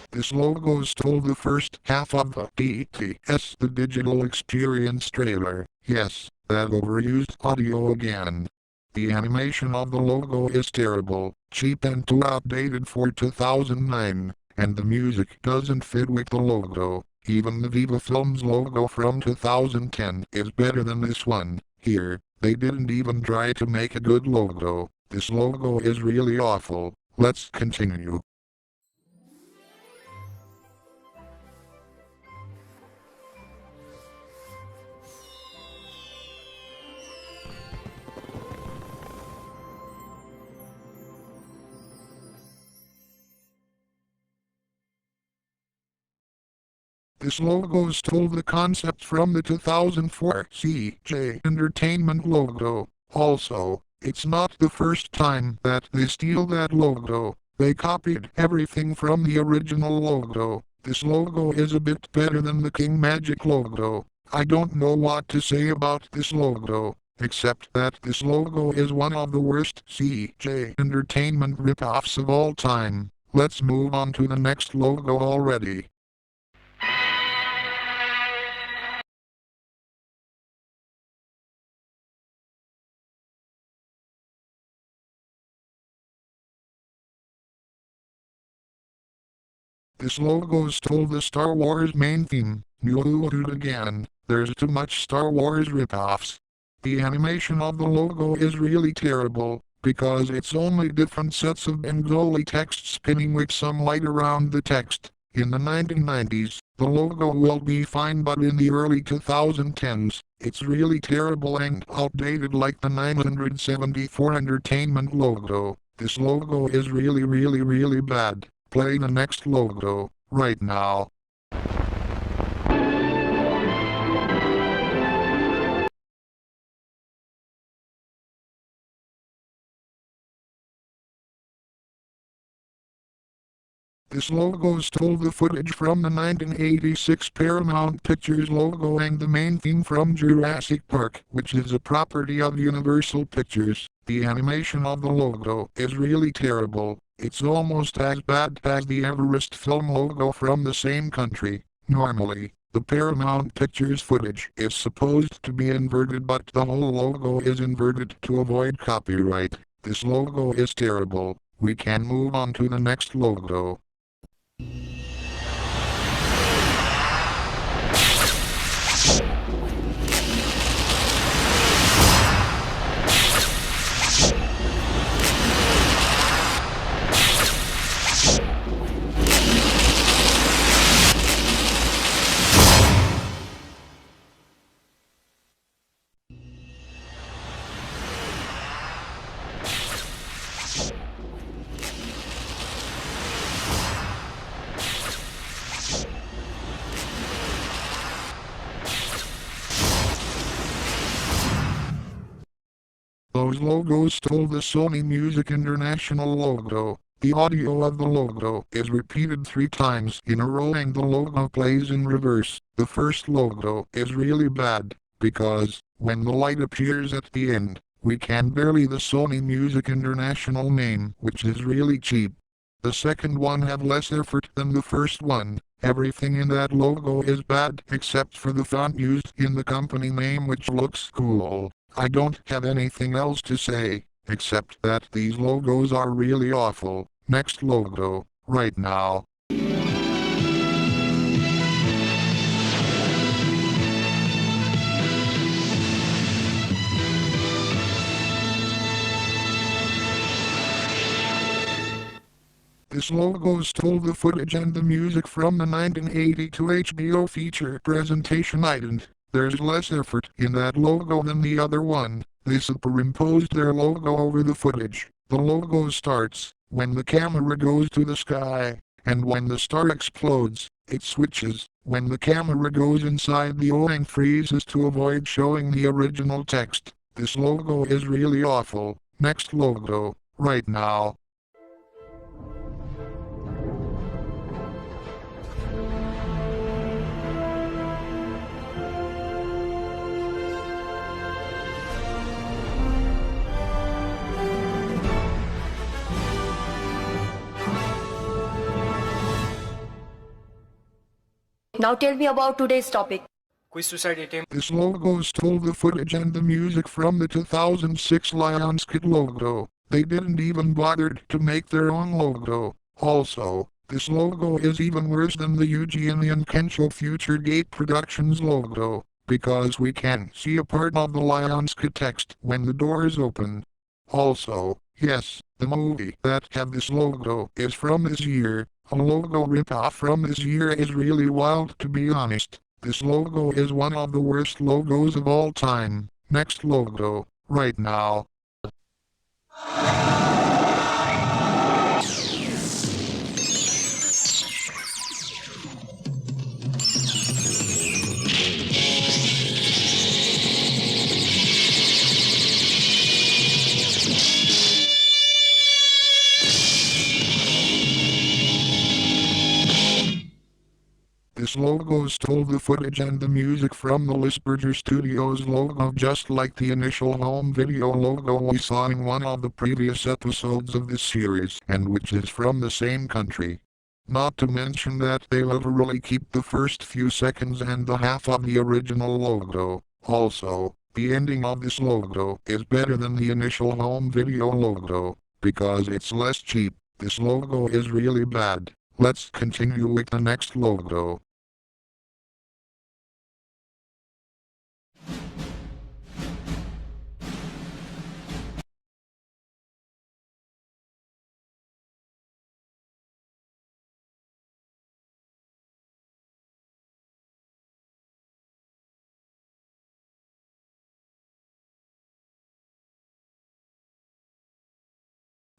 This logo stole the first half of the BTS The Digital Experience trailer. Yes, that overused audio again. The animation of the logo is terrible, cheap and too outdated for 2009, and the music doesn't fit with the logo. Even the Viva Films logo from 2010 is better than this one. Here, they didn't even try to make a good logo. This logo is really awful. Let's continue. This logo stole the concept from the 2004 CJ Entertainment logo. Also, it's not the first time that they steal that logo. They copied everything from the original logo. This logo is a bit better than the King Magic logo. I don't know what to say about this logo, except that this logo is one of the worst CJ Entertainment ripoffs of all time. Let's move on to the next logo already. This logo stole the Star Wars main theme. You do it again. There's too much Star Wars ripoffs. The animation of the logo is really terrible, because it's only different sets of Bengali text spinning with some light around the text. In the 1990s, the logo will be fine, but in the early 2010s, it's really terrible and outdated like the 974 Entertainment logo. This logo is really bad. Play the next logo right now. This logo stole the footage from the 1986 Paramount Pictures logo and the main theme from Jurassic Park, which is a property of Universal Pictures. The animation of the logo is really terrible. It's almost as bad as the Everest film logo from the same country. Normally, the Paramount Pictures footage is supposed to be inverted, but the whole logo is inverted to avoid copyright. This logo is terrible. We can move on to the next logo. Those logos stole the Sony Music International logo. The audio of the logo is repeated 3 times in a row and the logo plays in reverse. The first logo is really bad, because, when the light appears at the end, we can barely the Sony Music International name, which is really cheap. The second one had less effort than the first one. Everything in that logo is bad except for the font used in the company name, which looks cool. I don't have anything else to say, except that these logos are really awful. Next logo, right now. This logo stole the footage and the music from the 1982 HBO feature Presentation Island. There's less effort in that logo than the other one. They superimposed their logo over the footage. The logo starts when the camera goes to the sky, and when the star explodes, it switches. When the camera goes inside the O and freezes to avoid showing the original text. This logo is really awful. Next logo, right now. Now tell me about today's topic. Quiz suicide attempt. This logo stole the footage and the music from the 2006 Lionsgate logo. They didn't even bother to make their own logo. Also, this logo is even worse than the Eugene and Kensho Future Gate Productions logo, because we can see a part of the Lionsgate text when the door is open. Also, yes, the movie that had this logo is from this year. A logo ripoff from this year is really wild, to be honest. This logo is one of the worst logos of all time. Next logo, right now. This logo stole the footage and the music from the Lisberger Studios logo, just like the initial home video logo we saw in one of the previous episodes of this series, and which is from the same country. Not to mention that they literally keep the first few seconds and the half of the original logo. Also, the ending of this logo is better than the initial home video logo, because it's less cheap. This logo is really bad. Let's continue with the next logo.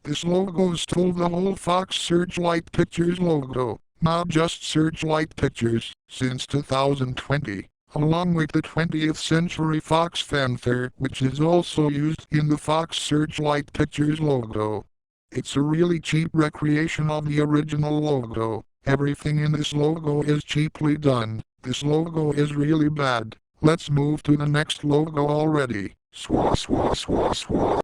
This logo stole the whole Fox Searchlight Pictures logo, not just Searchlight Pictures, since 2020, along with the 20th Century Fox fanfare, which is also used in the Fox Searchlight Pictures logo. It's a really cheap recreation of the original logo. Everything in this logo is cheaply done. This logo is really bad. Let's move to the next logo already. Swah swah swah swah.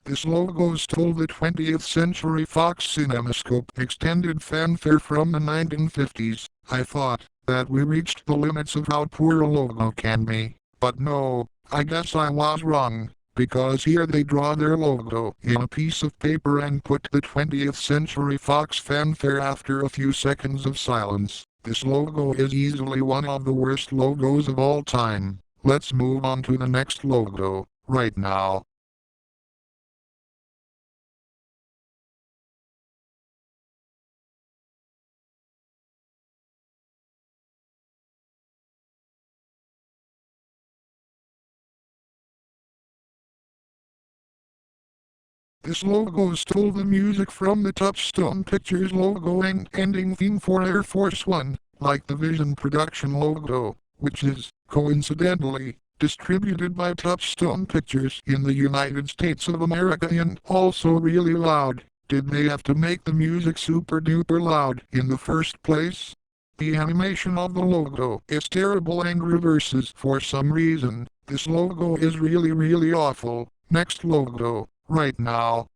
This logo stole the 20th Century Fox CinemaScope extended fanfare from the 1950s. I thought that we reached the limits of how poor a logo can be, but no, I guess I was wrong, because here they draw their logo in a piece of paper and put the 20th Century Fox fanfare after a few seconds of silence. This logo is easily one of the worst logos of all time. Let's move on to the next logo, right now. This logo stole the music from the Touchstone Pictures logo and ending theme for Air Force One, like the Vision Production logo, which is, coincidentally, distributed by Touchstone Pictures in the United States of America and also really loud. Did they have to make the music super duper loud in the first place? The animation of the logo is terrible and reverses for some reason. This logo is really awful. Next logo. Right now.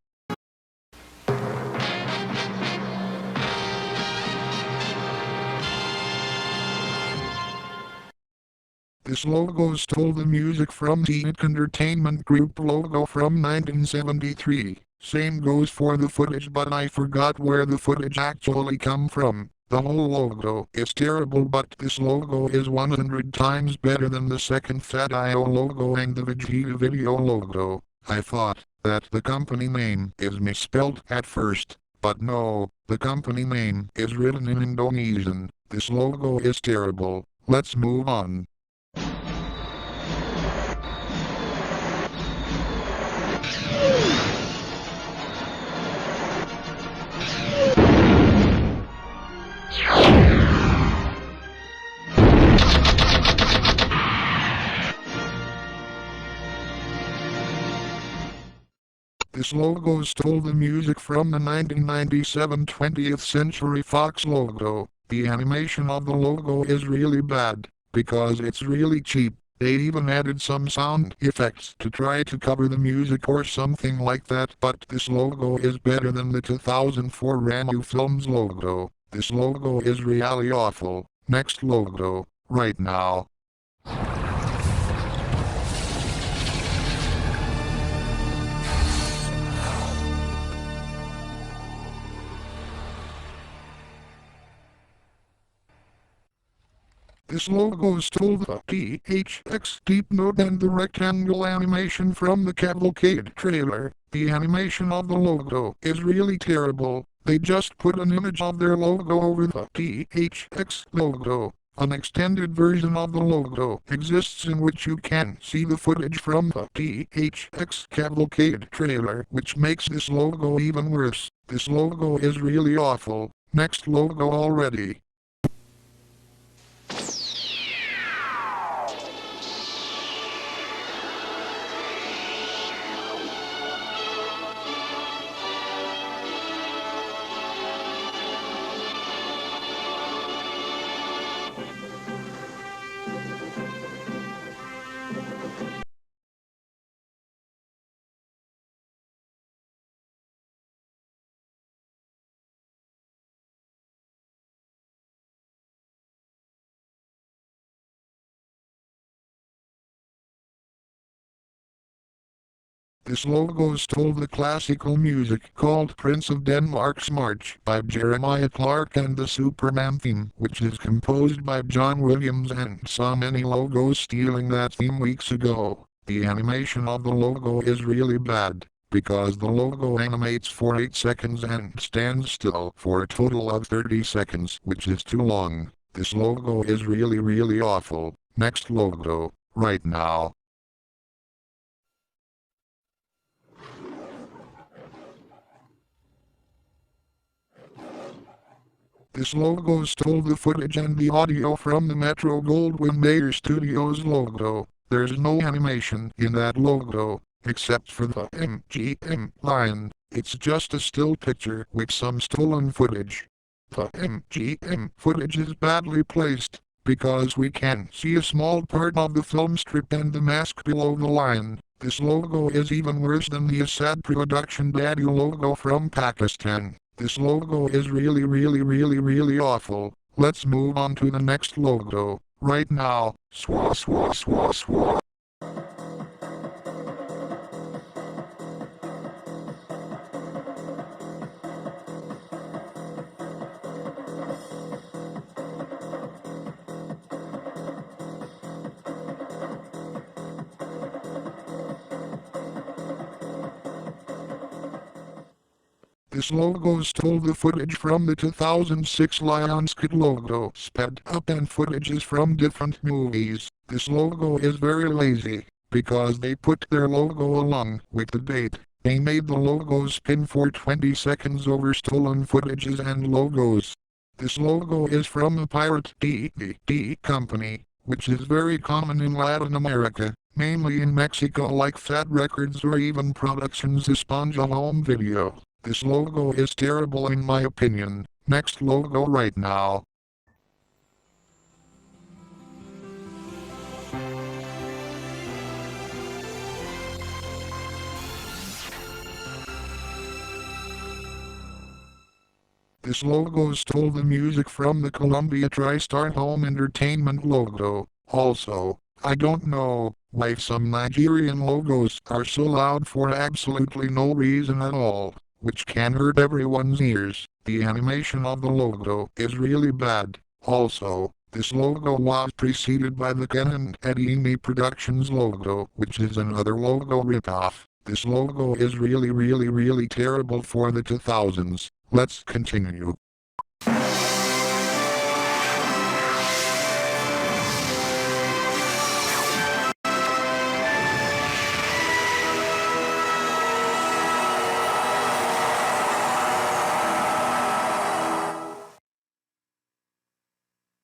This logo stole the music from the It Entertainment Group logo from 1973. Same goes for the footage, but I forgot where the footage actually come from. The whole logo is terrible, but this logo is 100 times better than the second Fat.io logo and the Vegeta Video logo. I thought that the company name is misspelled at first, but no, the company name is written in Indonesian. This logo is terrible. Let's move on. This logo stole the music from the 1997 20th Century Fox logo. The animation of the logo is really bad, because it's really cheap. They even added some sound effects to try to cover the music or something like that, but this logo is better than the 2004 Ranu Films logo. This logo is really awful. Next logo, right now. This logo stole the THX deep note and the rectangle animation from the Cavalcade trailer. The animation of the logo is really terrible. They just put an image of their logo over the THX logo. An extended version of the logo exists in which you can see the footage from the THX Cavalcade trailer, which makes this logo even worse. This logo is really awful. Next logo already. This logo stole the classical music called Prince of Denmark's March by Jeremiah Clarke and the Superman theme, which is composed by John Williams, and saw many logos stealing that theme weeks ago. The animation of the logo is really bad, because the logo animates for 8 seconds and stands still for a total of 30 seconds, which is too long. This logo is really awful. Next logo, right now. This logo stole the footage and the audio from the Metro-Goldwyn-Mayer Studios logo. There's no animation in that logo, except for the MGM line. It's just a still picture with some stolen footage. The MGM footage is badly placed, because we can see a small part of the film strip and the mask below the line. This logo is even worse than the Assad Production Daddy logo from Pakistan. This logo is really awful. Let's move on to the next logo, right now. Swah swah swah swah. This logo stole the footage from the 2006 Lionsgate logo, sped up, and footage is from different movies. This logo is very lazy, because they put their logo along with the date. They made the logo spin for 20 seconds over stolen footages and logos. This logo is from a pirate DVD company, which is very common in Latin America, mainly in Mexico, like Fat Records or even Productions Esponja Home Video. This logo is terrible in my opinion. Next logo right now. This logo stole the music from the Columbia TriStar Home Entertainment logo. Also, I don't know Why some Nigerian logos are so loud for absolutely no reason at all, which can hurt everyone's ears. The animation of the logo is really bad. Also, this logo was preceded by the Ken and Eddie Productions logo, which is another logo ripoff. This logo is really terrible for the 2000s. Let's continue.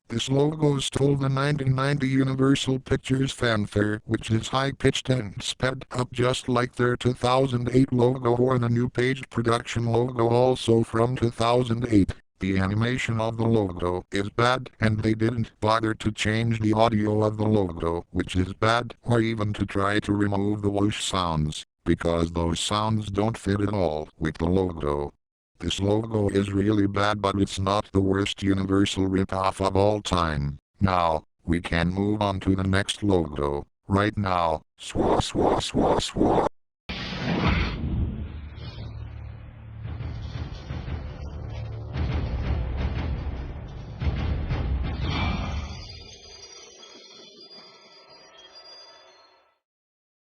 This logo stole the 1990 Universal Pictures fanfare, which is high-pitched and sped up just like their 2008 logo or the New Page Production logo also from 2008. The animation of the logo is bad, and they didn't bother to change the audio of the logo, which is bad, or even to try to remove the whoosh sounds, because those sounds don't fit at all with the logo. This logo is really bad, but it's not the worst Universal ripoff of all time. Now, we can move on to the next logo. Right now, swah swah swah swah.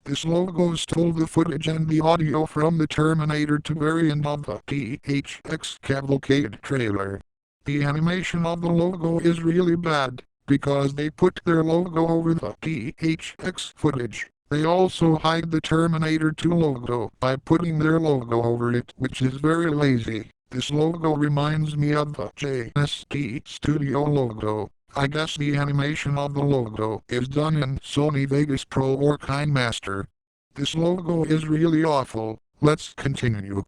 This logo stole the footage and the audio from the Terminator 2 variant of the THX Cavalcade trailer. The animation of the logo is really bad, because they put their logo over the THX footage. They also hide the Terminator 2 logo by putting their logo over it, which is very lazy. This logo reminds me of the JST Studio logo. I guess the animation of the logo is done in Sony Vegas Pro or KineMaster. This logo is really awful. Let's continue.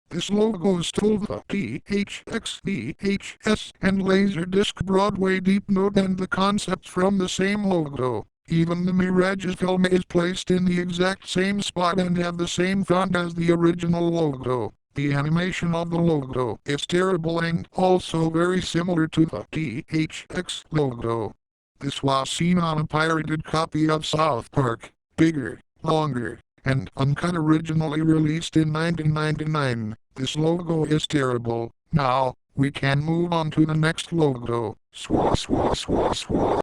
This logo stole the THX, VHS, and Laserdisc Broadway Deep Note and the concept from the same logo. Even the Mirage's film is placed in the exact same spot and have the same font as the original logo. The animation of the logo is terrible and also very similar to the THX logo. This was seen on a pirated copy of South Park, bigger, longer, and uncut, originally released in 1999. This logo is terrible. Now, we can move on to the next logo. Swah swah swah swah.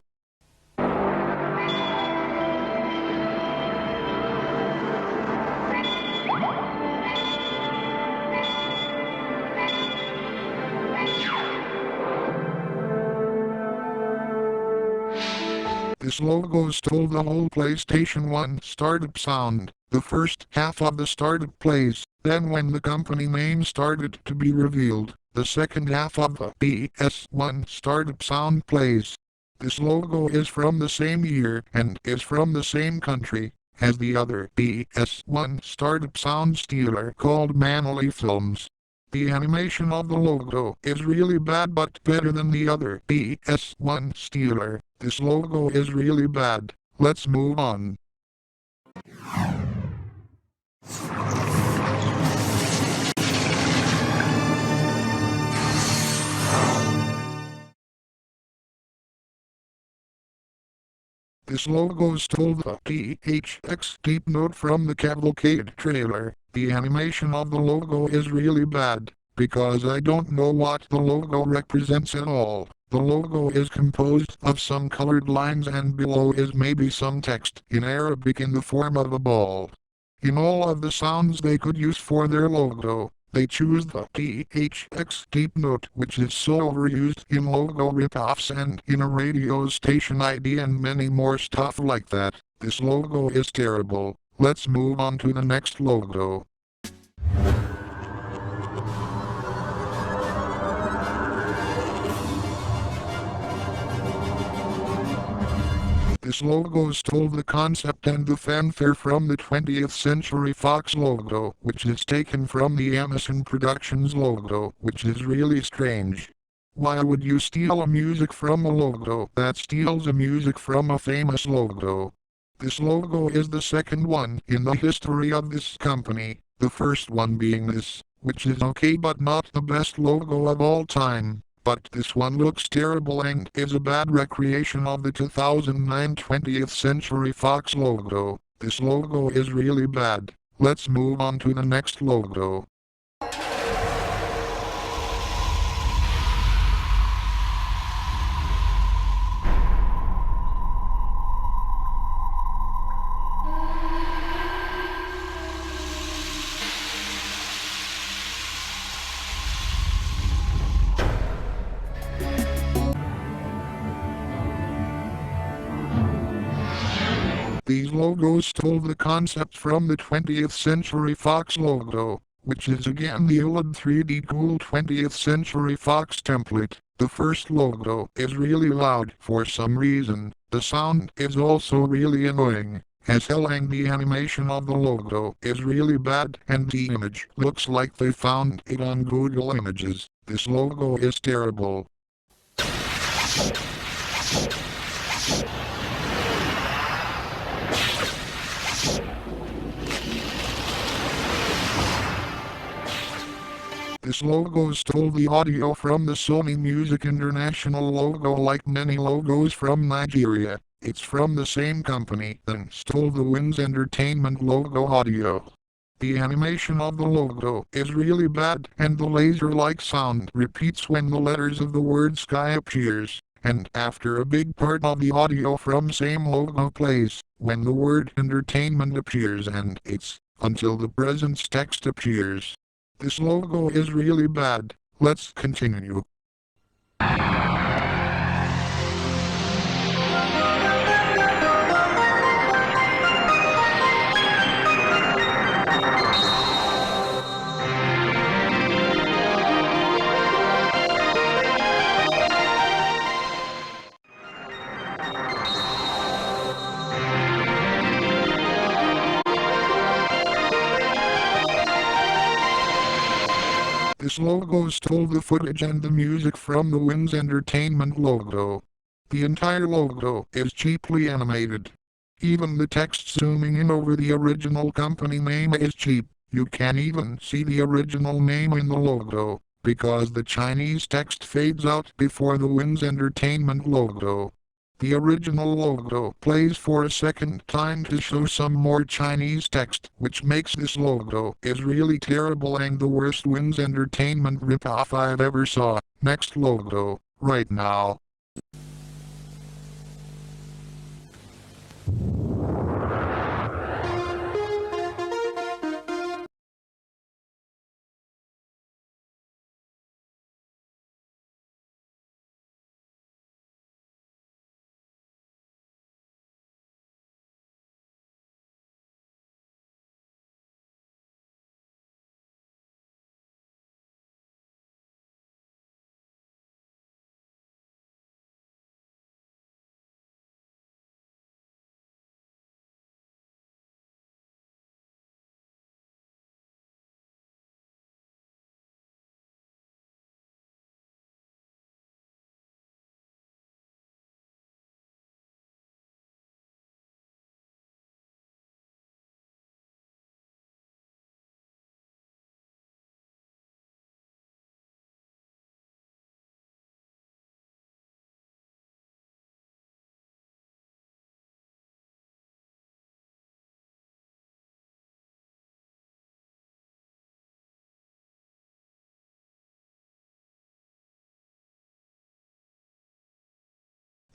This logo stole the whole PlayStation 1 startup sound. The first half of the startup plays, then when the company name started to be revealed, the second half of the PS1 startup sound plays. This logo is from the same year and is from the same country as the other PS1 startup sound stealer called Manly Films. The animation of the logo is really bad but better than the other PS1 stealer. This logo is really bad. Let's move on. This logo stole the THX Deep Note from the Cavalcade trailer. The animation of the logo is really bad, because I don't know what the logo represents at all. The logo is composed of some colored lines and below is maybe some text in Arabic in the form of a ball. In all of the sounds they could use for their logo, they choose the THX Deep Note, which is so overused in logo ripoffs and in a radio station ID and many more stuff like that. This logo is terrible. Let's move on to the next logo. This logo stole the concept and the fanfare from the 20th Century Fox logo, which is taken from the Amazon Productions logo, which is really strange. Why would you steal a music from a logo that steals a music from a famous logo? This logo is the second one in the history of this company, the first one being this, which is okay but not the best logo of all time. But this one looks terrible and is a bad recreation of the 2009 20th Century Fox logo. This logo is really bad. Let's move on to the next logo. These logos stole the concept from the 20th Century Fox logo, which is again the old 3D cool 20th Century Fox template. The first logo is really loud for some reason. The sound is also really annoying as hell, and the animation of the logo is really bad and the image looks like they found it on Google Images. This logo is terrible. This logo stole the audio from the Sony Music International logo like many logos from Nigeria. It's from the same company that stole the Wins Entertainment logo audio. The animation of the logo is really bad and the laser-like sound repeats when the letters of the word sky appears. And after a big part of the audio from same logo plays, when the word entertainment appears and it's until the present text appears. This logo is really bad. Let's continue. This logo stole the footage and the music from the Wins Entertainment logo. The entire logo is cheaply animated. Even the text zooming in over the original company name is cheap. You can't even see the original name in the logo, because the Chinese text fades out before the Wins Entertainment logo. The original logo plays for a second time to show some more Chinese text, which makes this logo is really terrible and the worst Wins Entertainment ripoff I've ever saw. Next logo, right now.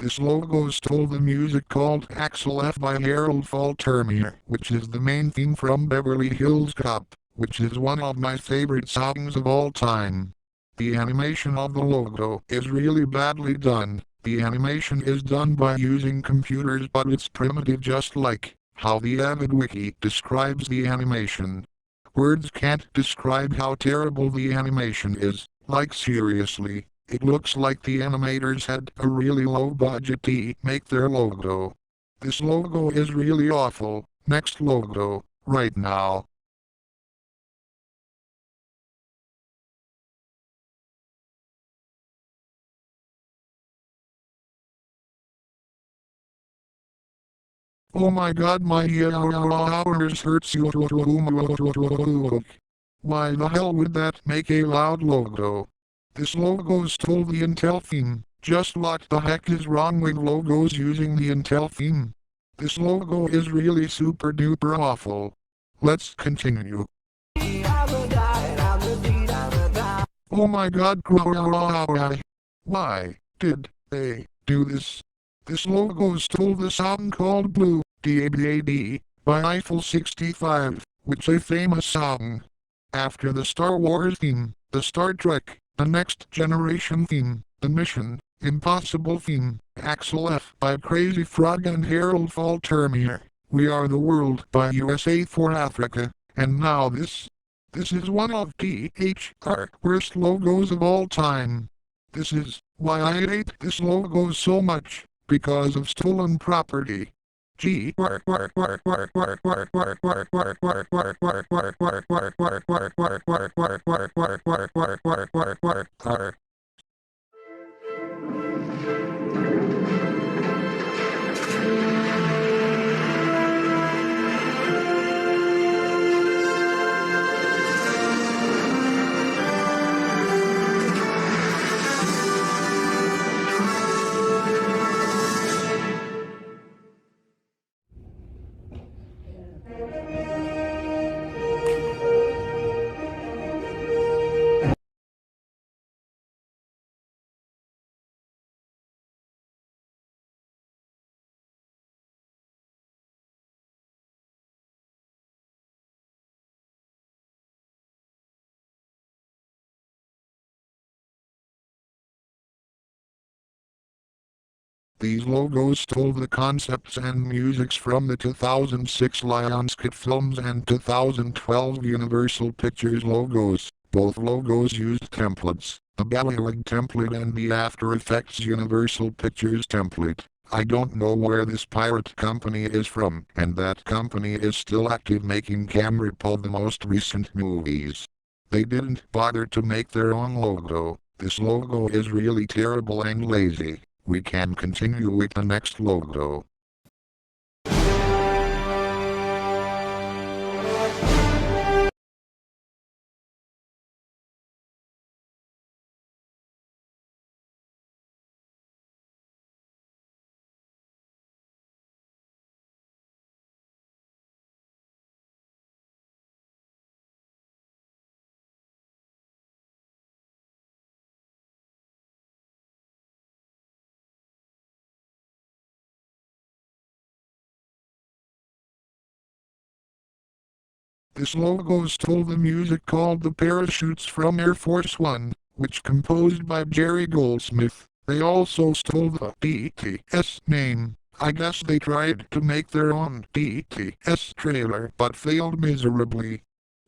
This logo stole the music called Axel F by Harold Faltermeyer, which is the main theme from Beverly Hills Cop, which is one of my favorite songs of all time. The animation of the logo is really badly done. The animation is done by using computers, but it's primitive, just like how the Avid Wiki describes the animation. Words can't describe how terrible the animation is, like seriously. It looks like the animators had a really low budget to make their logo. This logo is really awful. Next logo, right now. Oh my god, my ears hurts you. Why the hell would that make a loud logo? This logo stole the Intel theme. Just what the heck is wrong with logos using the Intel theme? This logo is really super duper awful. Let's continue. Oh my god, why did they do this? This logo stole the song called Blue, D-A-B-A-D, by Eiffel 65, which is a famous song. After the Star Wars theme, the Star Trek, the Next Generation theme, the Mission Impossible theme, Axel F by Crazy Frog and Harold Faltermeyer, We Are the World by USA for Africa, and now this. This is one of THR worst logos of all time. This is why I hate this logo so much, because of stolen property. These logos stole the concepts and musics from the 2006 Lionsgate films and 2012 Universal Pictures logos. Both logos used templates, the Ballywick template and the After Effects Universal Pictures template. I don't know where this pirate company is from, and that company is still active making Camripple the most recent movies. They didn't bother to make their own logo. This logo is really terrible and lazy. We can continue with the next logo. This logo stole the music called The Parachutes from Air Force One, which composed by Jerry Goldsmith. They also stole the BTS name. I guess they tried to make their own BTS trailer but failed miserably.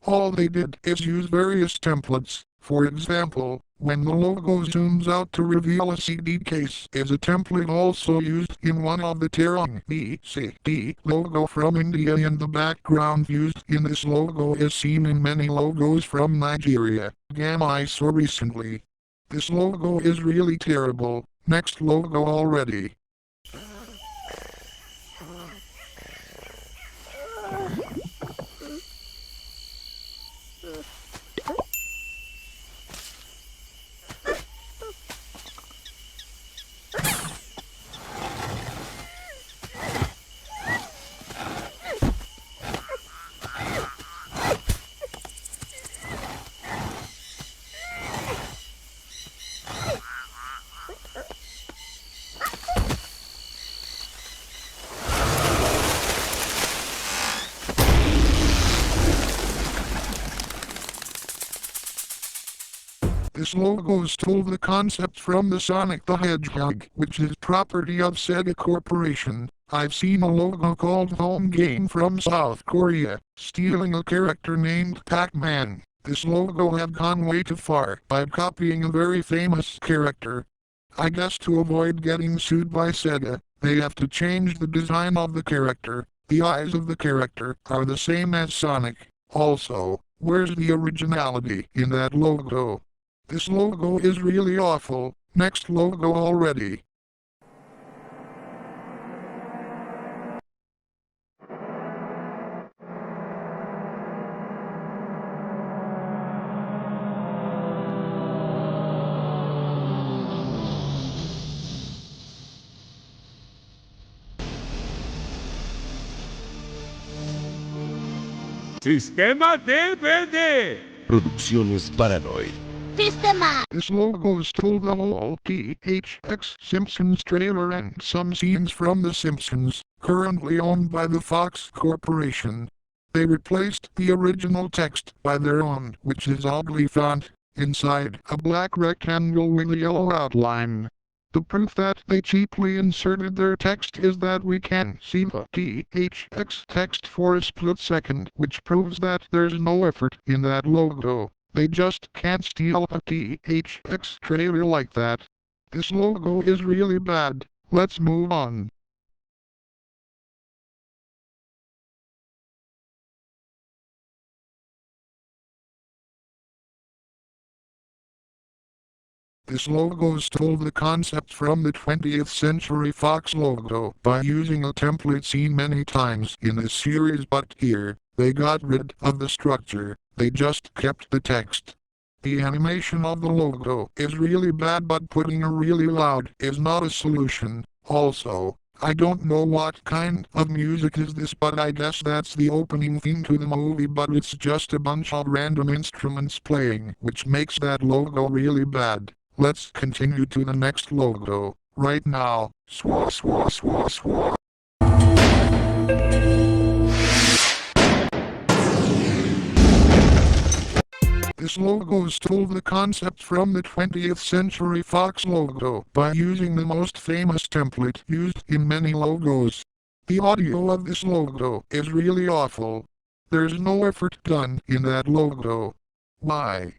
All they did is use various templates. For example, when the logo zooms out to reveal a CD case is a template also used in one of the Terang BCD logo from India, and the background used in this logo is seen in many logos from Nigeria, Gamma I saw recently. This logo is really terrible. Next logo already. This logo stole the concept from the Sonic the Hedgehog, which is property of Sega Corporation. I've seen a logo called Home Game from South Korea, stealing a character named Pac-Man. This logo had gone way too far by copying a very famous character. I guess to avoid getting sued by Sega, they have to change the design of the character. The eyes of the character are the same as Sonic. Also, where's the originality in that logo? This logo is really awful. Next logo already. Sistema DVD. Producciones Paranoid. This logo stole the whole THX Simpsons trailer and some scenes from The Simpsons, currently owned by the Fox Corporation. They replaced the original text by their own, which is oddly font, inside a black rectangle with a yellow outline. The proof that they cheaply inserted their text is that we can see the THX text for a split second, which proves that there's no effort in that logo. They just can't steal a THX trailer like that. This logo is really bad. Let's move on. This logo stole the concept from the 20th Century Fox logo by using a template seen many times in this series, but here, they got rid of the structure. They just kept the text. The animation of the logo is really bad, but putting a really loud is not a solution. Also, I don't know what kind of music is this, but I guess that's the opening theme to the movie, but it's just a bunch of random instruments playing, which makes that logo really bad. Let's continue to the next logo, right now. Swah swah swah swah. This logo stole the concept from the 20th Century Fox logo by using the most famous template used in many logos. The audio of this logo is really awful. There's no effort done in that logo. Why?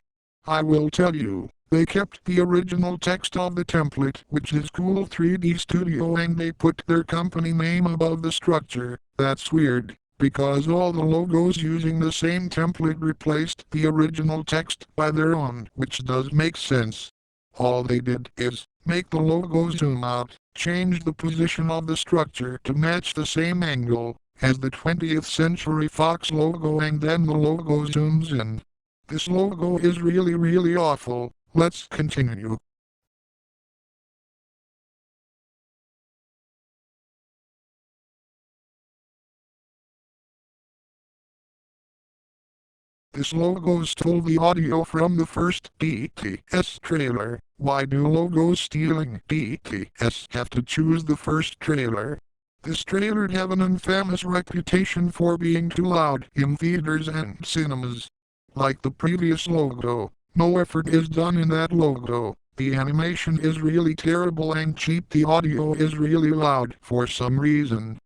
I will tell you. They kept the original text of the template, which is Cool 3D Studio, and they put their company name above the structure. That's weird, because all the logos using the same template replaced the original text by their own, which does make sense. All they did is make the logo zoom out, change the position of the structure to match the same angle as the 20th Century Fox logo, and then the logo zooms in. This logo is really awful. Let's continue. This logo stole the audio from the first BTS trailer. Why do logos stealing BTS have to choose the first trailer? This trailer have an infamous reputation for being too loud in theaters and cinemas. Like the previous logo, no effort is done in that logo. The animation is really terrible and cheap. The audio is really loud for some reason.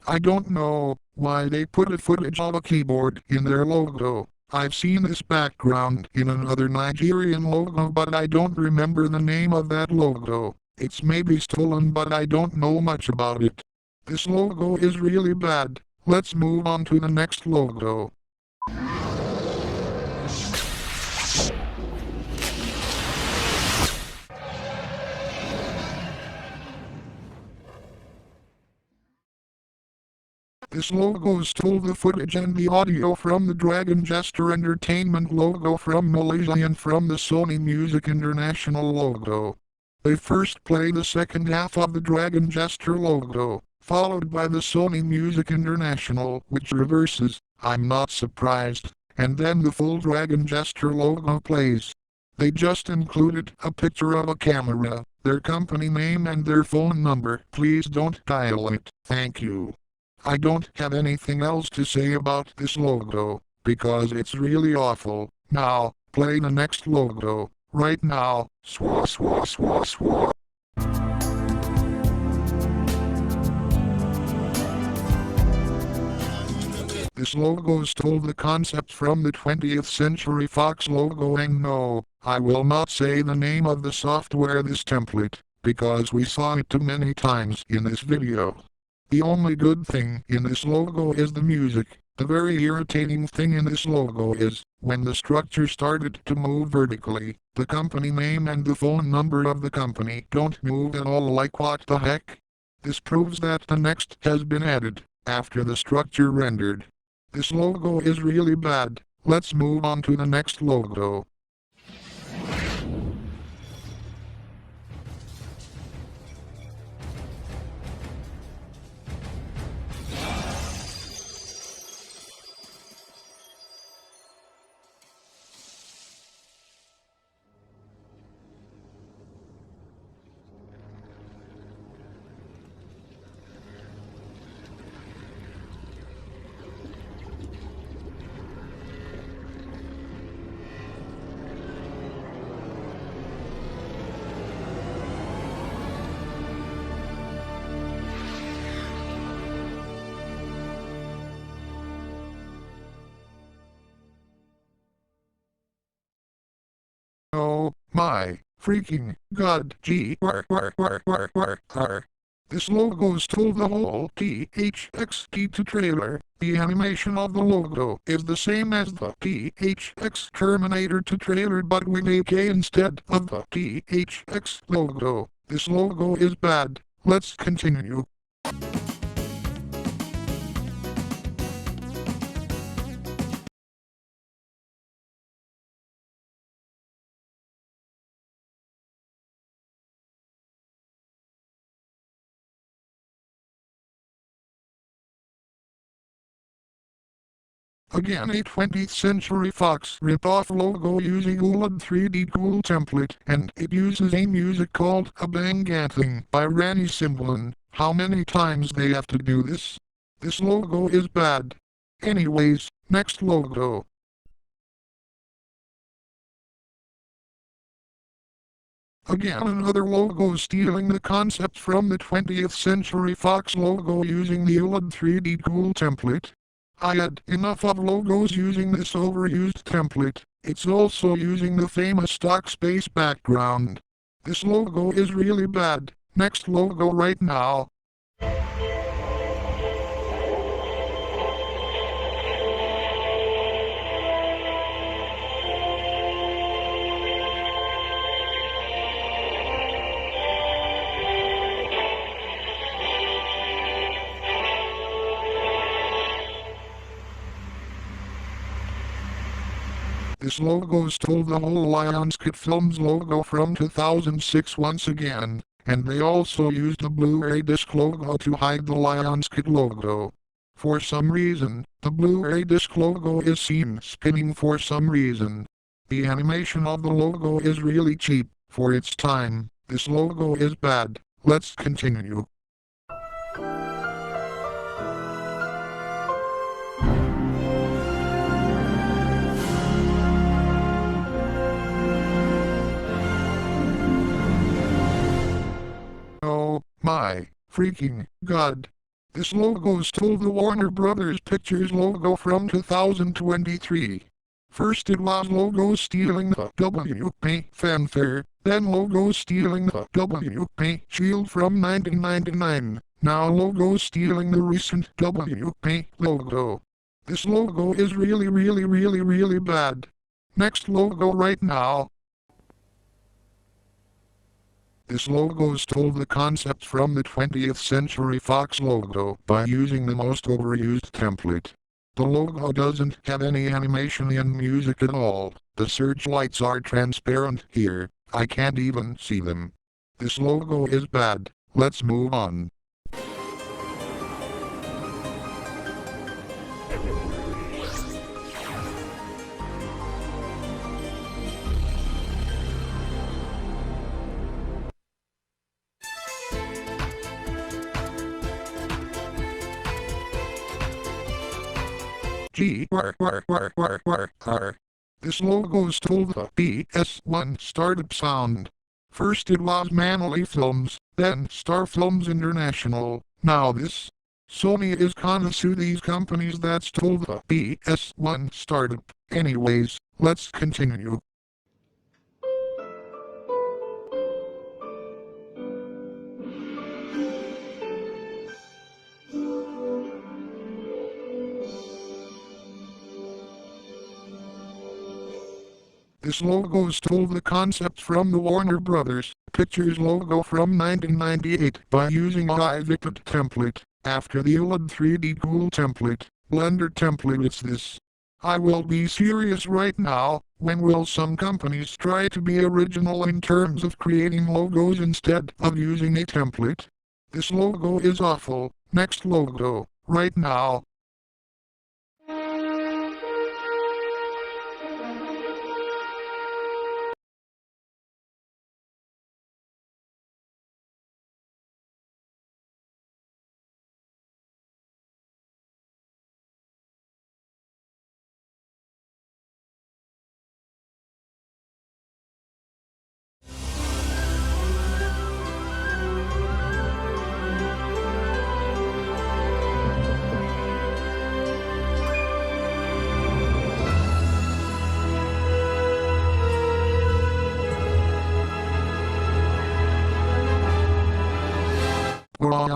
I don't know why they put a footage of a keyboard in their logo. I've seen this background in another Nigerian logo, but I don't remember the name of that logo. It's maybe stolen, but I don't know much about it. This logo is really bad. Let's move on to the next logo. This logo stole the footage and the audio from the Dragon Gesture Entertainment logo from Malaysia and from the Sony Music International logo. They first play the second half of the Dragon Gesture logo, followed by the Sony Music International, which reverses, I'm not surprised, and then the full Dragon Gesture logo plays. They just included a picture of a camera, their company name and their phone number. Please don't dial it, thank you. I don't have anything else to say about this logo, because it's really awful. Now, play the next logo, right now. Swah swah swah swah. This logo stole the concept from the 20th Century Fox logo, and no, I will not say the name of the software this template, because we saw it too many times in this video. The only good thing in this logo is the music. The very irritating thing in this logo is, when the structure started to move vertically, the company name and the phone number of the company don't move at all. Like, what the heck? This proves that the next has been added after the structure rendered. This logo is really bad. Let's move on to the next logo. Oh my freaking god. This logo stole the whole THX to trailer. The animation of the logo is the same as the THX Terminator to trailer but with a K instead of the THX logo. This logo is bad. Let's continue. Again, a 20th Century Fox rip-off logo using OLED 3D cool template, and it uses a music called A Bang-Gatling by Randy Simblin. How many times they have to do this? This logo is bad. Anyways, next logo. Again, another logo stealing the concept from the 20th Century Fox logo using the OLED 3D cool template. I had enough of logos using this overused template. It's also using the famous stock space background. This logo is really bad. Next logo right now. This logo stole the whole Lionsgate Films logo from 2006 once again, and they also used the Blu-ray disc logo to hide the Lionsgate logo. For some reason, the Blu-ray disc logo is seen spinning for some reason. The animation of the logo is really cheap for its time. This logo is bad. Let's continue. Oh my freaking god. This logo stole the Warner Brothers Pictures logo from 2023. First it was logo stealing the WP fanfare, then logo stealing the WP shield from 1999, now logo stealing the recent WP logo. This logo is really bad. Next logo right now. This logo stole the concept from the 20th Century Fox logo by using the most overused template. The logo doesn't have any animation and music at all. The searchlights are transparent here. I can't even see them. This logo is bad. Let's move on. This logo stole the PS1 startup sound. First it was Manly Films, then Star Films International, now this. Sony is gonna sue these companies that stole the PS1 startup. Anyways, let's continue. This logo stole the concept from the Warner Brothers Pictures logo from 1998 by using a iVicted template, after the OLED 3D cool template, Blender template. It's this. I will be serious right now. When will some companies try to be original in terms of creating logos instead of using a template? This logo is awful. Next logo, right now. What the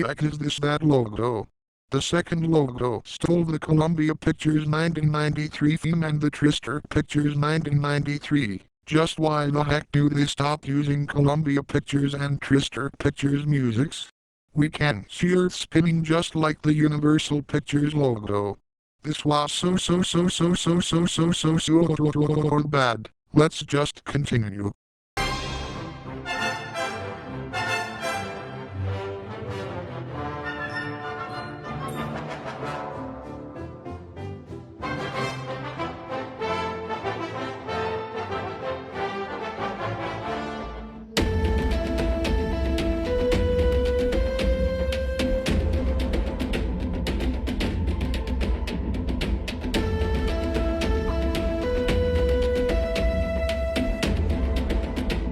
heck is that logo? The second logo stole the Columbia Pictures 1993 theme and the Twister Pictures 1993. Just why the heck do they stop using Columbia Pictures and Twister Pictures musics? We can see Earth spinning just like the Universal Pictures logo. This was so bad. Let's just continue.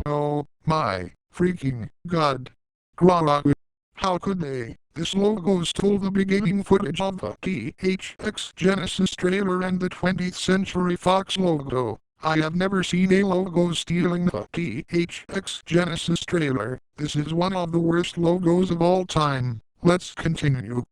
Oh my freaking god. Grala. How could they? This logo stole the beginning footage of the THX Genesis trailer and the 20th Century Fox logo. I have never seen a logo stealing the THX Genesis trailer. This is one of the worst logos of all time. Let's continue.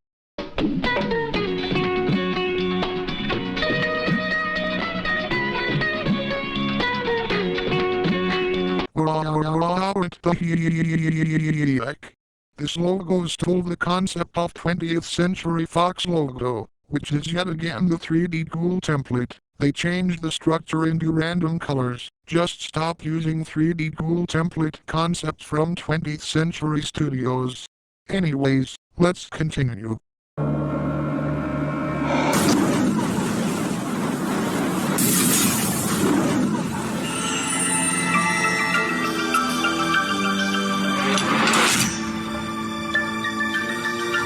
What the heck? This logo stole the concept of 20th Century Fox logo, which is yet again the 3D cool template. They changed the structure into random colors. Just stop using 3D cool template concepts from 20th Century Studios. Anyways, let's continue.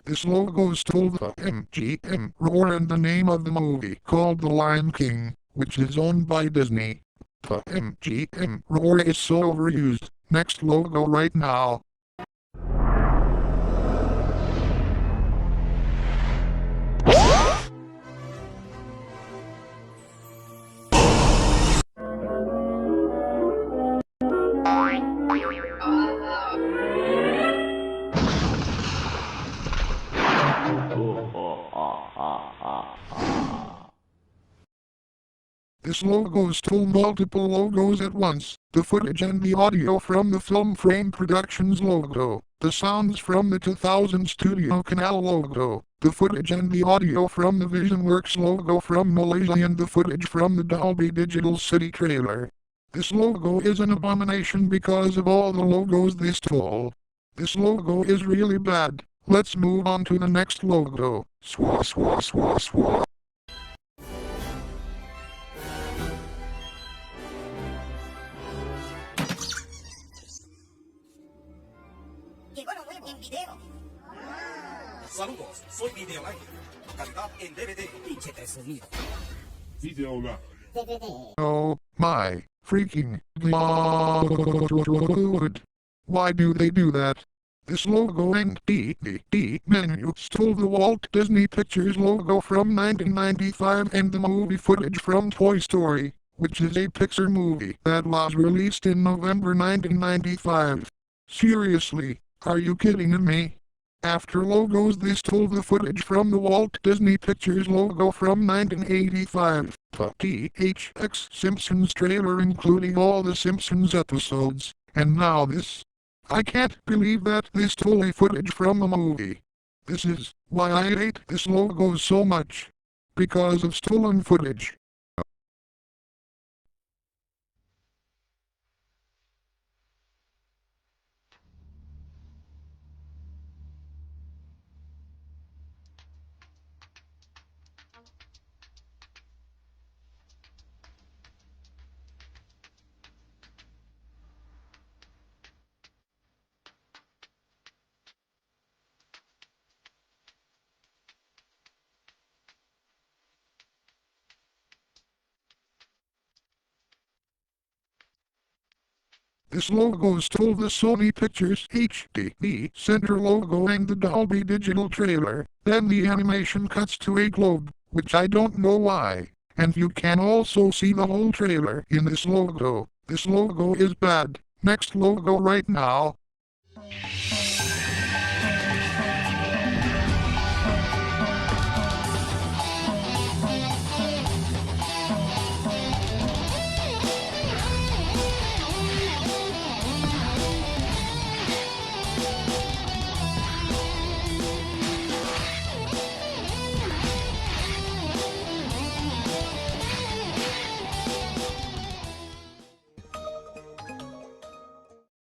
This logo stole the MGM roar and the name of the movie called The Lion King, which is owned by Disney. The MGM roar is so overused. Next logo right now. This logo stole multiple logos at once, the footage and the audio from the Film Frame Productions logo, the sounds from the 2000 Studio Canal logo, the footage and the audio from the VisionWorks logo from Malaysia and the footage from the Dolby Digital City trailer. This logo is an abomination because of all the logos they stole. This logo is really bad. Let's move on to the next logo. Swah swah swah swah. Saludos, soy Video Live. Calidad en DVD. Pinche sonido. Video Live. Oh my freaking god. Why do they do that? This logo and DVD menu stole the Walt Disney Pictures logo from 1995 and the movie footage from Toy Story, which is a Pixar movie that was released in November 1995. Seriously, are you kidding me? After logos, they stole the footage from the Walt Disney Pictures logo from 1985, the THX Simpsons trailer including all the Simpsons episodes, and now this. I can't believe that they stole a footage from a movie. This is why I hate this logo so much. Because of stolen footage. This logo stole the Sony Pictures HD Center logo and the Dolby Digital trailer. Then the animation cuts to a globe, which I don't know why. And you can also see the whole trailer in this logo. This logo is bad. Next logo right now.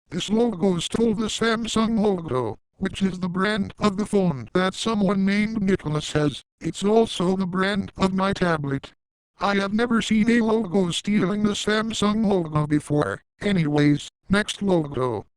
This logo stole the Samsung logo, which is the brand of the phone that someone named Nicholas has. It's also the brand of my tablet. I have never seen a logo stealing the Samsung logo before. Anyways, next logo.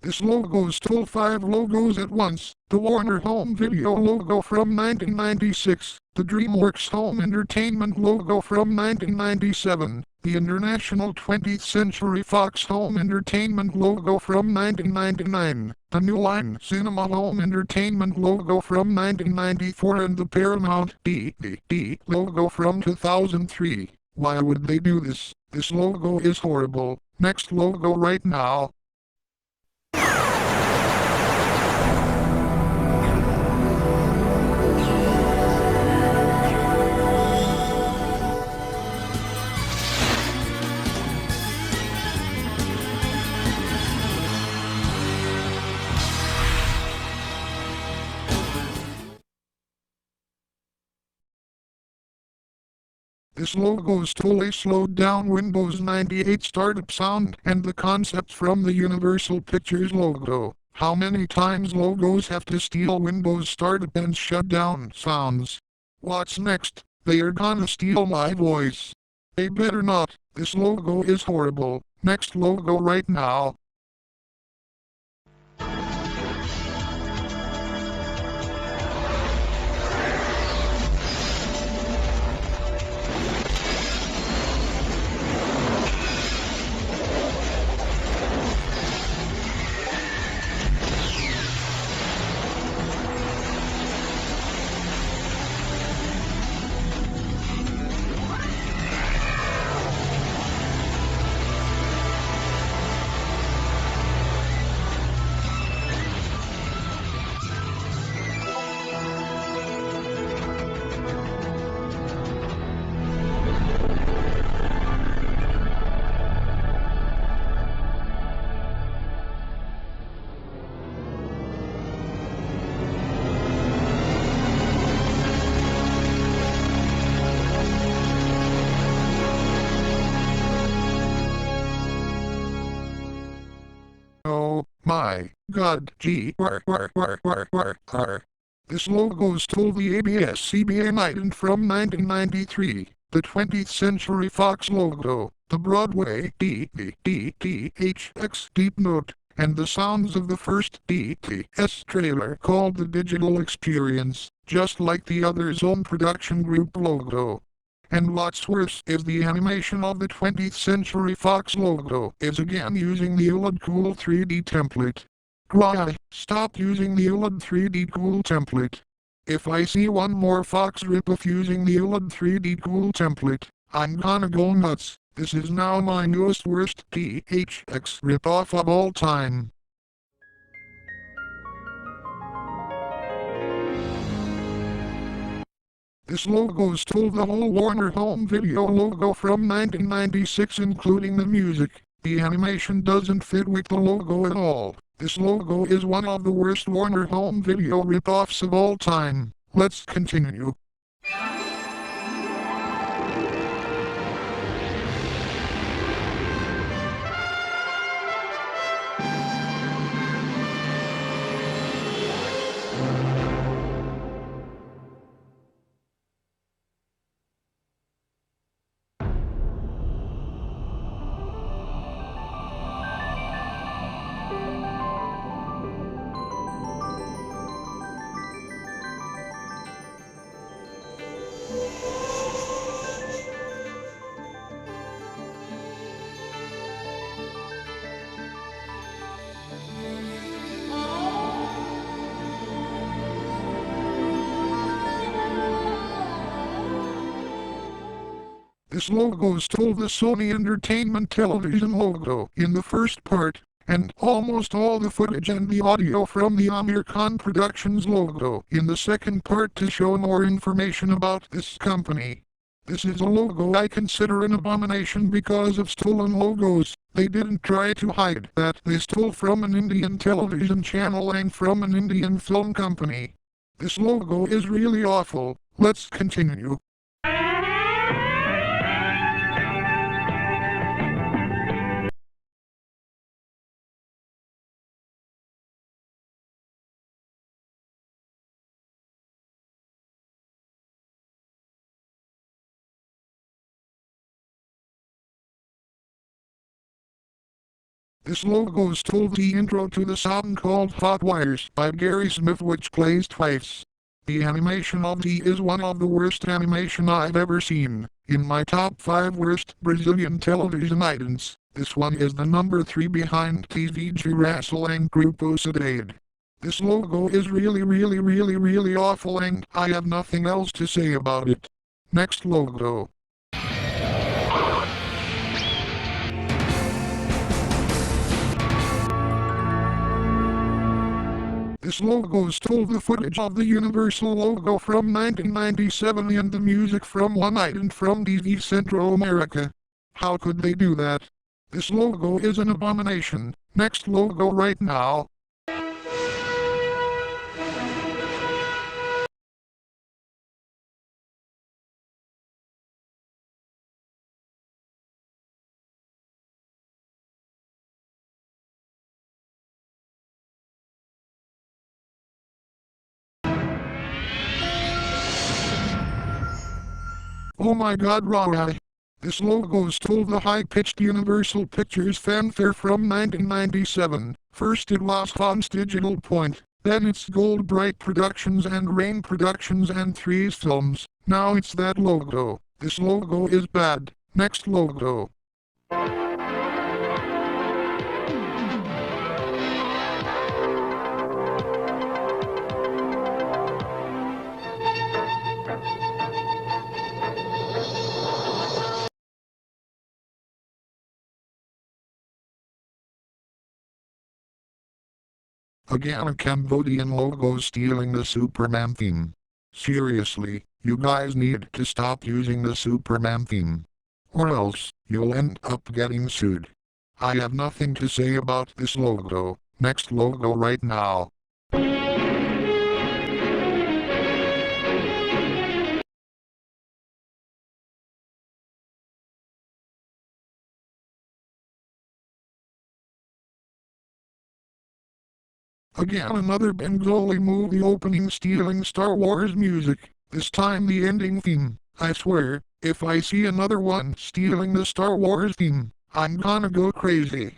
This logo stole 5 logos at once. The Warner Home Video logo from 1996, the DreamWorks Home Entertainment logo from 1997, the International 20th Century Fox Home Entertainment logo from 1999, the New Line Cinema Home Entertainment logo from 1994, and the Paramount DVD logo from 2003. Why would they do this? This logo is horrible. Next logo right now. This logo stole a slowed-down Windows 98 startup sound and the concept from the Universal Pictures logo. How many times logos have to steal Windows startup and shutdown sounds? What's next? They are gonna steal my voice. They better not. This logo is horrible. Next logo right now. Oh my god, This logo stole the ABS-CBN item from 1993, the 20th Century Fox logo, the Broadway DVDTHX Deep Note, and the sounds of the first DTS trailer called The Digital Experience, just like the other Zone Production Group logo. And what's worse is the animation of the 20th Century Fox logo is again using the ULED Cool 3D template. Why, stop using the ULED 3D Cool template. If I see one more Fox ripoff using the ULED 3D Cool template, I'm gonna go nuts. This is now my newest worst THX ripoff of all time. This logo stole the whole Warner Home Video logo from 1996, including the music. The animation doesn't fit with the logo at all. This logo is one of the worst Warner Home Video ripoffs of all time. Let's continue. This logo stole the Sony Entertainment Television logo in the first part, and almost all the footage and the audio from the Amir Khan Productions logo in the second part to show more information about this company. This is a logo I consider an abomination because of stolen logos. They didn't try to hide that they stole from an Indian television channel and from an Indian film company. This logo is really awful. Let's continue. This logo stole the intro to the song called Hot Wires by Gary Smith, which plays twice. The animation of the is one of the worst animation I've ever seen. In my top 5 worst Brazilian television items, this one is the number 3 behind TV Girassol and Grupo Cidade. This logo is really awful and I have nothing else to say about it. Next logo. This logo stole the footage of the Universal logo from 1997 and the music from One Night and from TV Central America. How could they do that? This logo is an abomination. Next logo right now. Oh my god, Rawai. This logo stole the high-pitched Universal Pictures fanfare from 1997. First it was Hans Digital Point, then it's Gold Bright Productions and Rain Productions and Threes Films. Now it's that logo. This logo is bad. Next logo. Again, a Cambodian logo stealing the Superman theme. Seriously, you guys need to stop using the Superman theme. Or else, you'll end up getting sued. I have nothing to say about this logo. Next logo right now. Again, another Bengali movie opening stealing Star Wars music, this time the ending theme. I swear, if I see another one stealing the Star Wars theme, I'm gonna go crazy.